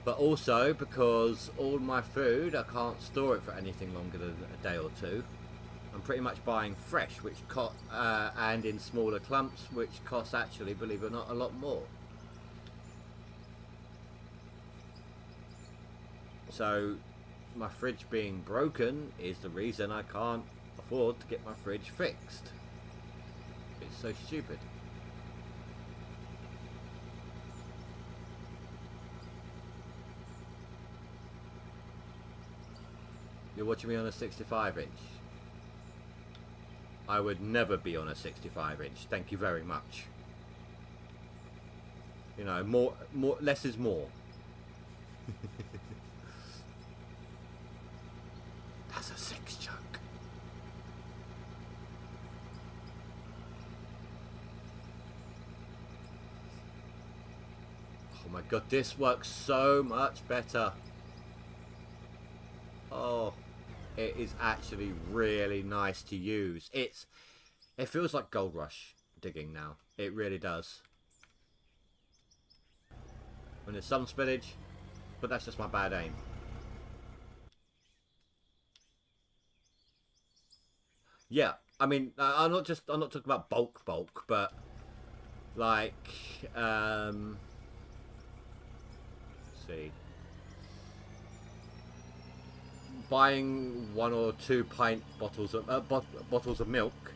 but also because all my food, I can't store it for anything longer than a day or two. I'm pretty much buying fresh, which and in smaller clumps, which costs actually, believe it or not, a lot more. So my fridge being broken is the reason I can't afford to get my fridge fixed. It's so stupid. You're watching me on a 65-inch. I would never be on a 65-inch. Thank you very much. You know, less is more. That's a 6 joke. Oh my god, this works so much better. Oh, it is actually really nice to use. It feels like Gold Rush digging now. It really does. When there's some spillage, but that's just my bad aim. Yeah, I mean, I'm not talking about bulk, but like, let's see. Buying 1 or 2 pint bottles of milk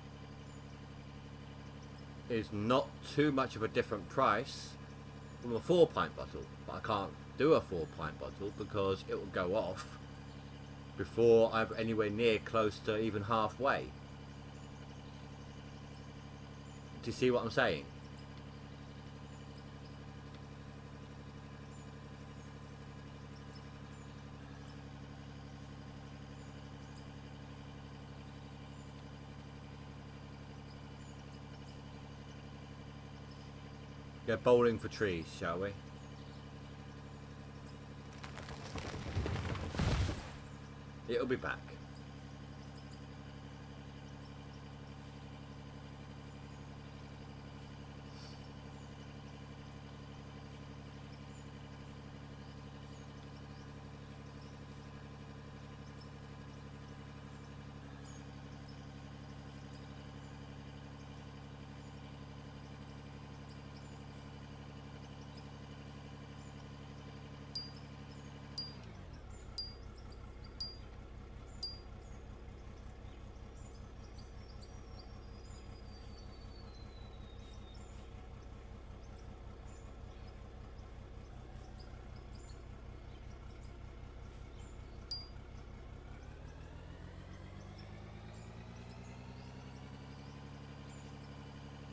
is not too much of a different price from a 4-pint bottle, but I can't do a 4-pint bottle because it will go off before I'm anywhere near close to even halfway. Do you see what I'm saying? Go bowling for trees, shall we? It'll be back.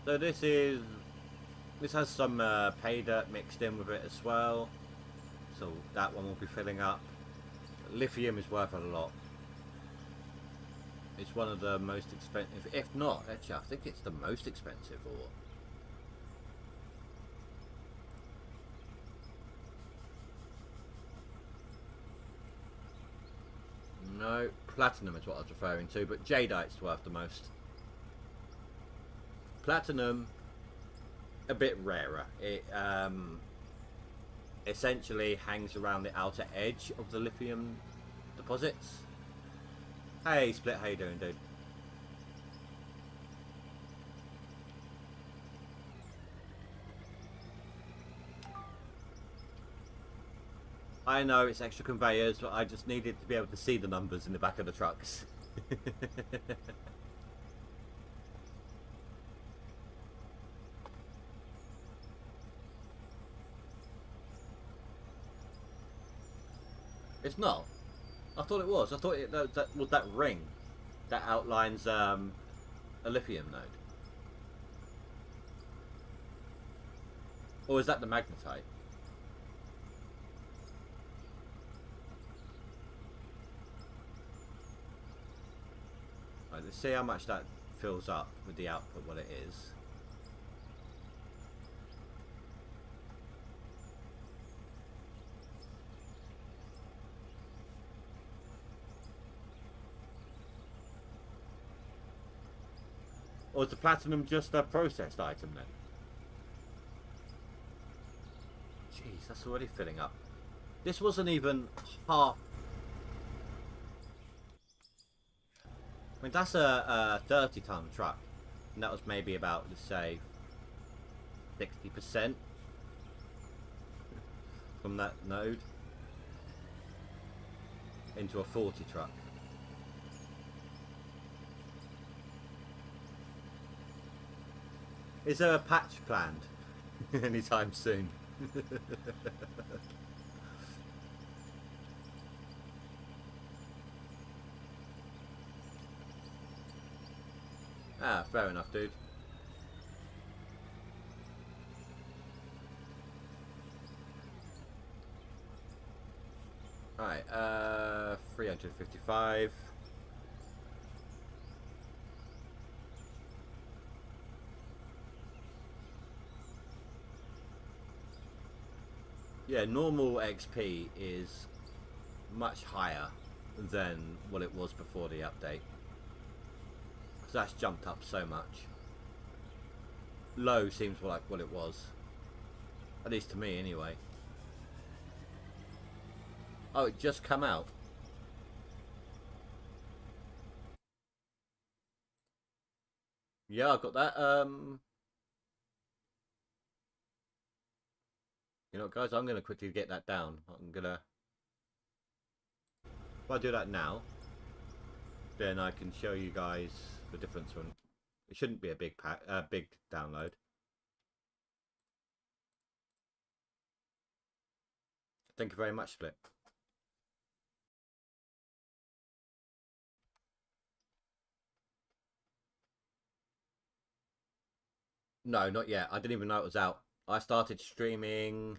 So this has some pay dirt mixed in with it as well. So that one will be filling up. Lithium is worth a lot. It's one of the most expensive, if not, actually I think it's the most expensive ore. No, platinum is what I was referring to, but jadeite's worth the most. Platinum, a bit rarer. It essentially hangs around the outer edge of the lithium deposits. Hey Split, how you doing, dude? I know it's extra conveyors, but I just needed to be able to see the numbers in the back of the trucks. It's not. I thought it was. I thought that was that ring that outlines a lithium node. Or is that the magnetite? Right, let's see how much that fills up with the output, what it is. Or is the platinum just a processed item then? Jeez, that's already filling up. This wasn't even half. I mean, that's a 30-ton truck. And that was maybe about, let's say, 60% from that node into a 40 truck. Is there a patch planned anytime soon? Ah, fair enough, dude. Alright, 355. Yeah, normal XP is much higher than what it was before the update. So that's jumped up so much. Low seems like what it was. At least to me, anyway. Oh, it just come out. Yeah, I got that. You know, guys, I'm gonna quickly get that down. If I do that now, then I can show you guys the difference. When it shouldn't be a big big download. Thank you very much, Split. No, not yet. I didn't even know it was out. I started streaming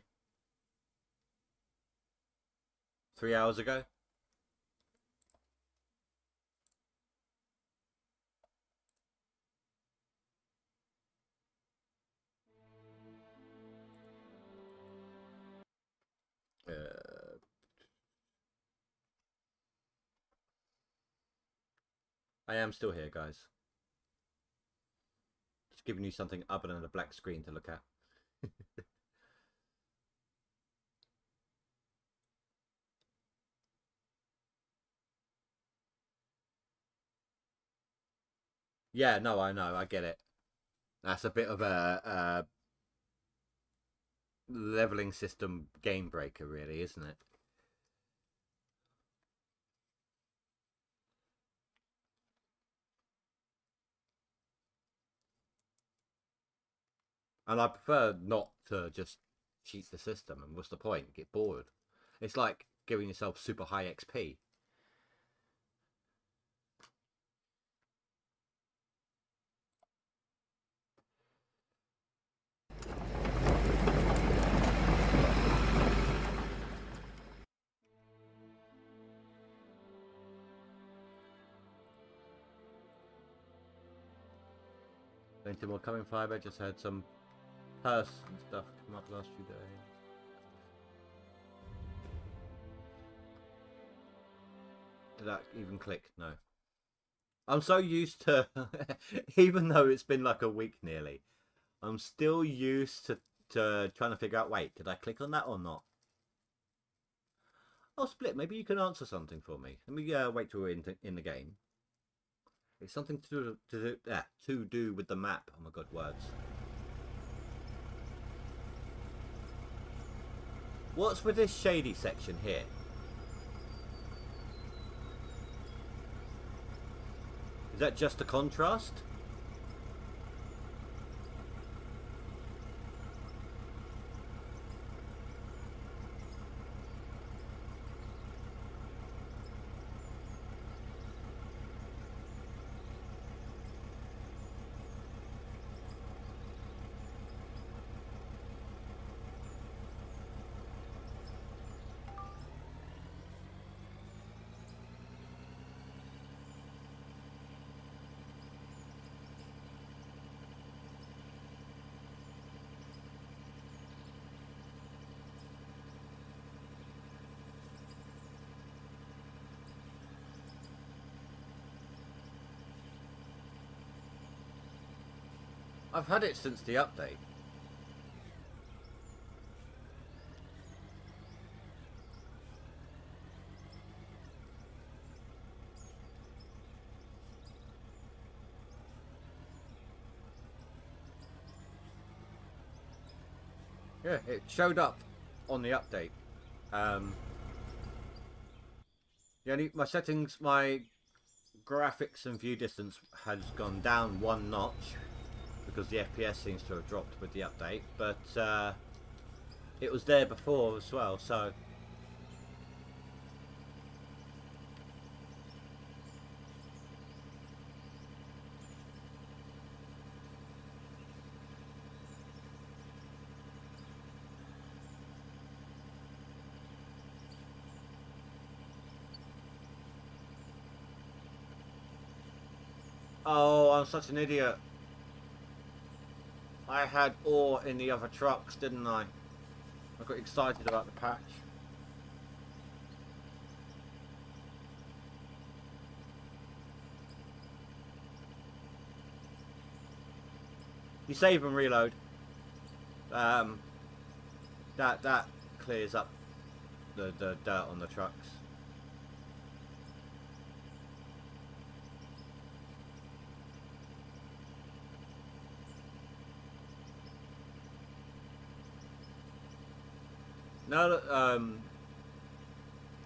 3 hours ago. I am still here, guys. Just giving you something other than a black screen to look at. Yeah, no, I know, I get it. That's a bit of a leveling system game breaker, really, isn't it? And I prefer not to just cheat the system. And what's the point? Get bored. It's like giving yourself super high XP. Into more coming fiber. Just had some purse and stuff come up the last few days. Did that even click? No. I'm so used to, even though it's been like a week nearly, I'm still used to trying to figure out, wait, did I click on that or not? Oh, Split, maybe you can answer something for me. Let me wait till we're in the game. It's something to do with the map. Oh my god, words. What's with this shady section here? Is that just a contrast? I've had it since the update. Yeah, it showed up on the update. My settings, my graphics and view distance has gone down one notch because the FPS seems to have dropped with the update, but it was there before as well, so oh, I'm such an idiot. I had ore in the other trucks, didn't I? I got excited about the patch. You save and reload. That clears up the dirt on the trucks. Now that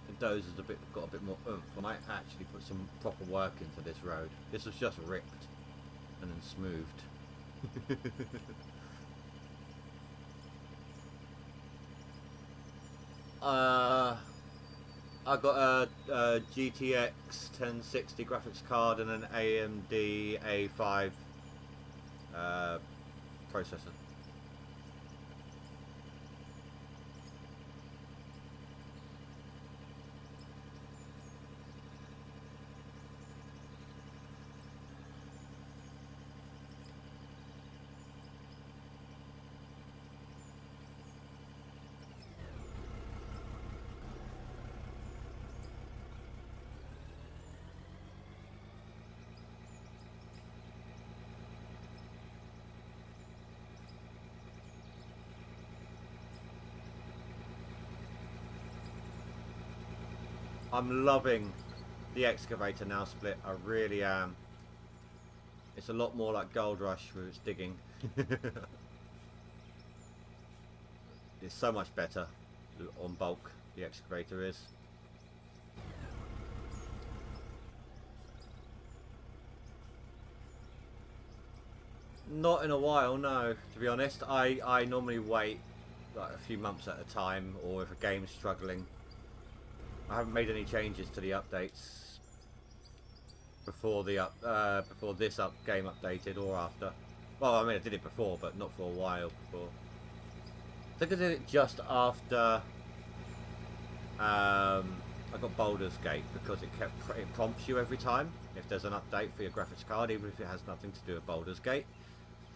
the dozer's got a bit more oomph, I might actually put some proper work into this road. This was just ripped and then smoothed. I got a GTX 1060 graphics card and an AMD A5 processor. I'm loving the excavator now split. I really am. It's a lot more like Gold Rush with its digging. It's so much better on bulk, the excavator is. Not in a while, no. To be honest, I normally wait like a few months at a time, or if a game's struggling. I haven't made any changes to the updates before before this game updated or after. Well, I mean, I did it before, but not for a while before. I think I did it just after I got Baldur's Gate, because it prompts you every time if there's an update for your graphics card, even if it has nothing to do with Baldur's Gate.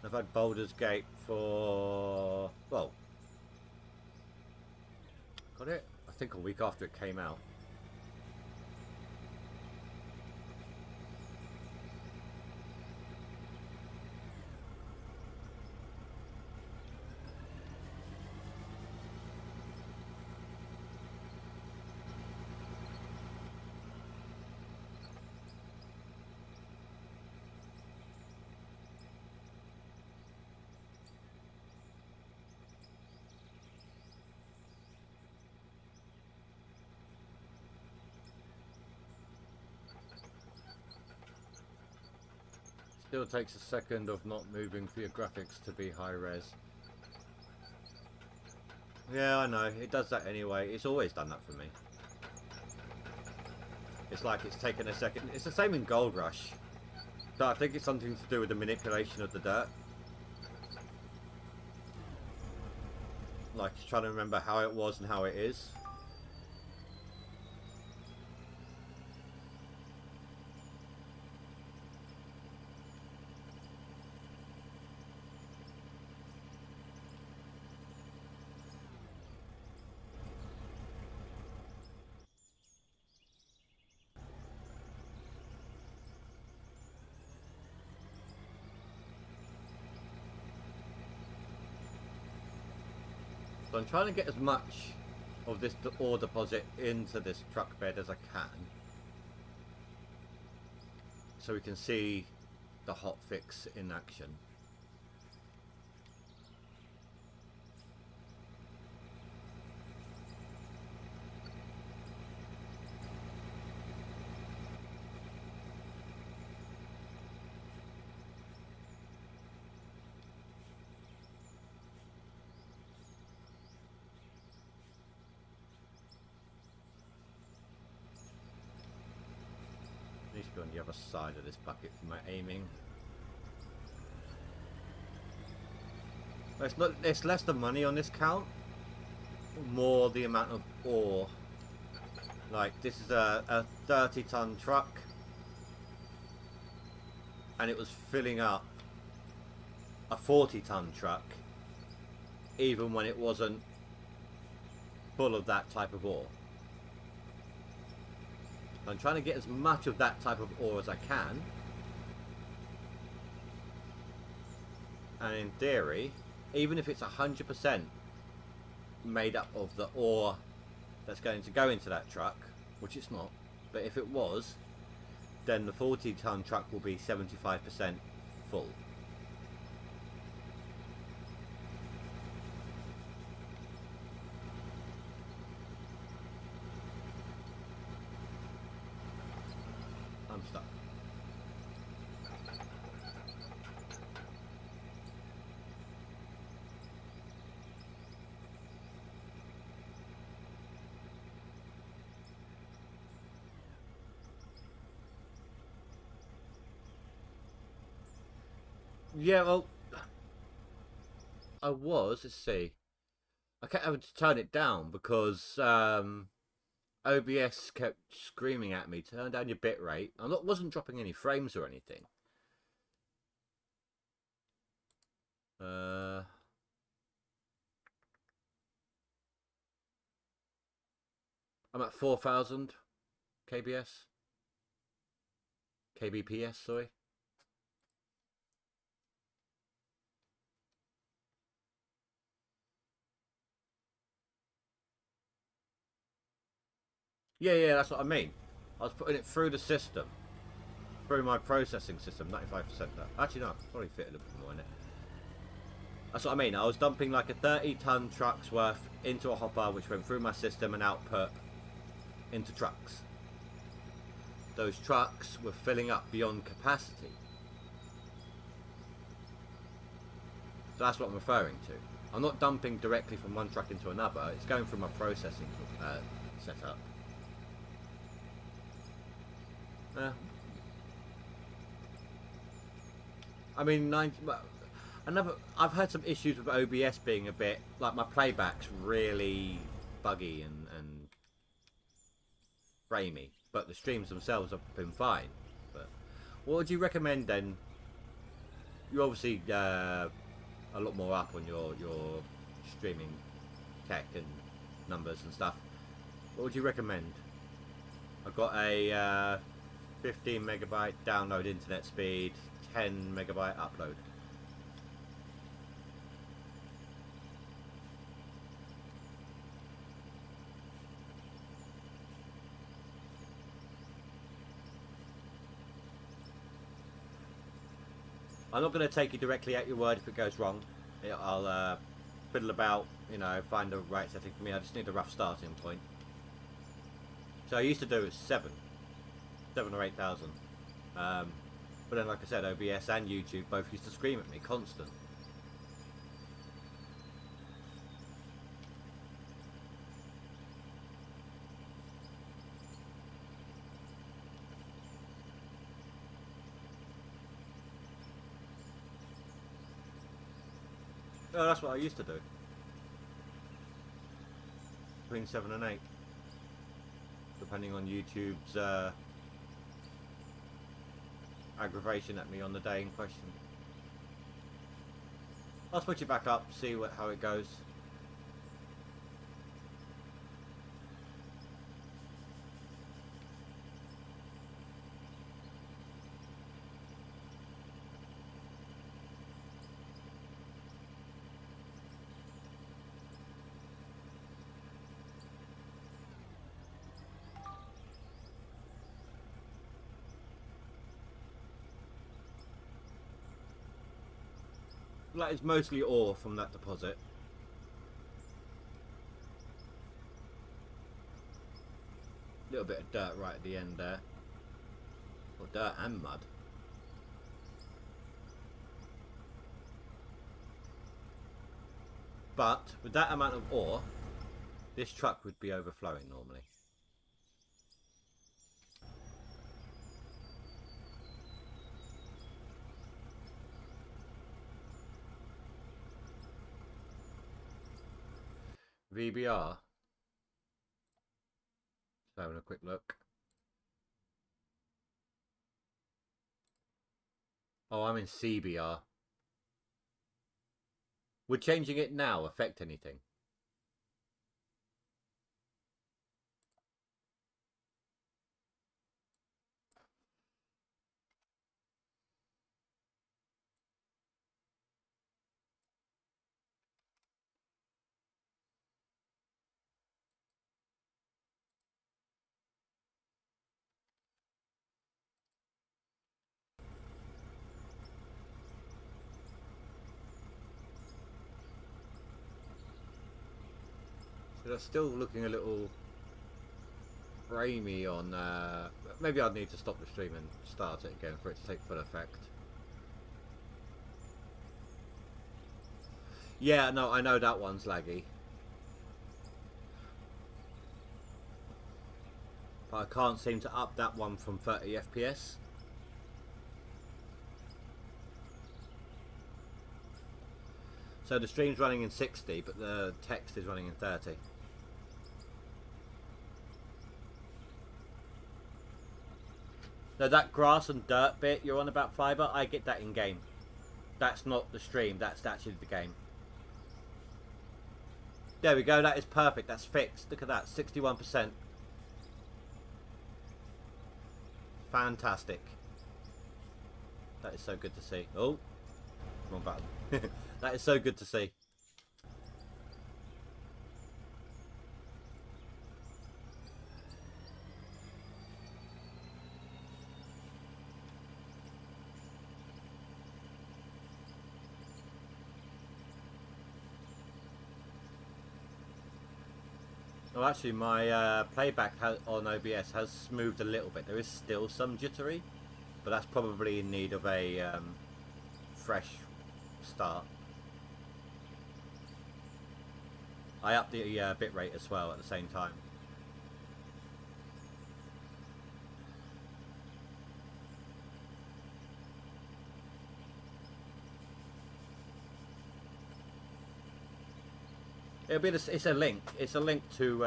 I've had Baldur's Gate for, well, got it I think a week after it came out. Still takes a second of not moving for your graphics to be high res. Yeah, I know. It does that anyway. It's always done that for me. It's like it's taken a second. It's the same in Gold Rush. So I think it's something to do with the manipulation of the dirt. Like, trying to remember how it was and how it is. So I'm trying to get as much of this ore deposit into this truck bed as I can, so we can see the hot fix in action. Needs to be on the other side of this bucket for my aiming. It's not. It's less the money on this count, more the amount of ore. Like, this is a 30-ton truck, and it was filling up a 40-ton truck, even when it wasn't full of that type of ore. I'm trying to get as much of that type of ore as I can, and in theory, even if it's 100% made up of the ore that's going to go into that truck, which it's not, but if it was, then the 40-ton truck will be 75% full. I'm stuck. Yeah, well, let's see. I kept having to turn it down because OBS kept screaming at me, turn down your bitrate. Wasn't dropping any frames or anything. I'm at 4,000 KBS. KBPS, sorry. Yeah, that's what I mean. I was putting it through the system, through my processing system, 95% that. Actually, no, probably fit a little bit more in it. That's what I mean. I was dumping like a 30-ton truck's worth into a hopper, which went through my system and output into trucks. Those trucks were filling up beyond capacity. So that's what I'm referring to. I'm not dumping directly from one truck into another. It's going through my processing setup. I mean, I've had some issues with OBS being a bit like my playback's really buggy and framey, but the streams themselves have been fine. But what would you recommend then? You're obviously a lot more up on your streaming tech and numbers and stuff. What would you recommend? I've got a 15 megabyte download internet speed, 10 megabyte upload. I'm not going to take you directly at your word if it goes wrong. I'll fiddle about, you know, find the right setting for me. I just need a rough starting point. So I used to do it 7 or 8,000. But then, like I said, OBS and YouTube both used to scream at me constant. Oh, that's what I used to do. Between 7 and 8. Depending on YouTube's aggravation at me on the day in question. I'll switch it back up, see how it goes. That is mostly ore from that deposit. A little bit of dirt right at the end there. Or dirt and mud. But with that amount of ore, this truck would be overflowing normally. VBR. Just having a quick look. Oh, I'm in CBR. Would changing it now affect anything? So that's still looking a little framey on... maybe I'd need to stop the stream and start it again for it to take full effect. Yeah, no, I know that one's laggy. But I can't seem to up that one from 30 FPS. So the stream's running in 60, but the text is running in 30. Now that grass and dirt bit you're on about fibre, I get that in game. That's not the stream, that's actually the game. There we go, that is perfect, that's fixed. Look at that, 61%. Fantastic. That is so good to see. Oh, wrong button. That is so good to see. Well, actually, my playback on OBS has smoothed a little bit. There is still some jittery, but that's probably in need of a fresh start. I upped the bitrate as well at the same time. It'll be this. It's a link. It's a link to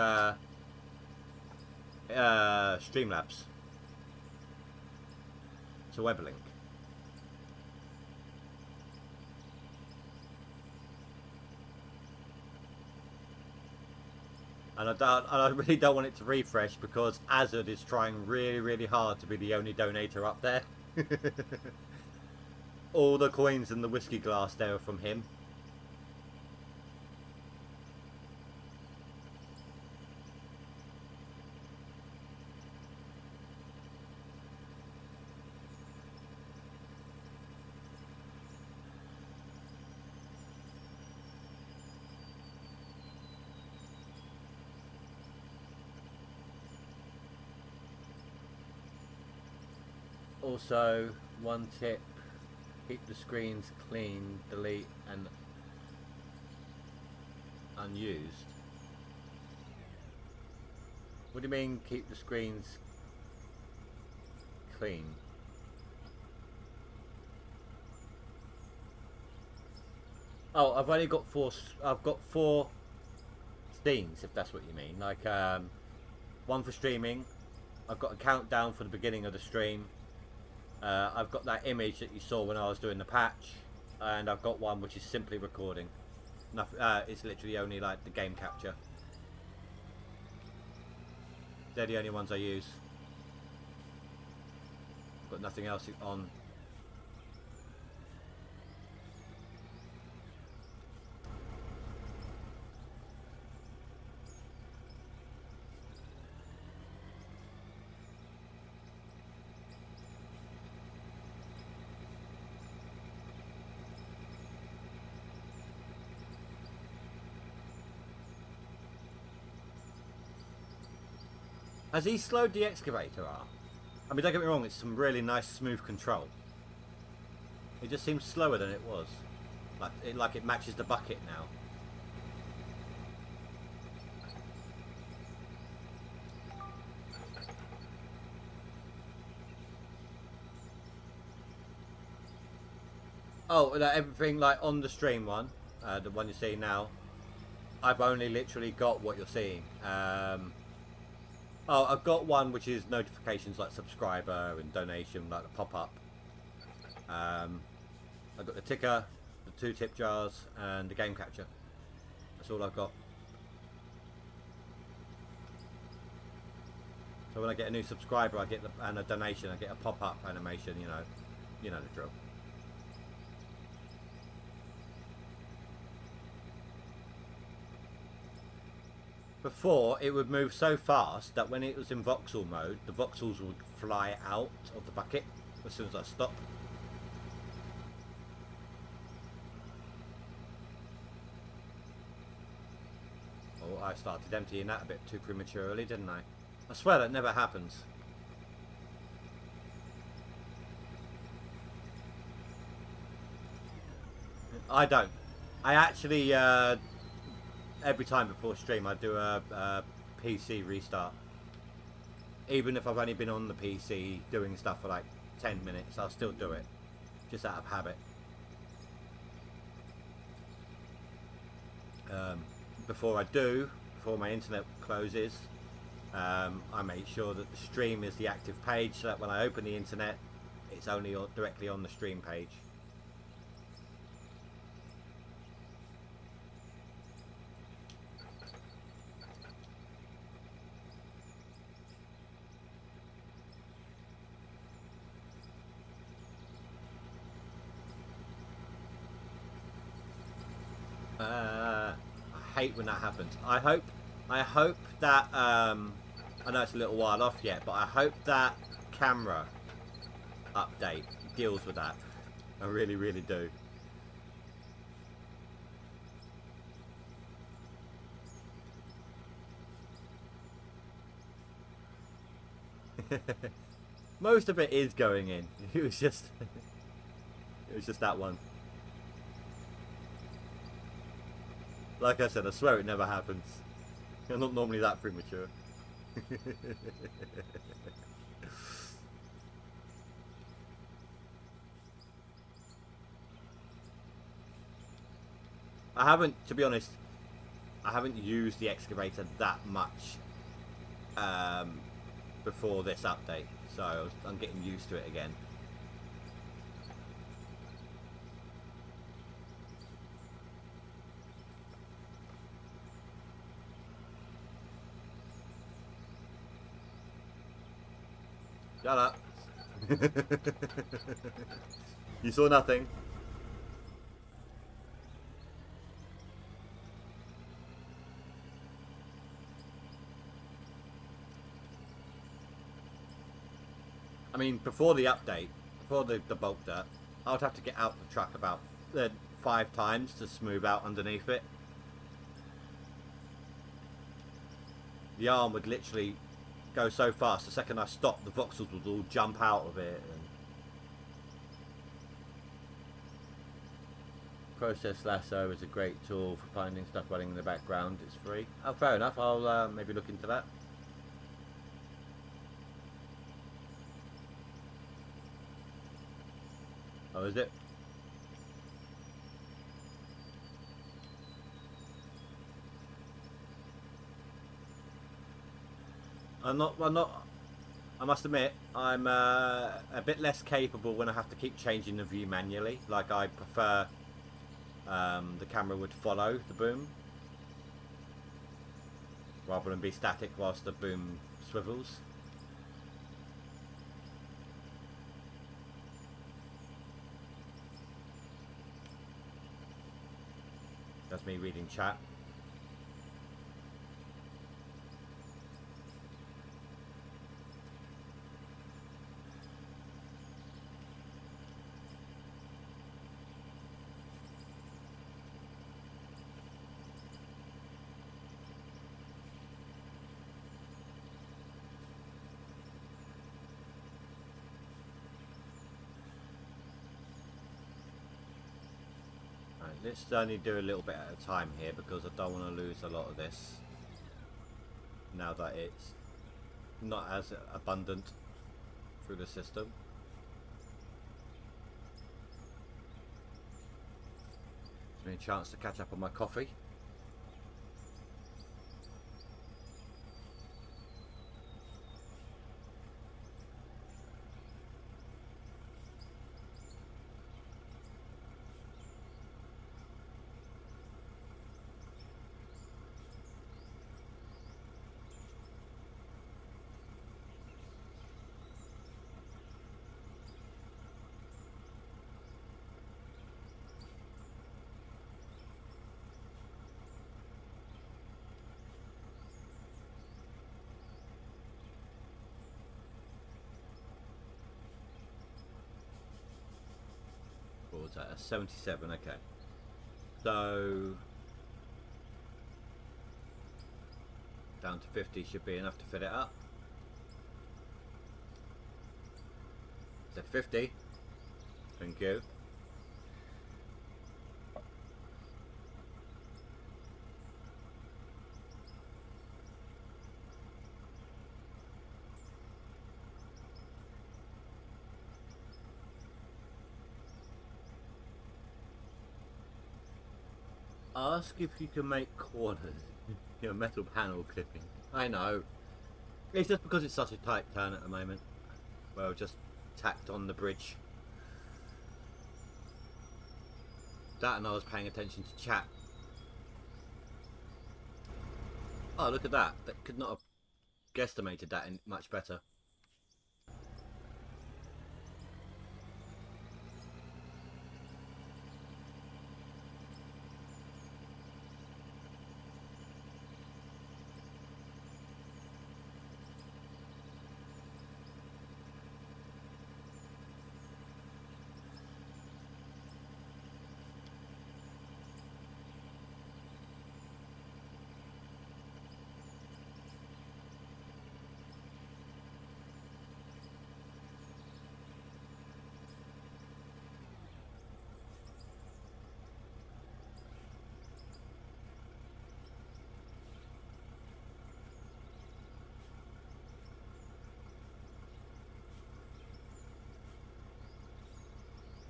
Streamlabs. It's a web link. And I really don't want it to refresh because Azad is trying really, really hard to be the only donator up there. All the coins in the whiskey glass there are from him. Also, one tip, keep the screens clean, delete and unused. What do you mean keep the screens clean? Oh, I've only got I've got four scenes, if that's what you mean. Like one for streaming. I've got a countdown for the beginning of the stream. I've got that image that you saw when I was doing the patch, and I've got one which is simply recording. Nothing, it's literally only like the game capture. They're the only ones I use. Got nothing else on. Has he slowed the excavator up? I mean, don't get me wrong, it's some really nice smooth control. It just seems slower than it was. Like it matches the bucket now. Oh, everything like on the stream one, the one you're seeing now, I've only literally got what you're seeing. Oh, I've got one which is notifications like subscriber and donation, like the pop-up. I've got the ticker, the 2 tip jars, and the game capture. That's all I've got. So when I get a new subscriber, I get and a donation, I get a pop-up animation. You know the drill. Before, it would move so fast that when it was in voxel mode, the voxels would fly out of the bucket as soon as I stop. Oh, I started emptying that a bit too prematurely, didn't I? I swear that never happens. I don't. I actually... every time before stream I do a PC restart. Even if I've only been on the PC doing stuff for like 10 minutes, I'll still do it. Just out of habit. Before my internet closes, I make sure that the stream is the active page so that when I open the internet, it's only directly on the stream page. I hate when that happens. I hope that I know it's a little while off yet, but I hope that camera update deals with that. I really, really do. Most of it is going in. It was just that one. Like I said, I swear it never happens. I'm not normally that premature. I haven't, to be honest, I haven't used the excavator that much before this update, so I'm getting used to it again. Shut up. You saw nothing. I mean, before the update, before the bulk dirt, I would have to get out the truck about 5 times to smooth out underneath it. The arm would literally go so fast, the second I stopped, the voxels would all jump out of it. And Process Lasso is a great tool for finding stuff running in the background. It's free. Oh, fair enough. I'll maybe look into that. Oh, is it? I'm not, I must admit, I'm a bit less capable when I have to keep changing the view manually. Like, I prefer the camera would follow the boom rather than be static whilst the boom swivels. That's me reading chat. Let's only do a little bit at a time here because I don't want to lose a lot of this now that it's not as abundant through the system. Gives me a chance to catch up on my coffee. What was that? A 77, okay. So down to 50 should be enough to fit it up. Said 50. Thank you. Ask if you can make corners. Your metal panel clipping. I know. It's just because it's such a tight turn at the moment. Well, just tacked on the bridge. That and I was paying attention to chat. Oh, look at that. That could not have guesstimated that in much better.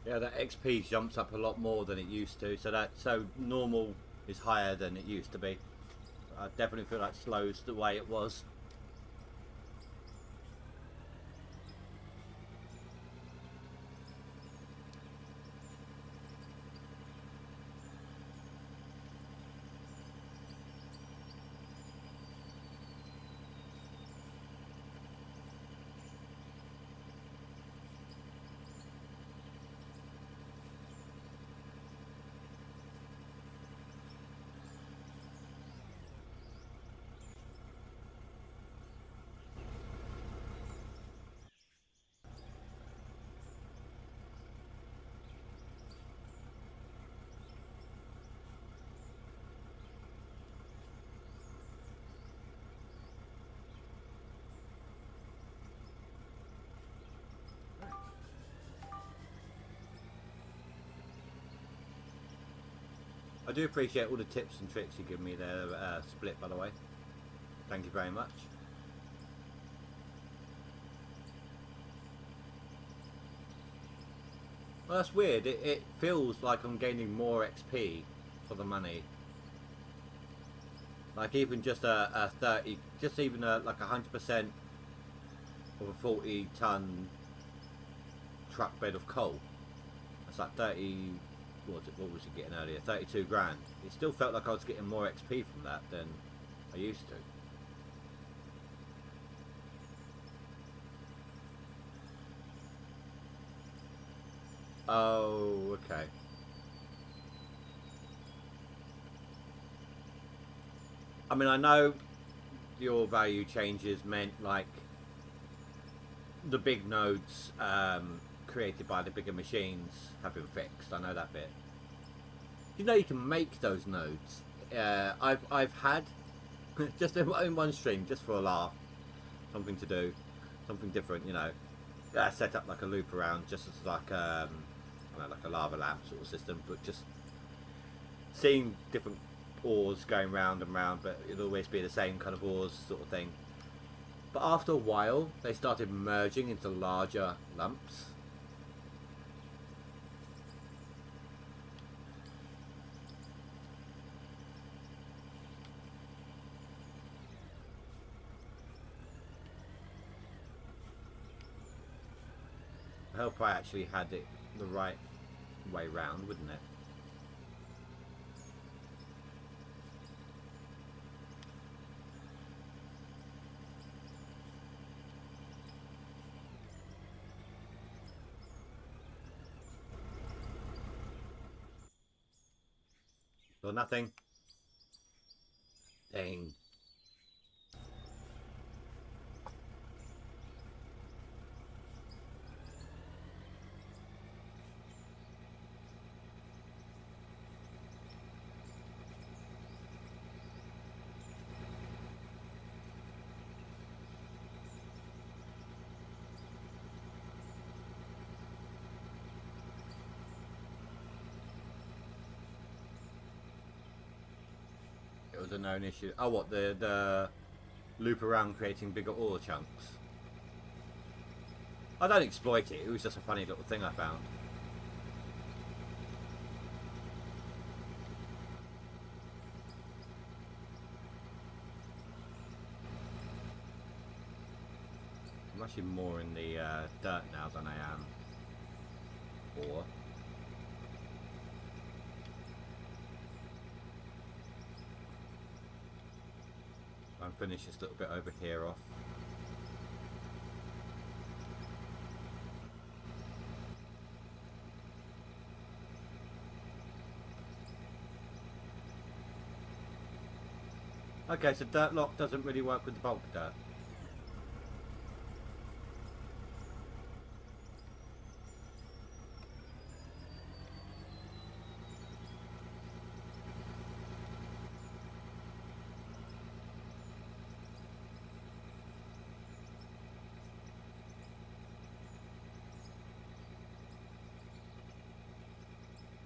Yeah, that XP jumps up a lot more than it used to. So normal is higher than it used to be. I definitely feel like slow's the way it was. I do appreciate all the tips and tricks you give me there, Split, by the way. Thank you very much. Well, that's weird. It feels like I'm gaining more XP for the money. Like even just a 30, just even like 100% of a 40-ton truck bed of coal. That's like 30. What was it getting earlier? 32 grand. It still felt like I was getting more XP from that than I used to. Oh, okay. I mean, I know your value changes meant like the big nodes created by the bigger machines have been fixed. I know that bit. You know, you can make those nodes. I've had just in one stream, just for a laugh, something to do, something different. You know, set up like a loop around, just as like I don't know, like a lava lamp sort of system, but just seeing different ores going round and round, but it'll always be the same kind of ores sort of thing. But after a while, they started merging into larger lumps. I hope I actually had it the right way round, wouldn't it? Or nothing. Dang. It was a known issue. Oh, what, the loop around creating bigger ore chunks? I don't exploit it. It was just a funny little thing I found. I'm actually more in the dirt now than I am ore. I'll finish this little bit over here off. Okay, so dirt lock doesn't really work with the bulk dirt.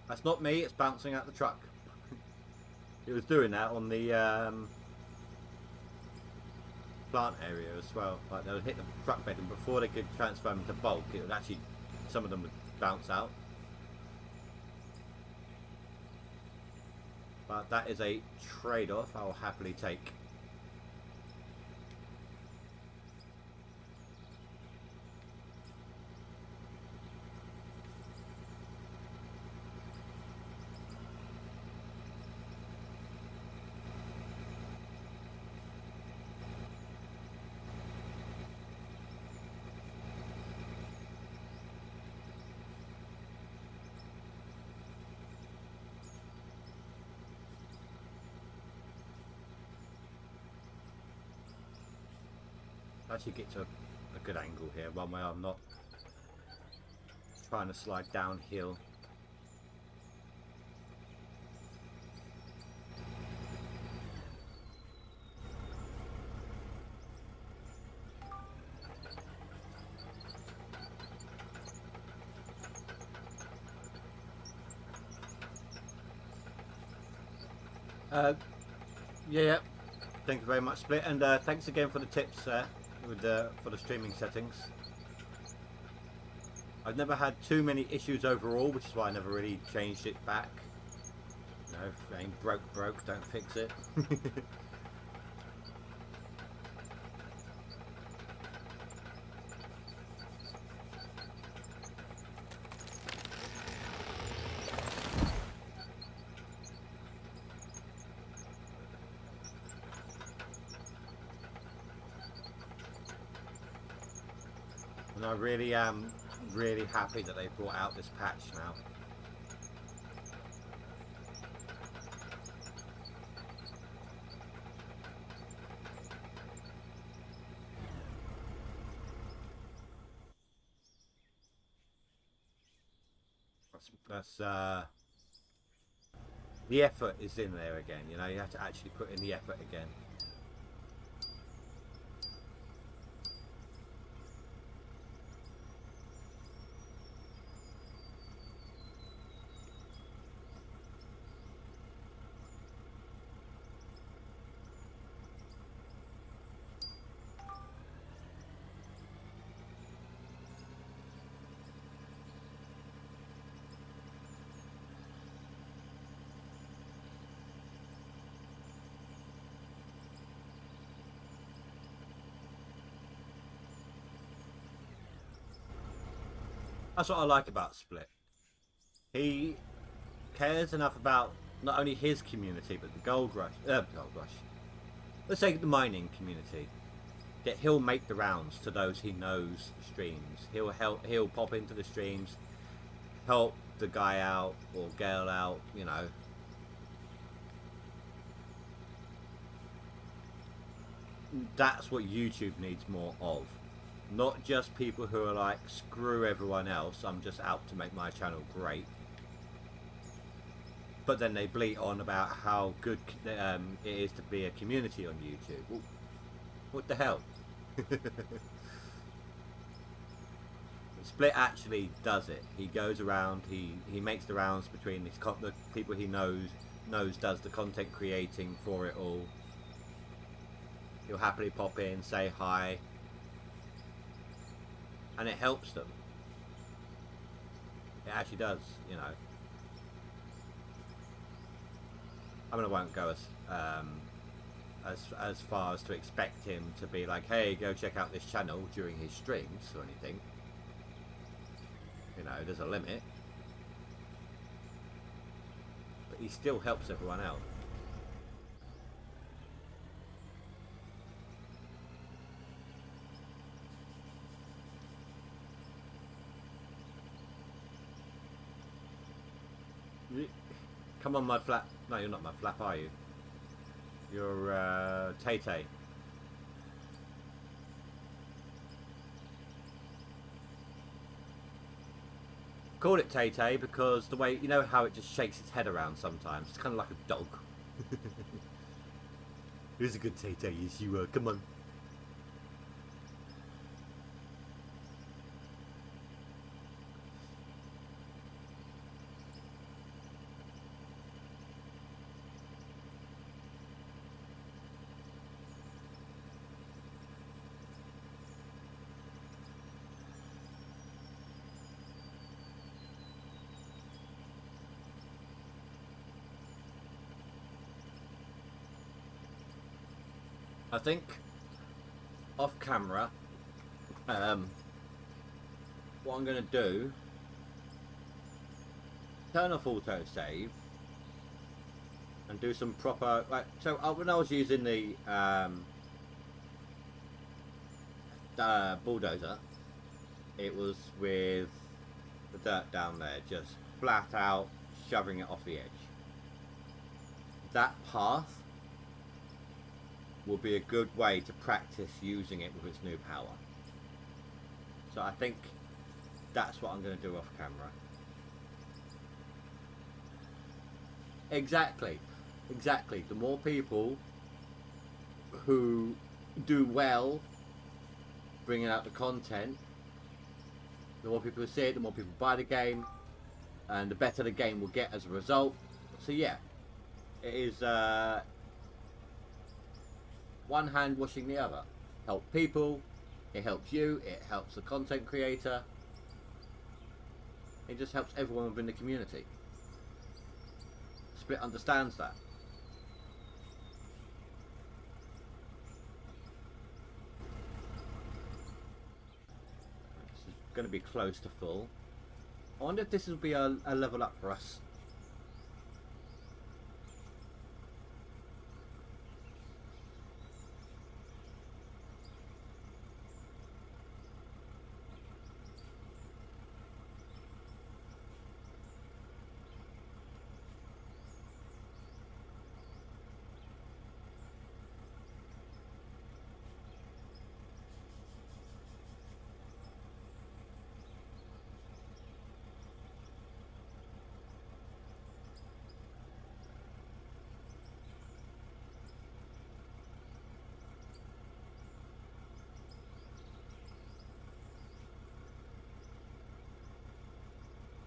That's not me, it's bouncing out the truck. It was doing that on the plant area as well. Like they would hit the truck bed and before they could transfer them to bulk, it would actually, some of them would bounce out. But that is a trade-off I'll happily take. Actually get to a good angle here, one way I'm not trying to slide downhill. Yeah, thank you very much, Split, and thanks again for the tips with for the streaming settings. I've never had too many issues overall, which is why I never really changed it back. You know, if it ain't broke, don't fix it. And I really am really happy that they brought out this patch now. That's the effort is in there again, you know, you have to actually put in the effort again. That's what I like about Split. He cares enough about not only his community but the gold rush. Let's say the mining community. That he'll make the rounds to those he knows streams. He'll pop into the streams, help the guy out or girl out. You know. That's what YouTube needs more of. Not just people who are like, screw everyone else, I'm just out to make my channel great. But then they bleat on about how good it is to be a community on YouTube. Well, what the hell? Split actually does it. He goes around, he makes the rounds between the people he knows does the content creating for it all. He'll happily pop in, say hi. And it helps them. It actually does, you know. I mean, I won't go as far as to expect him to be like, hey, go check out this channel during his streams or anything. You know, there's a limit. But he still helps everyone out. Come on, Mudflap. No, you're not Mudflap, are you? You're Tay-Tay. Call it Tay-Tay because the way, you know how it just shakes its head around sometimes. It's kind of like a dog. Who's a good Tay-Tay? Yes, you are. Come on. I think off camera, what I'm going to do, turn off autosave and do some proper, like, so when I was using the bulldozer, it was with the dirt down there, just flat out shoving it off the edge. That path will be a good way to practice using it with its new power. So I think that's what I'm going to do off camera. Exactly. The more people who do well bringing out the content, the more people see it, the more people buy the game, and the better the game will get as a result. So yeah, it is one hand washing the other. Help people, it helps you, it helps the content creator, it just helps everyone within the community. Split understands that. This is going to be close to full. I wonder if this will be a level up for us.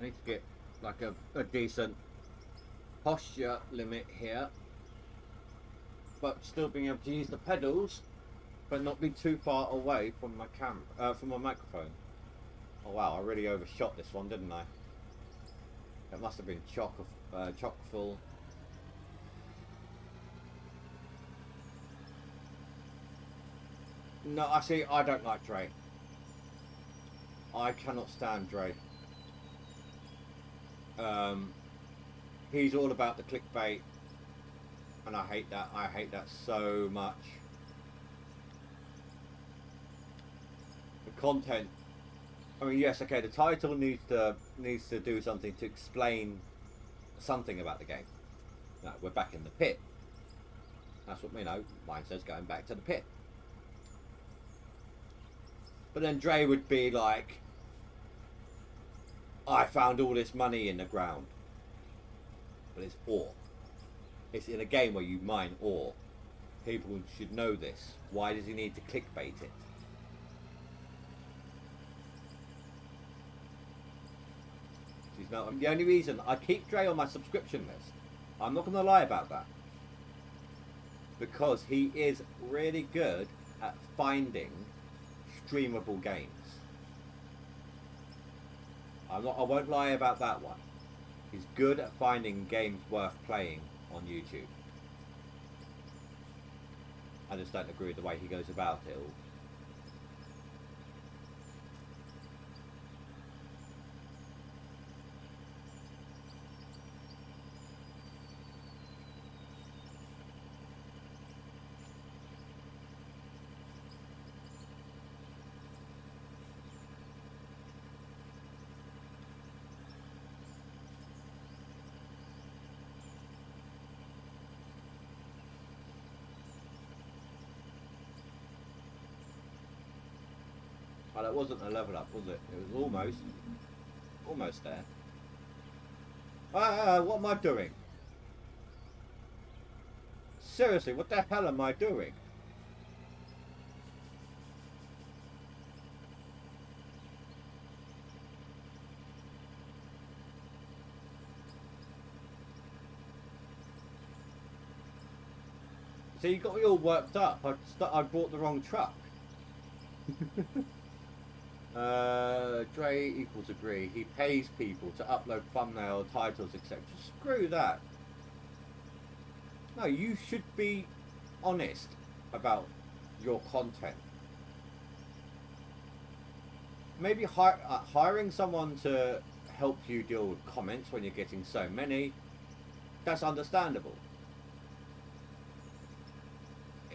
I need to get like a decent posture limit here, but still being able to use the pedals, but not be too far away from my camera, from my microphone. Oh wow, I really overshot this one, didn't I? It must have been chock full. No, I see. I don't like Dre. I cannot stand Dre. He's all about the clickbait, and I hate that. I hate that so much. The content. I mean, yes, okay. The title needs to do something to explain something about the game. No, we're back in the pit. That's what mine says, going back to the pit. But then Dre would be like, I found all this money in the ground. But it's ore. It's in a game where you mine ore. People should know this. Why does he need to clickbait it? The only reason I keep Dre on my subscription list, I'm not going to lie about that, because he is really good at finding streamable games. I won't lie about that one. He's good at finding games worth playing on YouTube. I just don't agree with the way he goes about it all. Well, it wasn't a level up, was it? It was almost there. What am I doing? Seriously, what the hell am I doing? So you got me all worked up. I bought the wrong truck. Dre equals agree. He pays people to upload thumbnail, titles, etc. Screw that. No, you should be honest about your content. Maybe hiring someone to help you deal with comments when you're getting so many, that's understandable.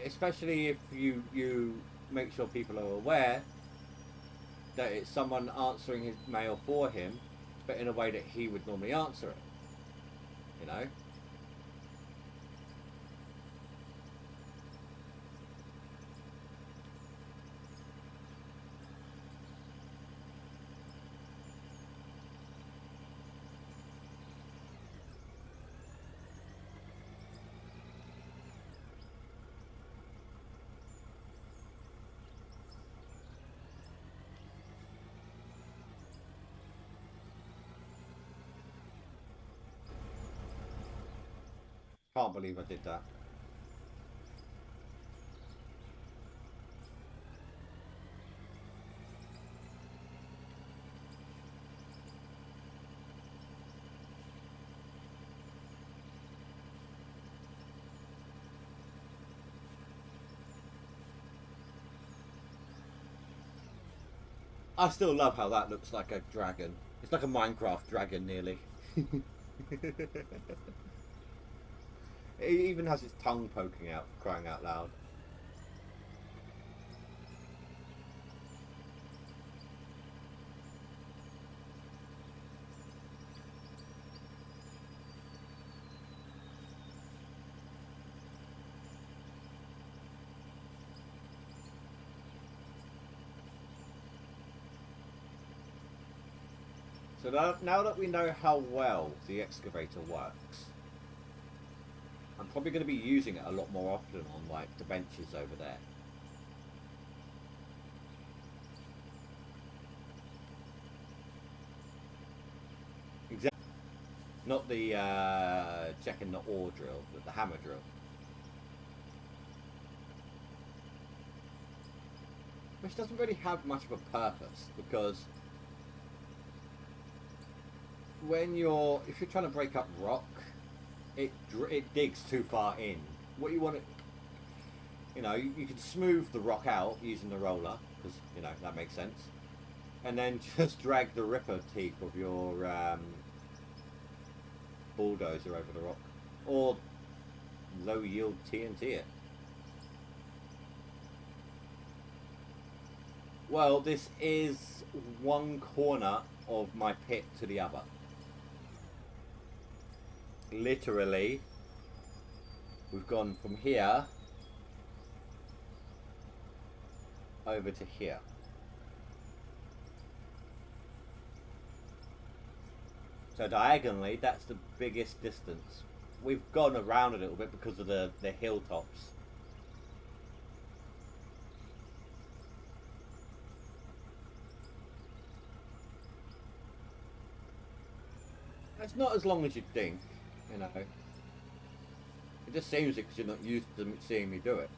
Especially if you make sure people are aware that it's someone answering his mail for him, but in a way that he would normally answer it. You know? Can't believe I did that. I still love how that looks like a dragon. It's like a Minecraft dragon, nearly. It even has its tongue poking out, for crying out loud. So now that we know how well the excavator works, I'm probably going to be using it a lot more often on like the benches over there. Exactly. Not the checking the ore drill, but the hammer drill. Which doesn't really have much of a purpose, because if you're trying to break up rock, it digs too far in. What you want to, you can smooth the rock out using the roller, because that makes sense, and then just drag the ripper teeth of your bulldozer over the rock, or low yield TNT it. Well, this is one corner of my pit to the other. Literally, we've gone from here over to here. So diagonally, that's the biggest distance. We've gone around a little bit because of the hilltops. It's not as long as you'd think, It just seems it because you're not used to seeing me do it.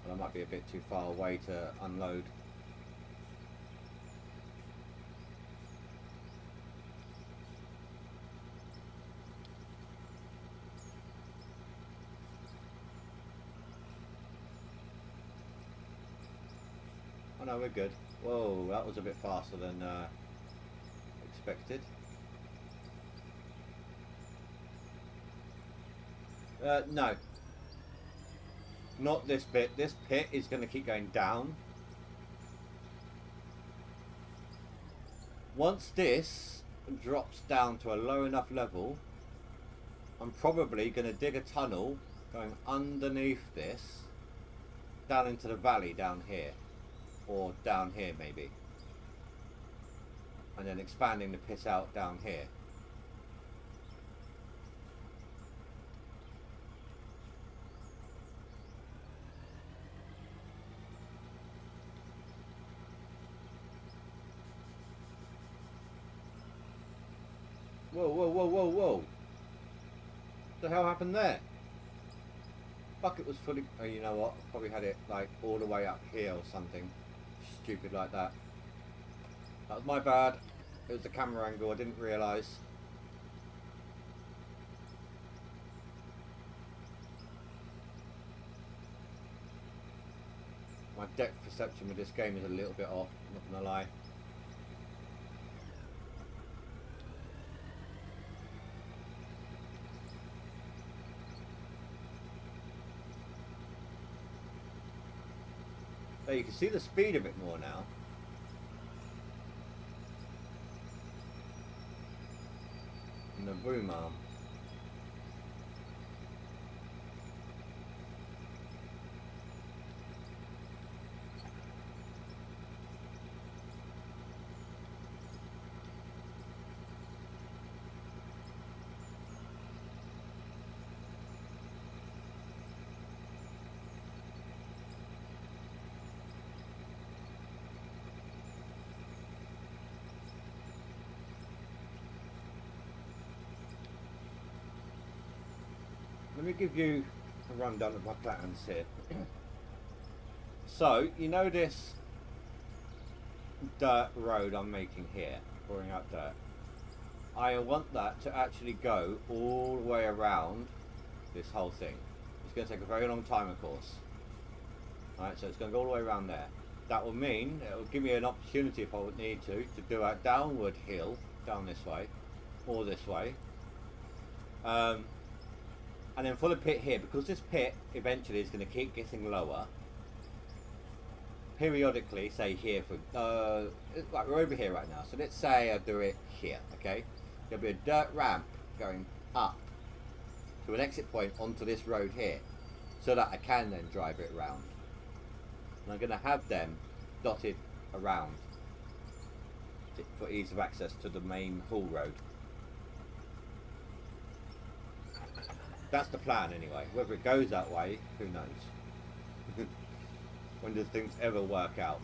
But I might be a bit too far away to unload. Oh no, we're good. Whoa, that was a bit faster than expected. No. Not this bit. This pit is going to keep going down. Once this drops down to a low enough level, I'm probably going to dig a tunnel going underneath this down into the valley down here. Or down here maybe. And then expanding the pit out down here. Whoa, whoa, whoa, whoa, whoa. What the hell happened there? bucket was fully... Oh, you know what? I probably had it like all the way up here or something stupid like that. That was my bad. It was the camera angle. I didn't realise. My depth perception with this game is a little bit off, I'm not gonna lie. So you can see the speed a bit more now. And the boom arm. Let me give you a rundown of my plans here. So, you know this dirt road I'm making here, pouring out dirt? I want that to actually go all the way around this whole thing. It's going to take a very long time, of course. Alright, so it's going to go all the way around there. That will mean, it will give me an opportunity if I would need to do a downward hill, down this way, or this way. And then for the pit here, because this pit eventually is going to keep getting lower, periodically, say here, like we're over here right now, so let's say I do it here, okay? There'll be a dirt ramp going up to an exit point onto this road here, so that I can then drive it around. And I'm going to have them dotted around for ease of access to the main haul road. That's the plan anyway. Whether it goes that way, who knows? When does things ever work out?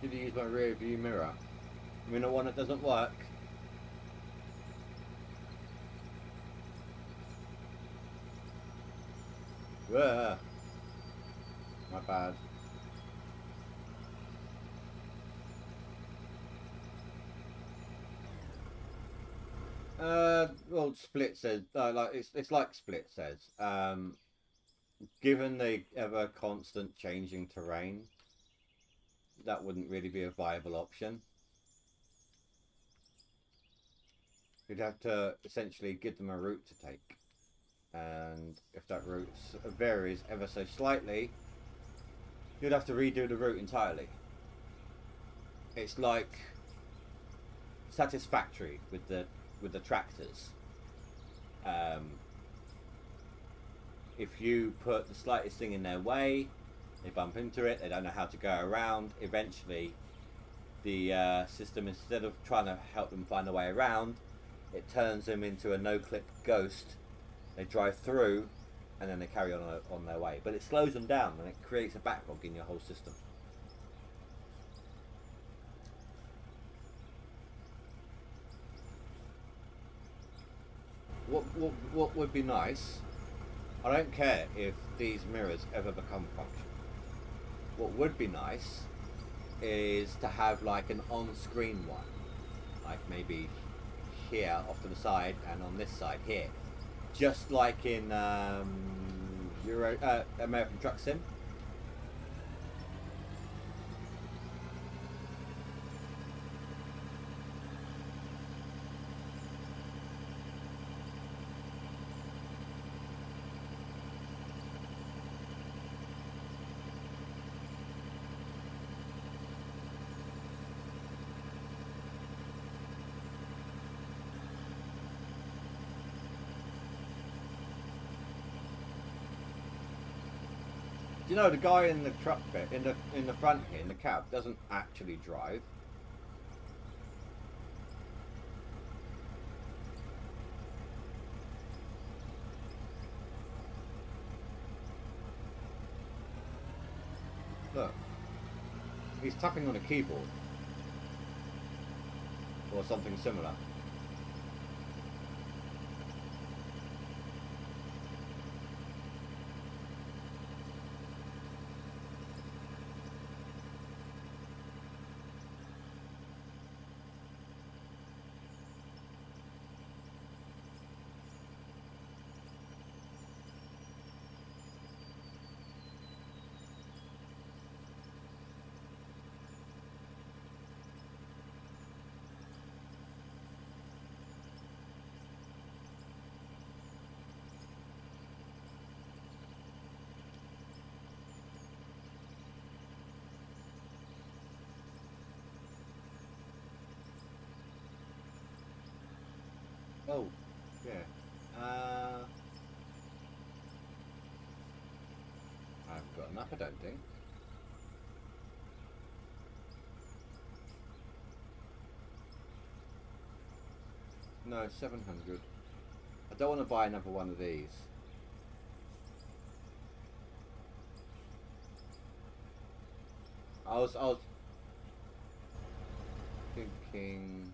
Did you use my rear view mirror? I mean, the one that doesn't work. Ugh. My bad. Well, Split says, like it's like Split says. Given the ever constant changing terrain, that wouldn't really be a viable option. You'd have to essentially give them a route to take, and if that route varies ever so slightly, you'd have to redo the route entirely. It's like Satisfactory with the tractors. If you put the slightest thing in their way, they bump into it, they don't know how to go around. Eventually, the system, instead of trying to help them find a way around, it turns them into a no-clip ghost. They drive through, and then they carry on their way. But it slows them down, and it creates a backlog in your whole system. What would be nice, I don't care if these mirrors ever become functional. What would be nice is to have like an on-screen one, like maybe here off to the side and on this side here, just like in American Truck Sim. Do you know the guy in the truck bit, in the front here, in the cab, doesn't actually drive? Look. He's tapping on a keyboard. Or something similar. Oh, yeah. I haven't got enough, I don't think. No, 700. I don't want to buy another one of these. I was thinking...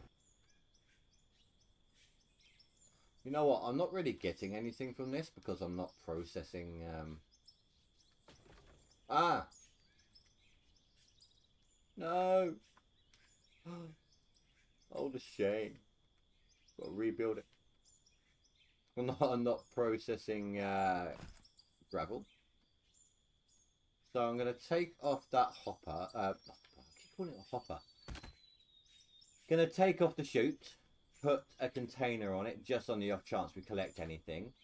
You know what? I'm not really getting anything from this because I'm not processing... Ah! No! Oh, the shame. Got to rebuild it. I'm not processing gravel. So I'm going to take off that hopper. I keep calling it a hopper. Going to take off the chute. Put a container on it just on the off chance we collect anything.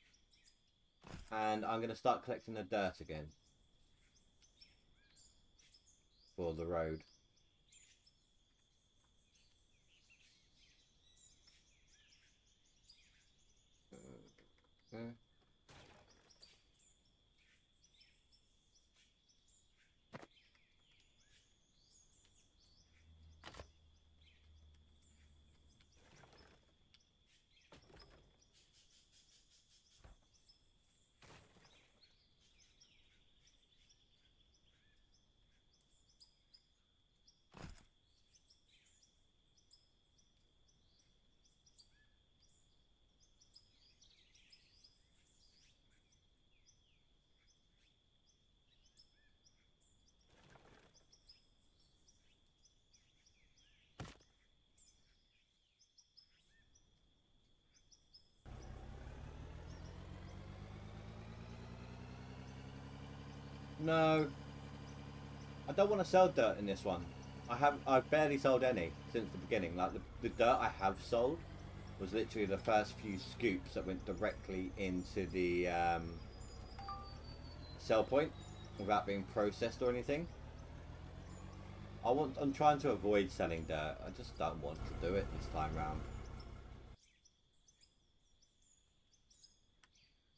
And I'm going to start collecting the dirt again. For the road. No, I don't want to sell dirt in this one. I've barely sold any since the beginning. Like the dirt I have sold was literally the first few scoops that went directly into the sell point without being processed or anything. I'm trying to avoid selling dirt. I just don't want to do it this time round.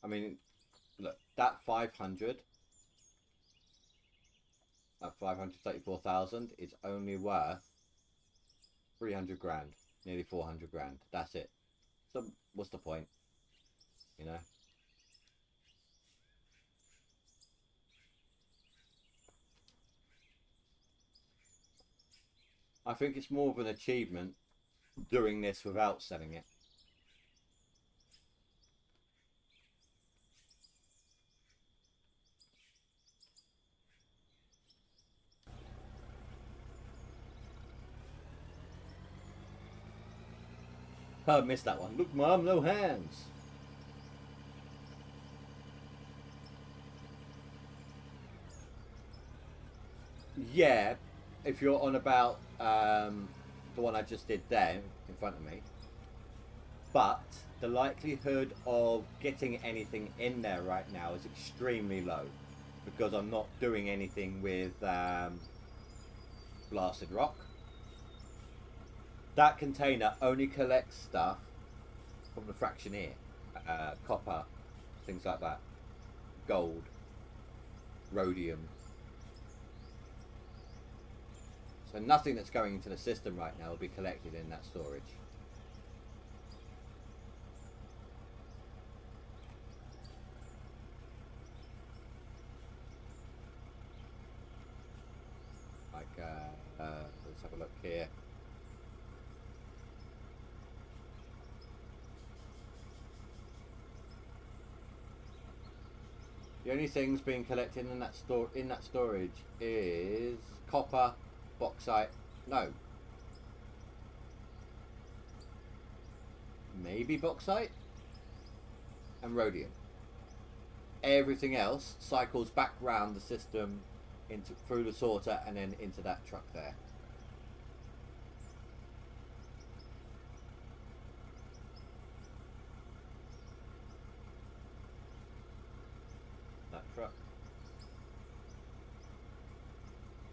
I mean, look, that 500. At 534,000 is only worth 300 grand, nearly 400 grand. That's it. So what's the point? You know? I think it's more of an achievement doing this without selling it. Oh, I missed that one. Look, Mom, no hands. Yeah, if you're on about the one I just did there in front of me. But the likelihood of getting anything in there right now is extremely low because I'm not doing anything with blasted rock. That container only collects stuff from the fractioneer, copper, things like that, gold. rhodium. So nothing that's going into the system right now will be collected in that storage. Like, let's have a look here. The only things being collected in that storage is copper, bauxite. No. Maybe bauxite and rhodium. Everything else cycles back round the system into through the sorter and then into that truck there. That truck.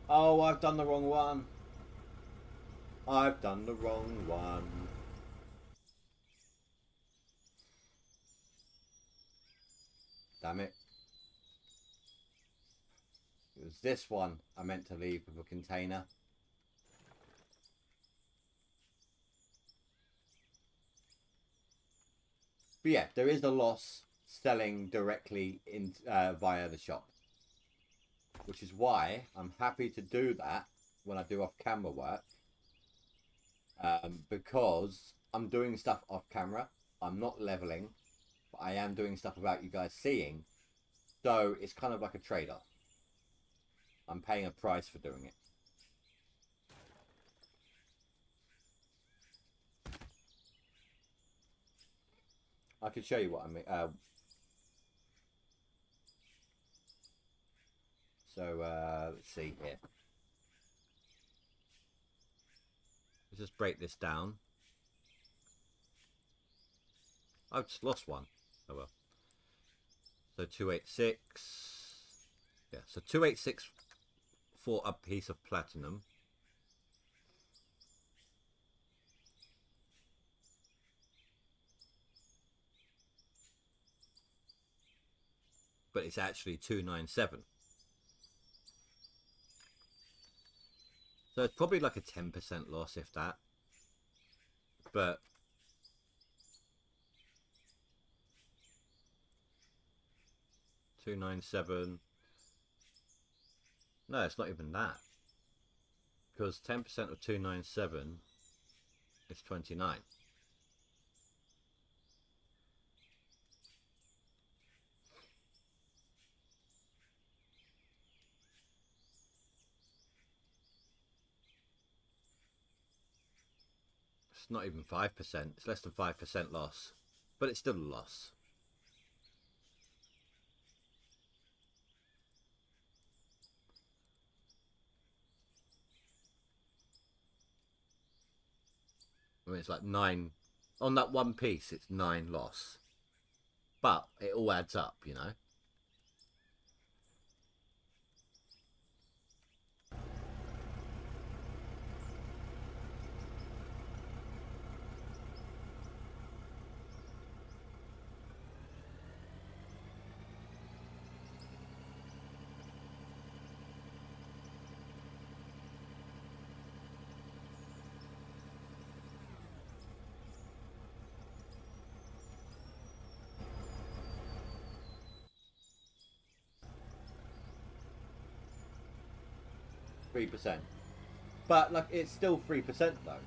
Oh, I've done the wrong one. I've done the wrong one. Damn it. It was this one I meant to leave with a container. But yeah, there is a loss selling directly in via the shop. Which is why I'm happy to do that when I do off-camera work. Because I'm doing stuff off-camera. I'm not leveling. But I am doing stuff without you guys seeing. So it's kind of like a trade-off. I'm paying a price for doing it. I can show you what I mean. Let's see here. Let's just break this down. I've just lost one. Oh well. So 286. Yeah, so 286 for a piece of platinum. But it's actually 297. So it's probably like a 10% loss, if that. But $297. No, it's not even that. Because 10% of 297 is 29. It's not even 5%. It's less than 5% loss. But it's still a loss. I mean, it's like 9. On that one piece, it's 9 loss. But it all adds up, you know. %. But like, it's still 3% though.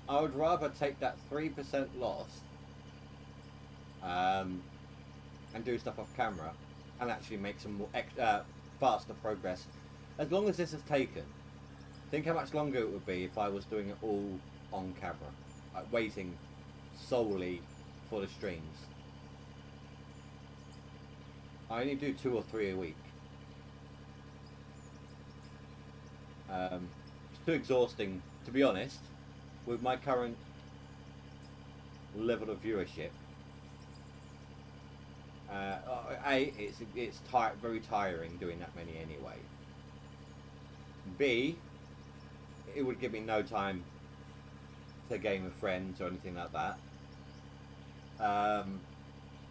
I would rather take that 3% loss and do stuff off camera and actually make some more faster progress. As long as this is taken, think how much longer it would be if I was doing it all on camera, like waiting solely for the streams. I only do 2 or 3 a week. It's too exhausting, to be honest, with my current level of viewership. It's very tiring doing that many anyway. B, it would give me no time to game with friends or anything like that.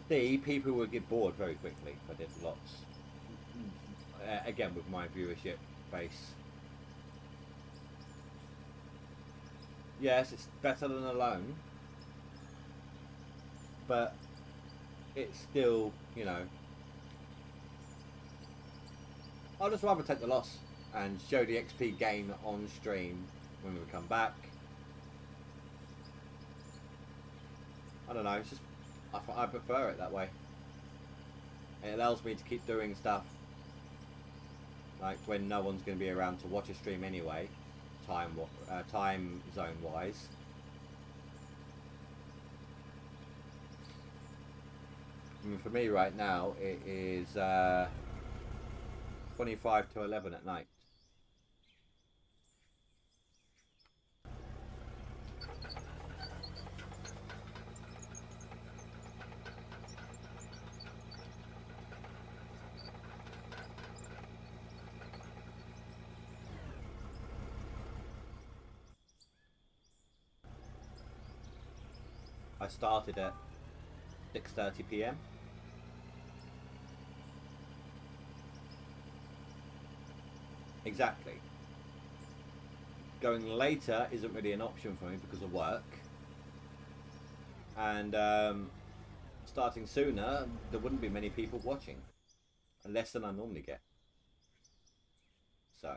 C, people would get bored very quickly if I did lots. again with my viewership base. Yes, it's better than alone, but it's still, you know, I'd just rather take the loss and show the XP gain on stream when we come back. I don't know, it's just, I prefer it that way. It allows me to keep doing stuff like when no one's going to be around to watch a stream anyway, time zone wise. I mean, for me right now it is 25 to 11 at night. I started at 6:30 p.m. Exactly. Going later isn't really an option for me because of work. And starting sooner, there wouldn't be many people watching. Less than I normally get. So,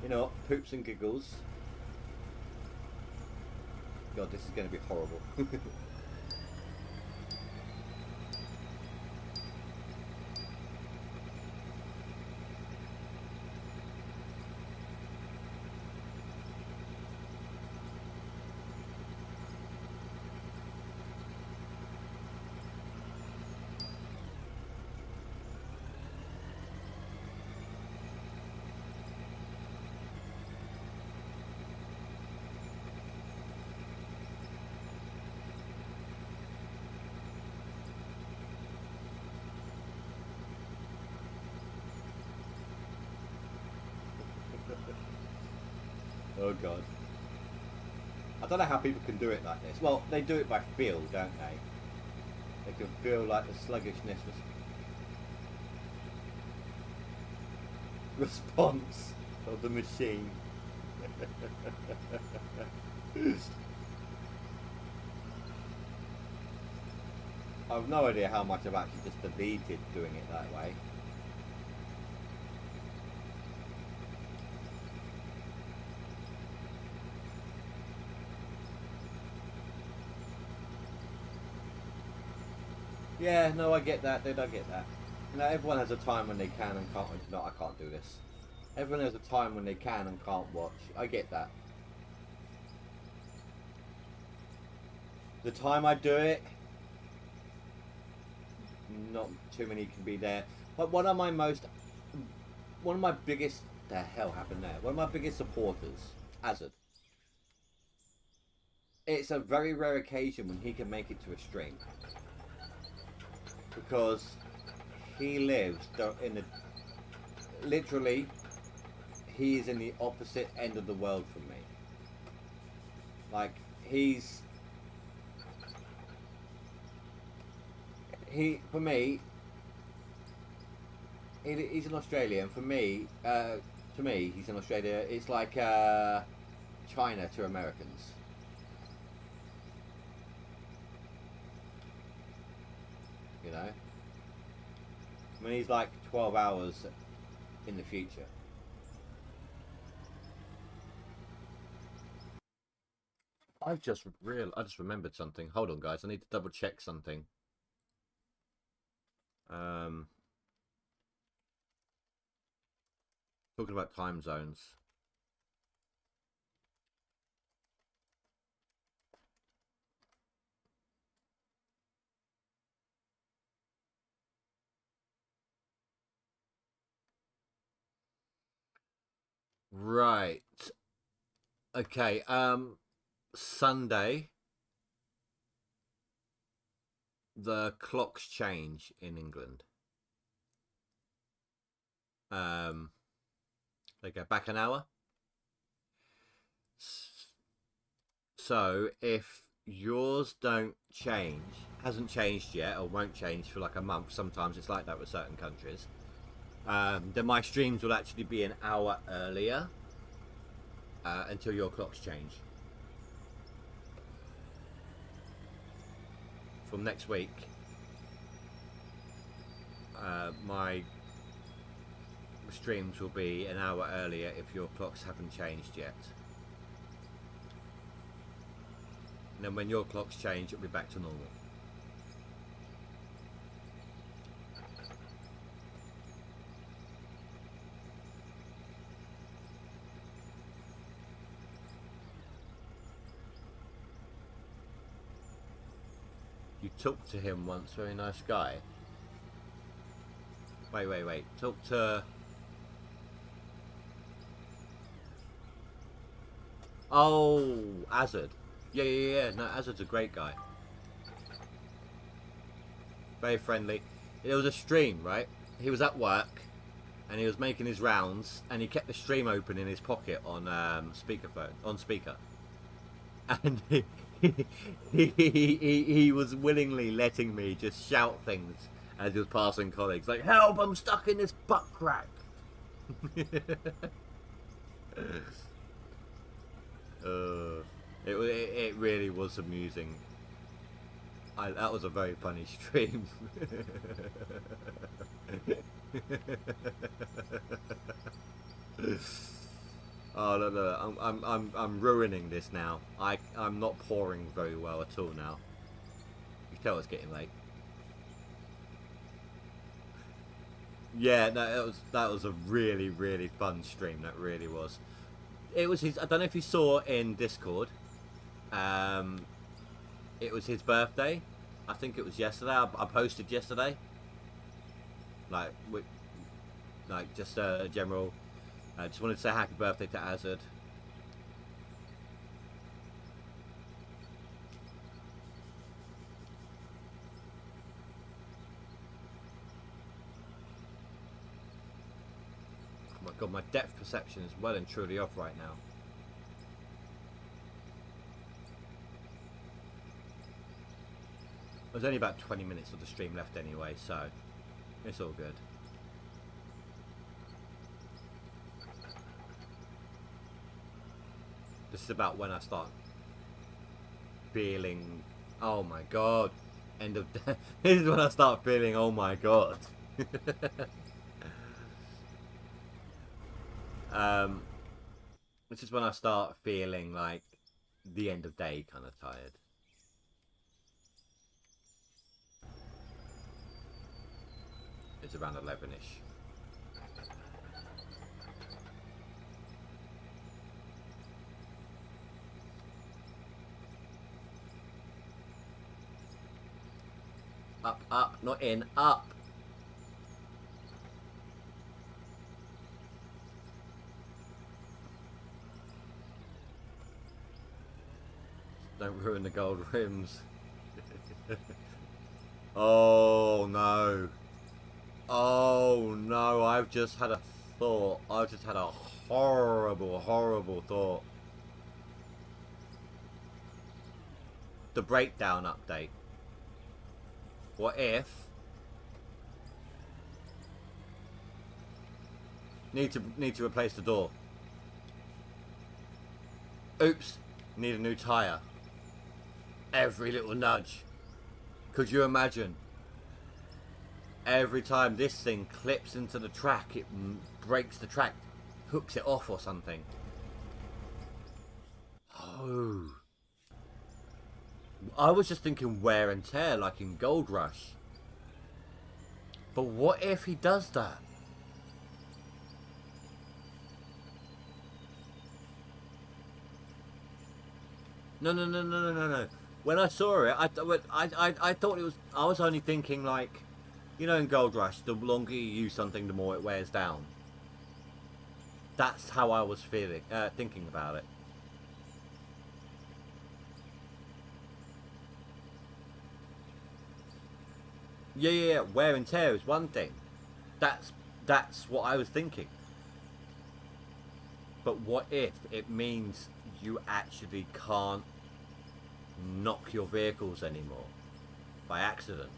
you know, poops and giggles. God, this is going to be horrible. Oh God. I don't know how people can do it like this. Well, they do it by feel, don't they? They can feel like the sluggishness response of the machine. I've no idea how much I've actually just deleted doing it that way. Yeah, no, I get that, dude, I get that. You know, everyone has a time when they can and can't. No, I can't do this. Everyone has a time when they can and can't watch. I get that. The time I do it, not too many can be there. But one of my biggest, the hell happened there? One of my biggest supporters, Hazard. It's a very rare occasion when he can make it to a stream. Because he lives in the, literally, he is in the opposite end of the world from me. Like, for me, he's an Australian. For me, to me, he's in Australia. It's like China to Americans. You know? I mean, he's like 12 hours in the future. I just remembered something. Hold on, guys. I need to double check something. Talking about time zones. Right. Okay. Sunday, the clocks change in England. They go back an hour. So if yours don't change, hasn't changed yet, or won't change for like a month, sometimes it's like that with certain countries. then my streams will actually be an hour earlier until your clocks change. From next week, my streams will be an hour earlier if your clocks haven't changed yet. And then when your clocks change, it'll be back to normal. You talked to him once, very nice guy. Wait. Talk to... Oh, Azad. Yeah. No, Azad's a great guy. Very friendly. It was a stream, right? He was at work, and he was making his rounds, and he kept the stream open in his pocket on speaker. And he was willingly letting me just shout things as he was passing colleagues, like, "Help! I'm stuck in this butt crack." It really was amusing. That was a very funny stream. Oh no! I'm ruining this now. I'm not pouring very well at all now. You can tell it's getting late. Yeah, no, that was a really fun stream. That really was. It was his. I don't know if you saw in Discord. It was his birthday. I think it was yesterday. I posted yesterday. Like just a general. I just wanted to say happy birthday to Azad. Oh my god, my depth perception is well and truly off right now. There's only about 20 minutes of the stream left anyway, so it's all good. This is about when I start feeling, oh my god, end of day. This is when I start feeling, oh my god. This is when I start feeling like the end of day kind of tired. It's around 11ish. Up, not in, up. Don't ruin the gold rims. Oh no. Oh no, I've just had a thought. I've just had a horrible thought. The breakdown update. What if need to replace the door? Oops, need a new tire. Every little nudge. Could you imagine? Every time this thing clips into the track, it breaks the track, hooks it off or something. Oh. I was just thinking wear and tear, like in Gold Rush. But what if he does that? No. When I saw it, I thought it was. I was only thinking like, you know, in Gold Rush, the longer you use something, the more it wears down. That's how I was feeling, thinking about it. Yeah. Wear and tear is one thing. That's what I was thinking. But what if it means you actually can't knock your vehicles anymore by accident?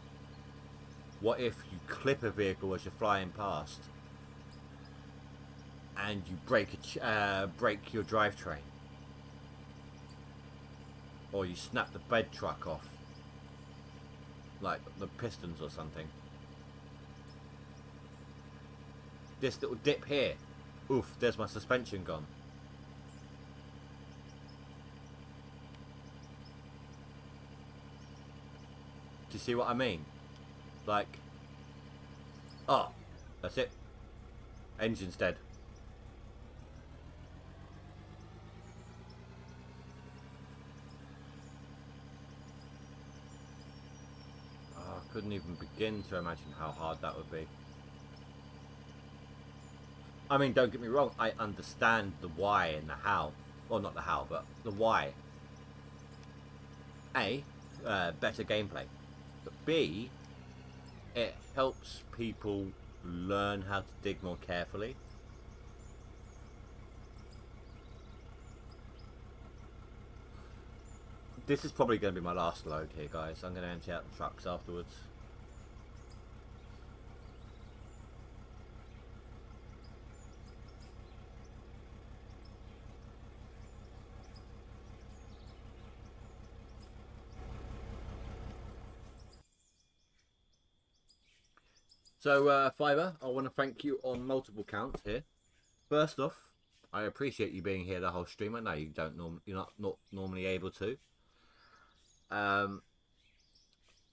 What if you clip a vehicle as you're flying past and you break your drivetrain, or you snap the bed truck off, like the pistons or something. This little dip here, oof, there's my suspension gone. Do you see what I mean? Like, oh, that's it. Engine's dead. Oh, I couldn't even begin to imagine how hard that would be. I mean, don't get me wrong, I understand the why and the how. Well, not the how, but the why. A, better gameplay. But B, it helps people learn how to dig more carefully. This is probably going to be my last load here, guys. I'm going to empty out the trucks afterwards. So, Fiverr, I want to thank you on multiple counts here. First off, I appreciate you being here the whole stream. I know you you're not normally able to. I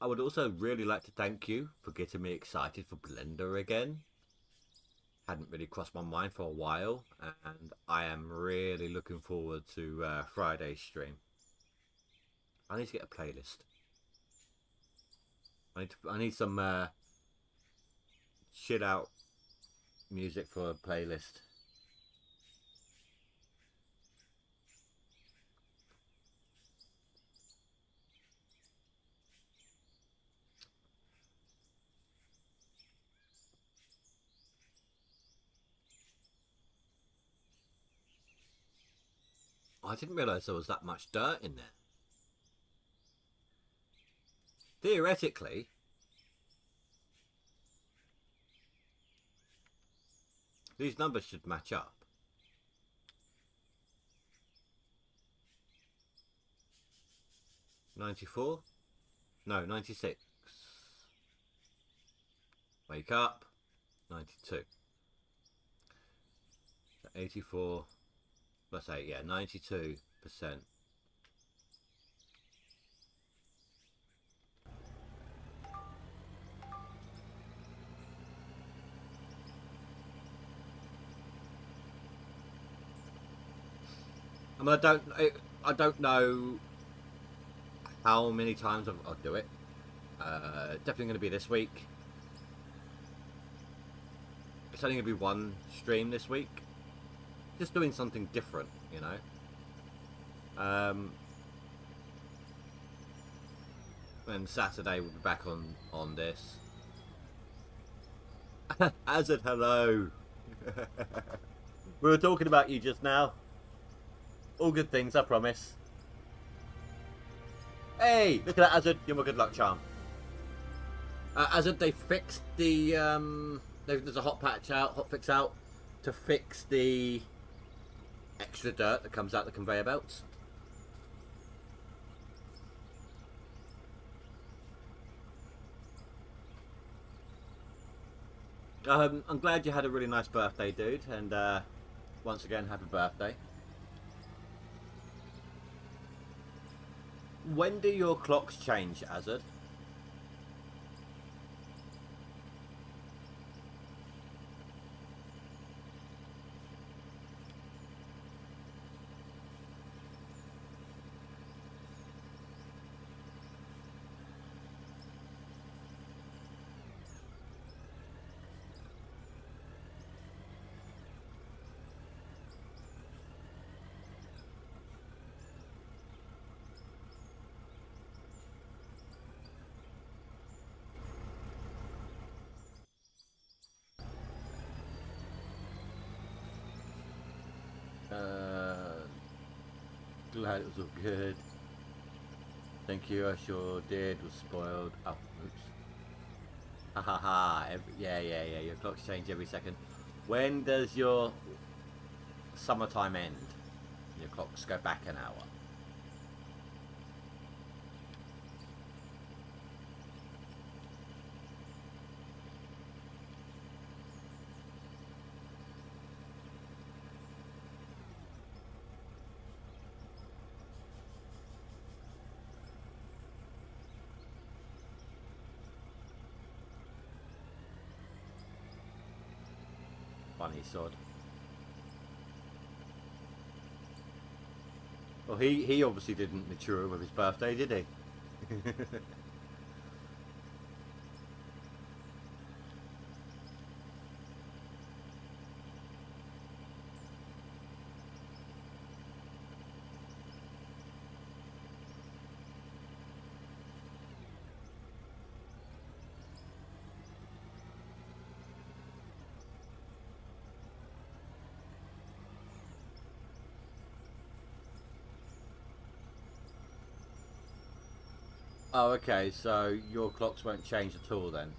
would also really like to thank you for getting me excited for Blender again. Hadn't really crossed my mind for a while, and I am really looking forward to Friday's stream. I need to get a playlist. I need some shit out music for a playlist. I didn't realise there was that much dirt in there. Theoretically, these numbers should match up. $94? No, 96. Wake up. 92. 84 plus 8, yeah, 92%. I mean, I don't know how many times I'll do it. Definitely going to be this week. It's only going to be one stream this week. Just doing something different, you know. And Saturday we'll be back on this. Azad, hello. We were talking about you just now. All good things, I promise. Hey, look at that, Azad. You're my good luck charm. Azad, they fixed the there's a hot fix out to fix the extra dirt that comes out the conveyor belts. I'm glad you had a really nice birthday, dude, and once again, happy birthday. When do your clocks change, Azad? Glad it was all good. Thank you, I sure did. Was spoiled. Oh, oops. Ha ha ha. Yeah. Your clocks change every second. When does your summertime end. Your clocks go back an hour. Funny sod. Well, he obviously didn't mature with his birthday, did he? Oh, okay, so your clocks won't change at all then.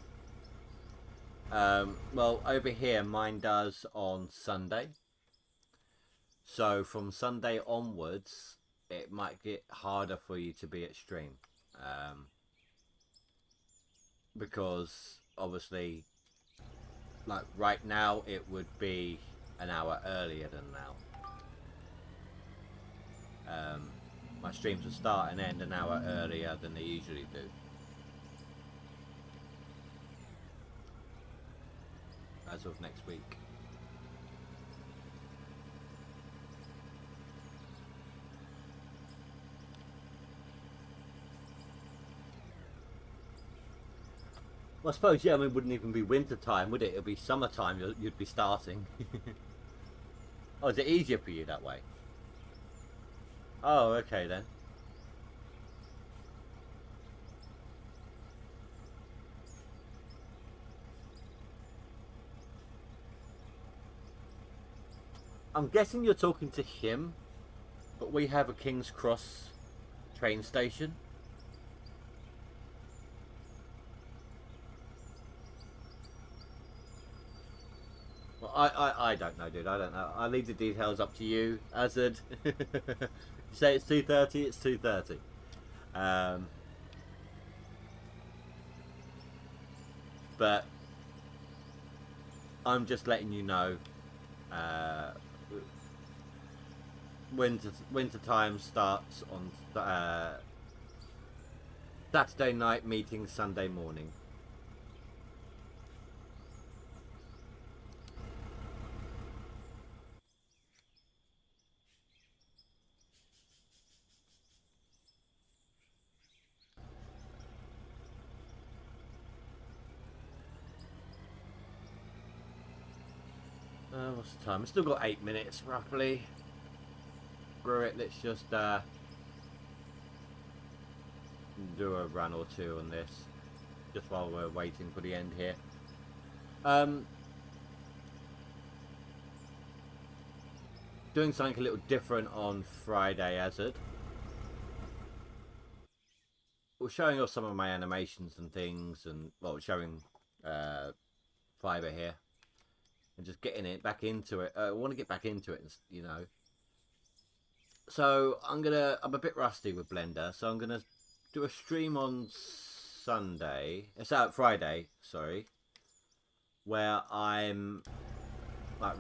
Well, over here, mine does on Sunday. So from Sunday onwards, it might get harder for you to be at stream. Because obviously, like right now, it would be an hour earlier than now. My streams will start and end an hour earlier than they usually do. As of next week. Well, I suppose, yeah, I mean, it wouldn't even be winter time, would it? It'd be summertime you'd be starting. Oh, is it easier for you that way? Oh, okay then. I'm guessing you're talking to him, but we have a King's Cross train station. Well, I don't know, dude. I don't know. I leave the details up to you, Azad. You say it's 2:30, it's 2:30. But I'm just letting you know. Winter time starts on Saturday night, meeting Sunday morning. What's the time? We've still got 8 minutes roughly. Screw it, let's just do a run or two on this, just while we're waiting for the end here. Doing something a little different on Friday, Azad. We're showing off some of my animations and things, and well, showing Fiverr here, and just getting it back into it. I want to get back into it, you know. So I'm a bit rusty with Blender, so I'm gonna do a stream on Sunday. It's out Friday, sorry, where I'm like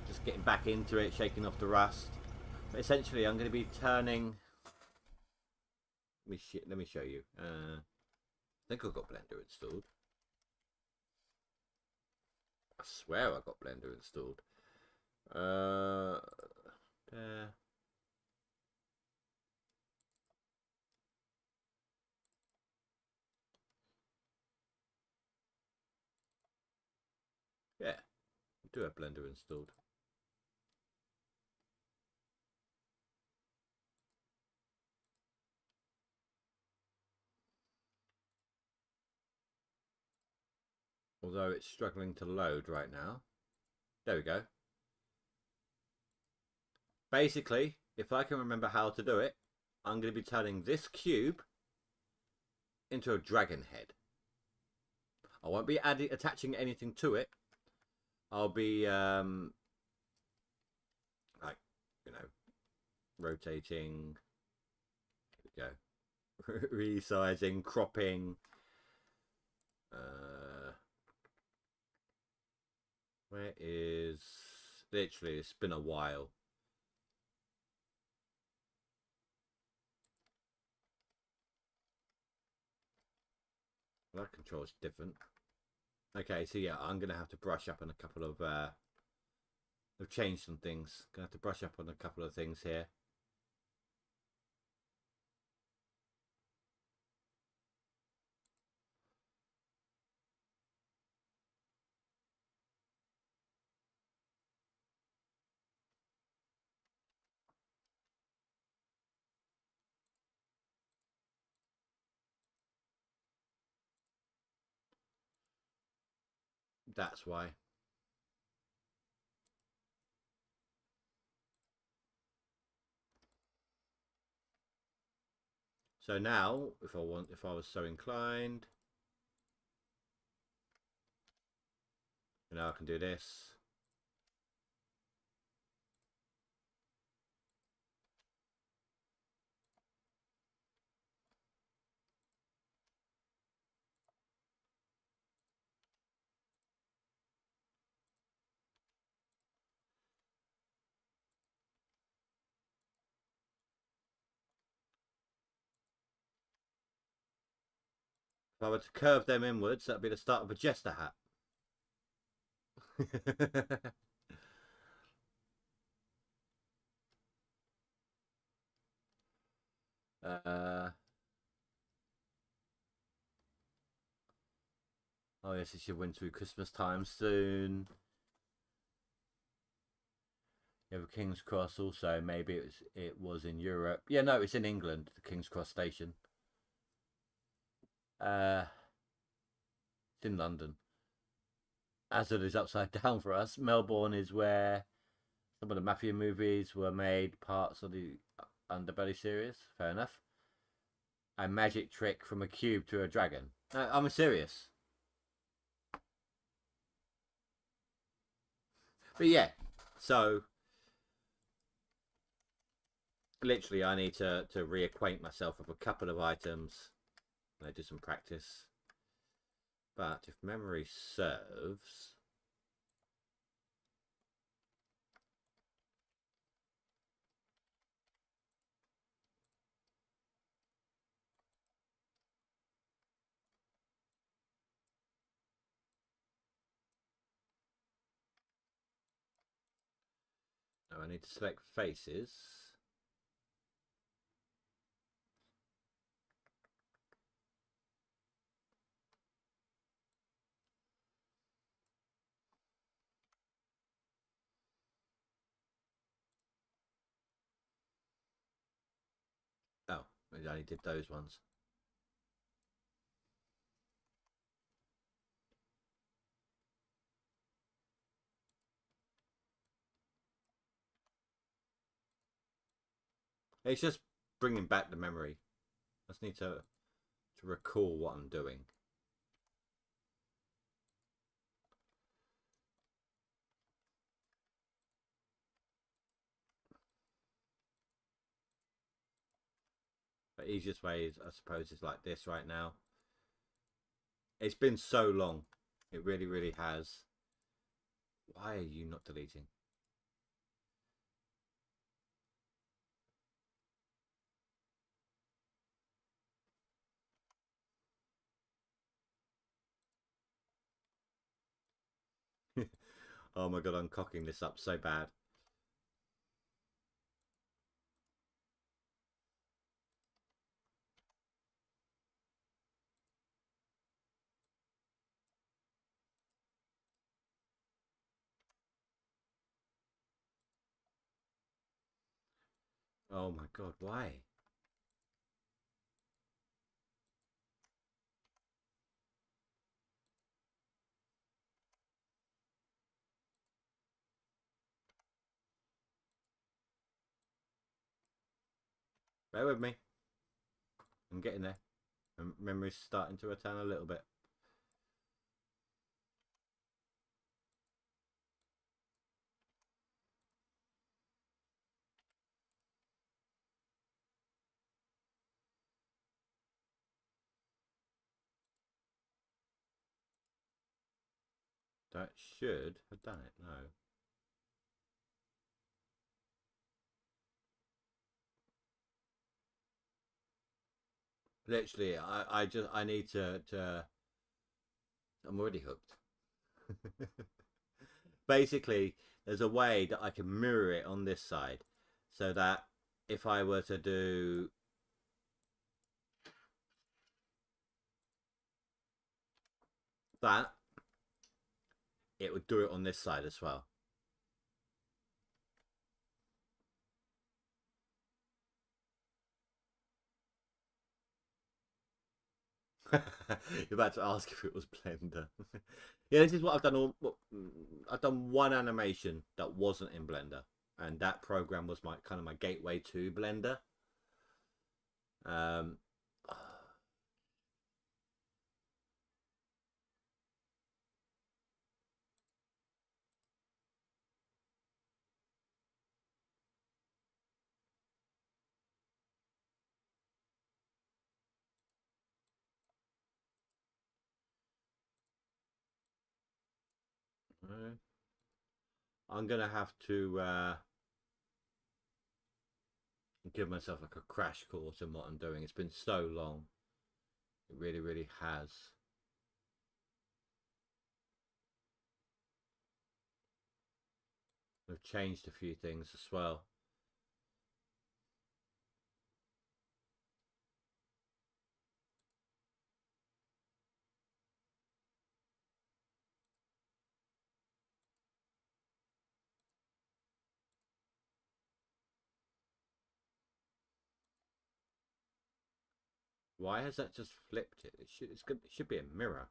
just getting back into it, shaking off the rust. But essentially, I'm going to be turning. Let me show you. I think I've got Blender installed. I swear I've got Blender installed. There. Yeah, I do have Blender installed. Although it's struggling to load right now. There we go. Basically, if I can remember how to do it, I'm going to be turning this cube into a dragon head. I won't be attaching anything to it. I'll be rotating. There we go. Resizing, cropping. Where is... Literally, it's been a while. That control's different. Okay, so yeah, I'm gonna have to brush up on a couple of I've changed some things. Gonna have to brush up on a couple of things here. That's why. So now, if I was so inclined, now I can do this. If I were to curve them inwards, that'd be the start of a jester hat. uh, oh yes, it's your wintry Christmas time soon. You have a King's Cross also. Maybe it was in Europe. Yeah, no, it's in England. The King's Cross station. It's in London. Hazard is upside down for us. Melbourne is where some of the mafia movies were made, parts of the Underbelly series. Fair enough. A magic trick from a cube to a dragon. I'm serious. But yeah, so literally I need to reacquaint myself with a couple of items. I do some practice. But if memory serves... Oh, I need to select faces. Oh, I only did those ones. It's just bringing back the memory. I just need to recall what I'm doing. The easiest way is, I suppose, is like this right now. It's been so long. It really, really has. Why are you not deleting? Oh my god, I'm cocking this up so bad. Oh my god, why? Bear with me. I'm getting there. Memory's starting to return a little bit. That should have done it. No. Literally, I need to. I'm already hooked. Basically, there's a way that I can mirror it on this side, so that if I were to do that, it would do it on this side as well. You're about to ask if it was Blender. Yeah, this is what I've done. I've done one animation that wasn't in Blender, and that program was my kind of my gateway to Blender. Um, I'm gonna have to give myself like a crash course in what I'm doing. It's been so long. It really, really has. I've changed a few things as well. Why has that just flipped it? It should be a mirror.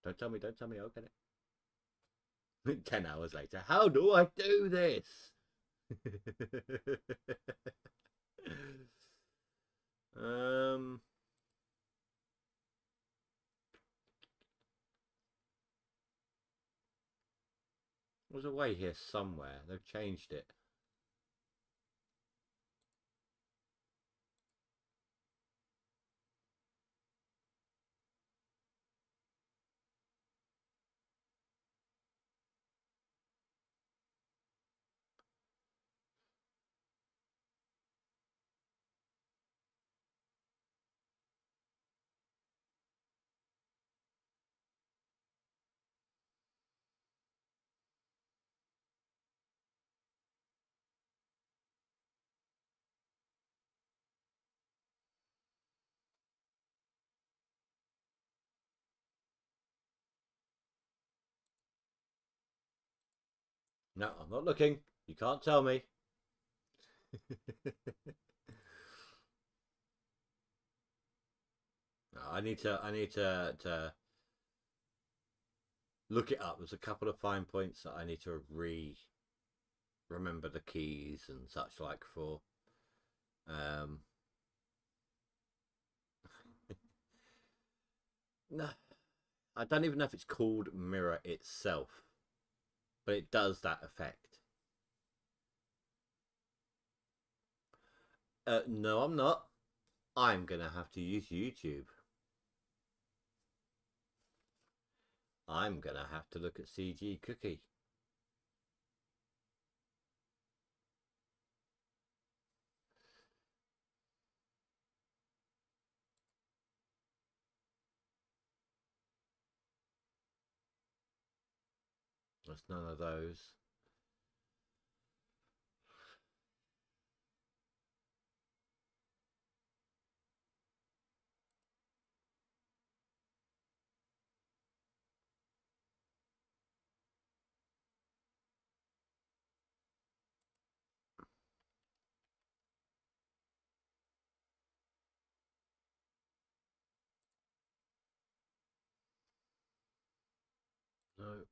Don't tell me, don't tell me, I'll get it. 10 hours later, how do I do this? um, there's a way here somewhere. They've changed it. No, I'm not looking. You can't tell me. I need to look it up. There's a couple of fine points that I need to remember the keys and such like for. Um, no, I don't even know if it's called mirror itself, but it does that effect. No, I'm not. I'm gonna have to use YouTube. I'm gonna have to look at CG Cookie. There's none of those. No.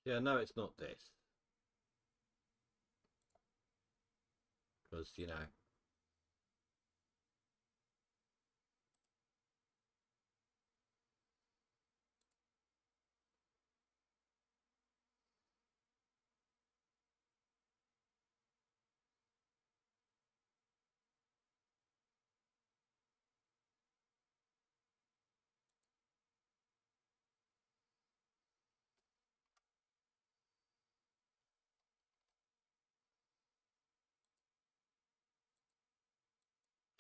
Yeah, no, it's not this. Because, you know.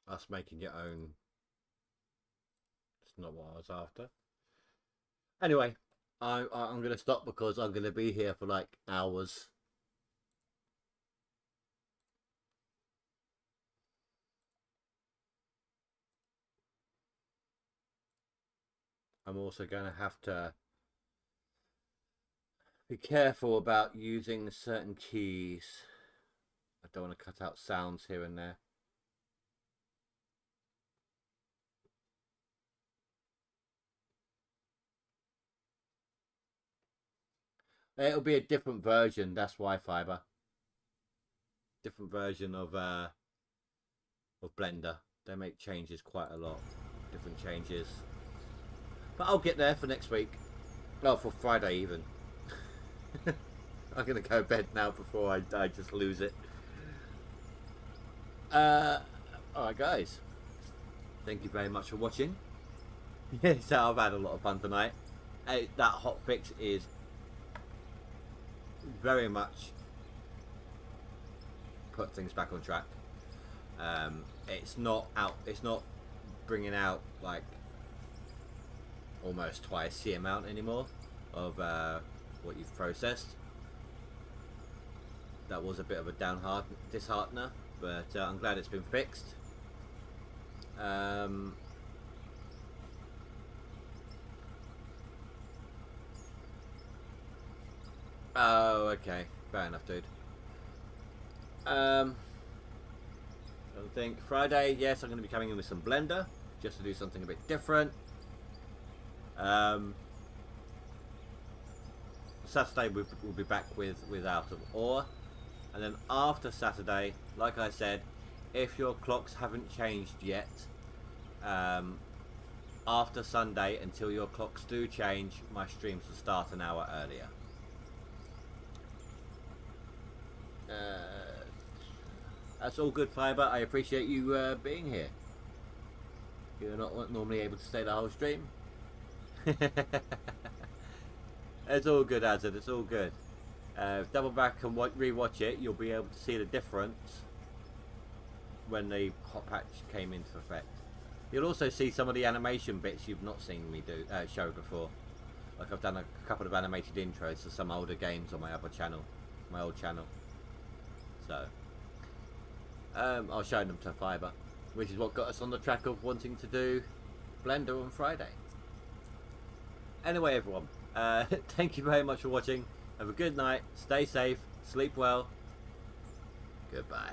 Us making your own. It's not what I was after. Anyway, I'm going to stop because I'm going to be here for like hours. I'm also going to have to be careful about using certain keys. I don't want to cut out sounds here and there. It'll be a different version, that's why, Fiber. Different version of Blender. They make changes quite a lot. Different changes. But I'll get there for next week. Oh, for Friday even. I'm going to go to bed now before I just lose it. Alright guys. Thank you very much for watching. Yes, I've had a lot of fun tonight. That hot fix is very much put things back on track. It's not bringing out like almost twice the amount anymore of what you've processed. That was a bit of a disheartener, but I'm glad it's been fixed. Oh, okay, fair enough, dude. I think Friday, yes, I'm going to be coming in with some Blender just to do something a bit different. Saturday we'll be back with Out of Awe, and then after Saturday, like I said, if your clocks haven't changed yet, after Sunday until your clocks do change, my streams will start an hour earlier. That's all good, Fiber. I appreciate you being here. You're not normally able to stay the whole stream. It's all good, Azad. It's all good. Double back and re-watch it. You'll be able to see the difference when the hot patch came into effect. You'll also see some of the animation bits you've not seen me show before. Like I've done a couple of animated intros for some older games on my other channel, my old channel. So I'll show them to Fiber, which is what got us on the track of wanting to do Blender on Friday. Anyway, everyone, thank you very much for watching. Have a good night. Stay safe. Sleep well. Goodbye.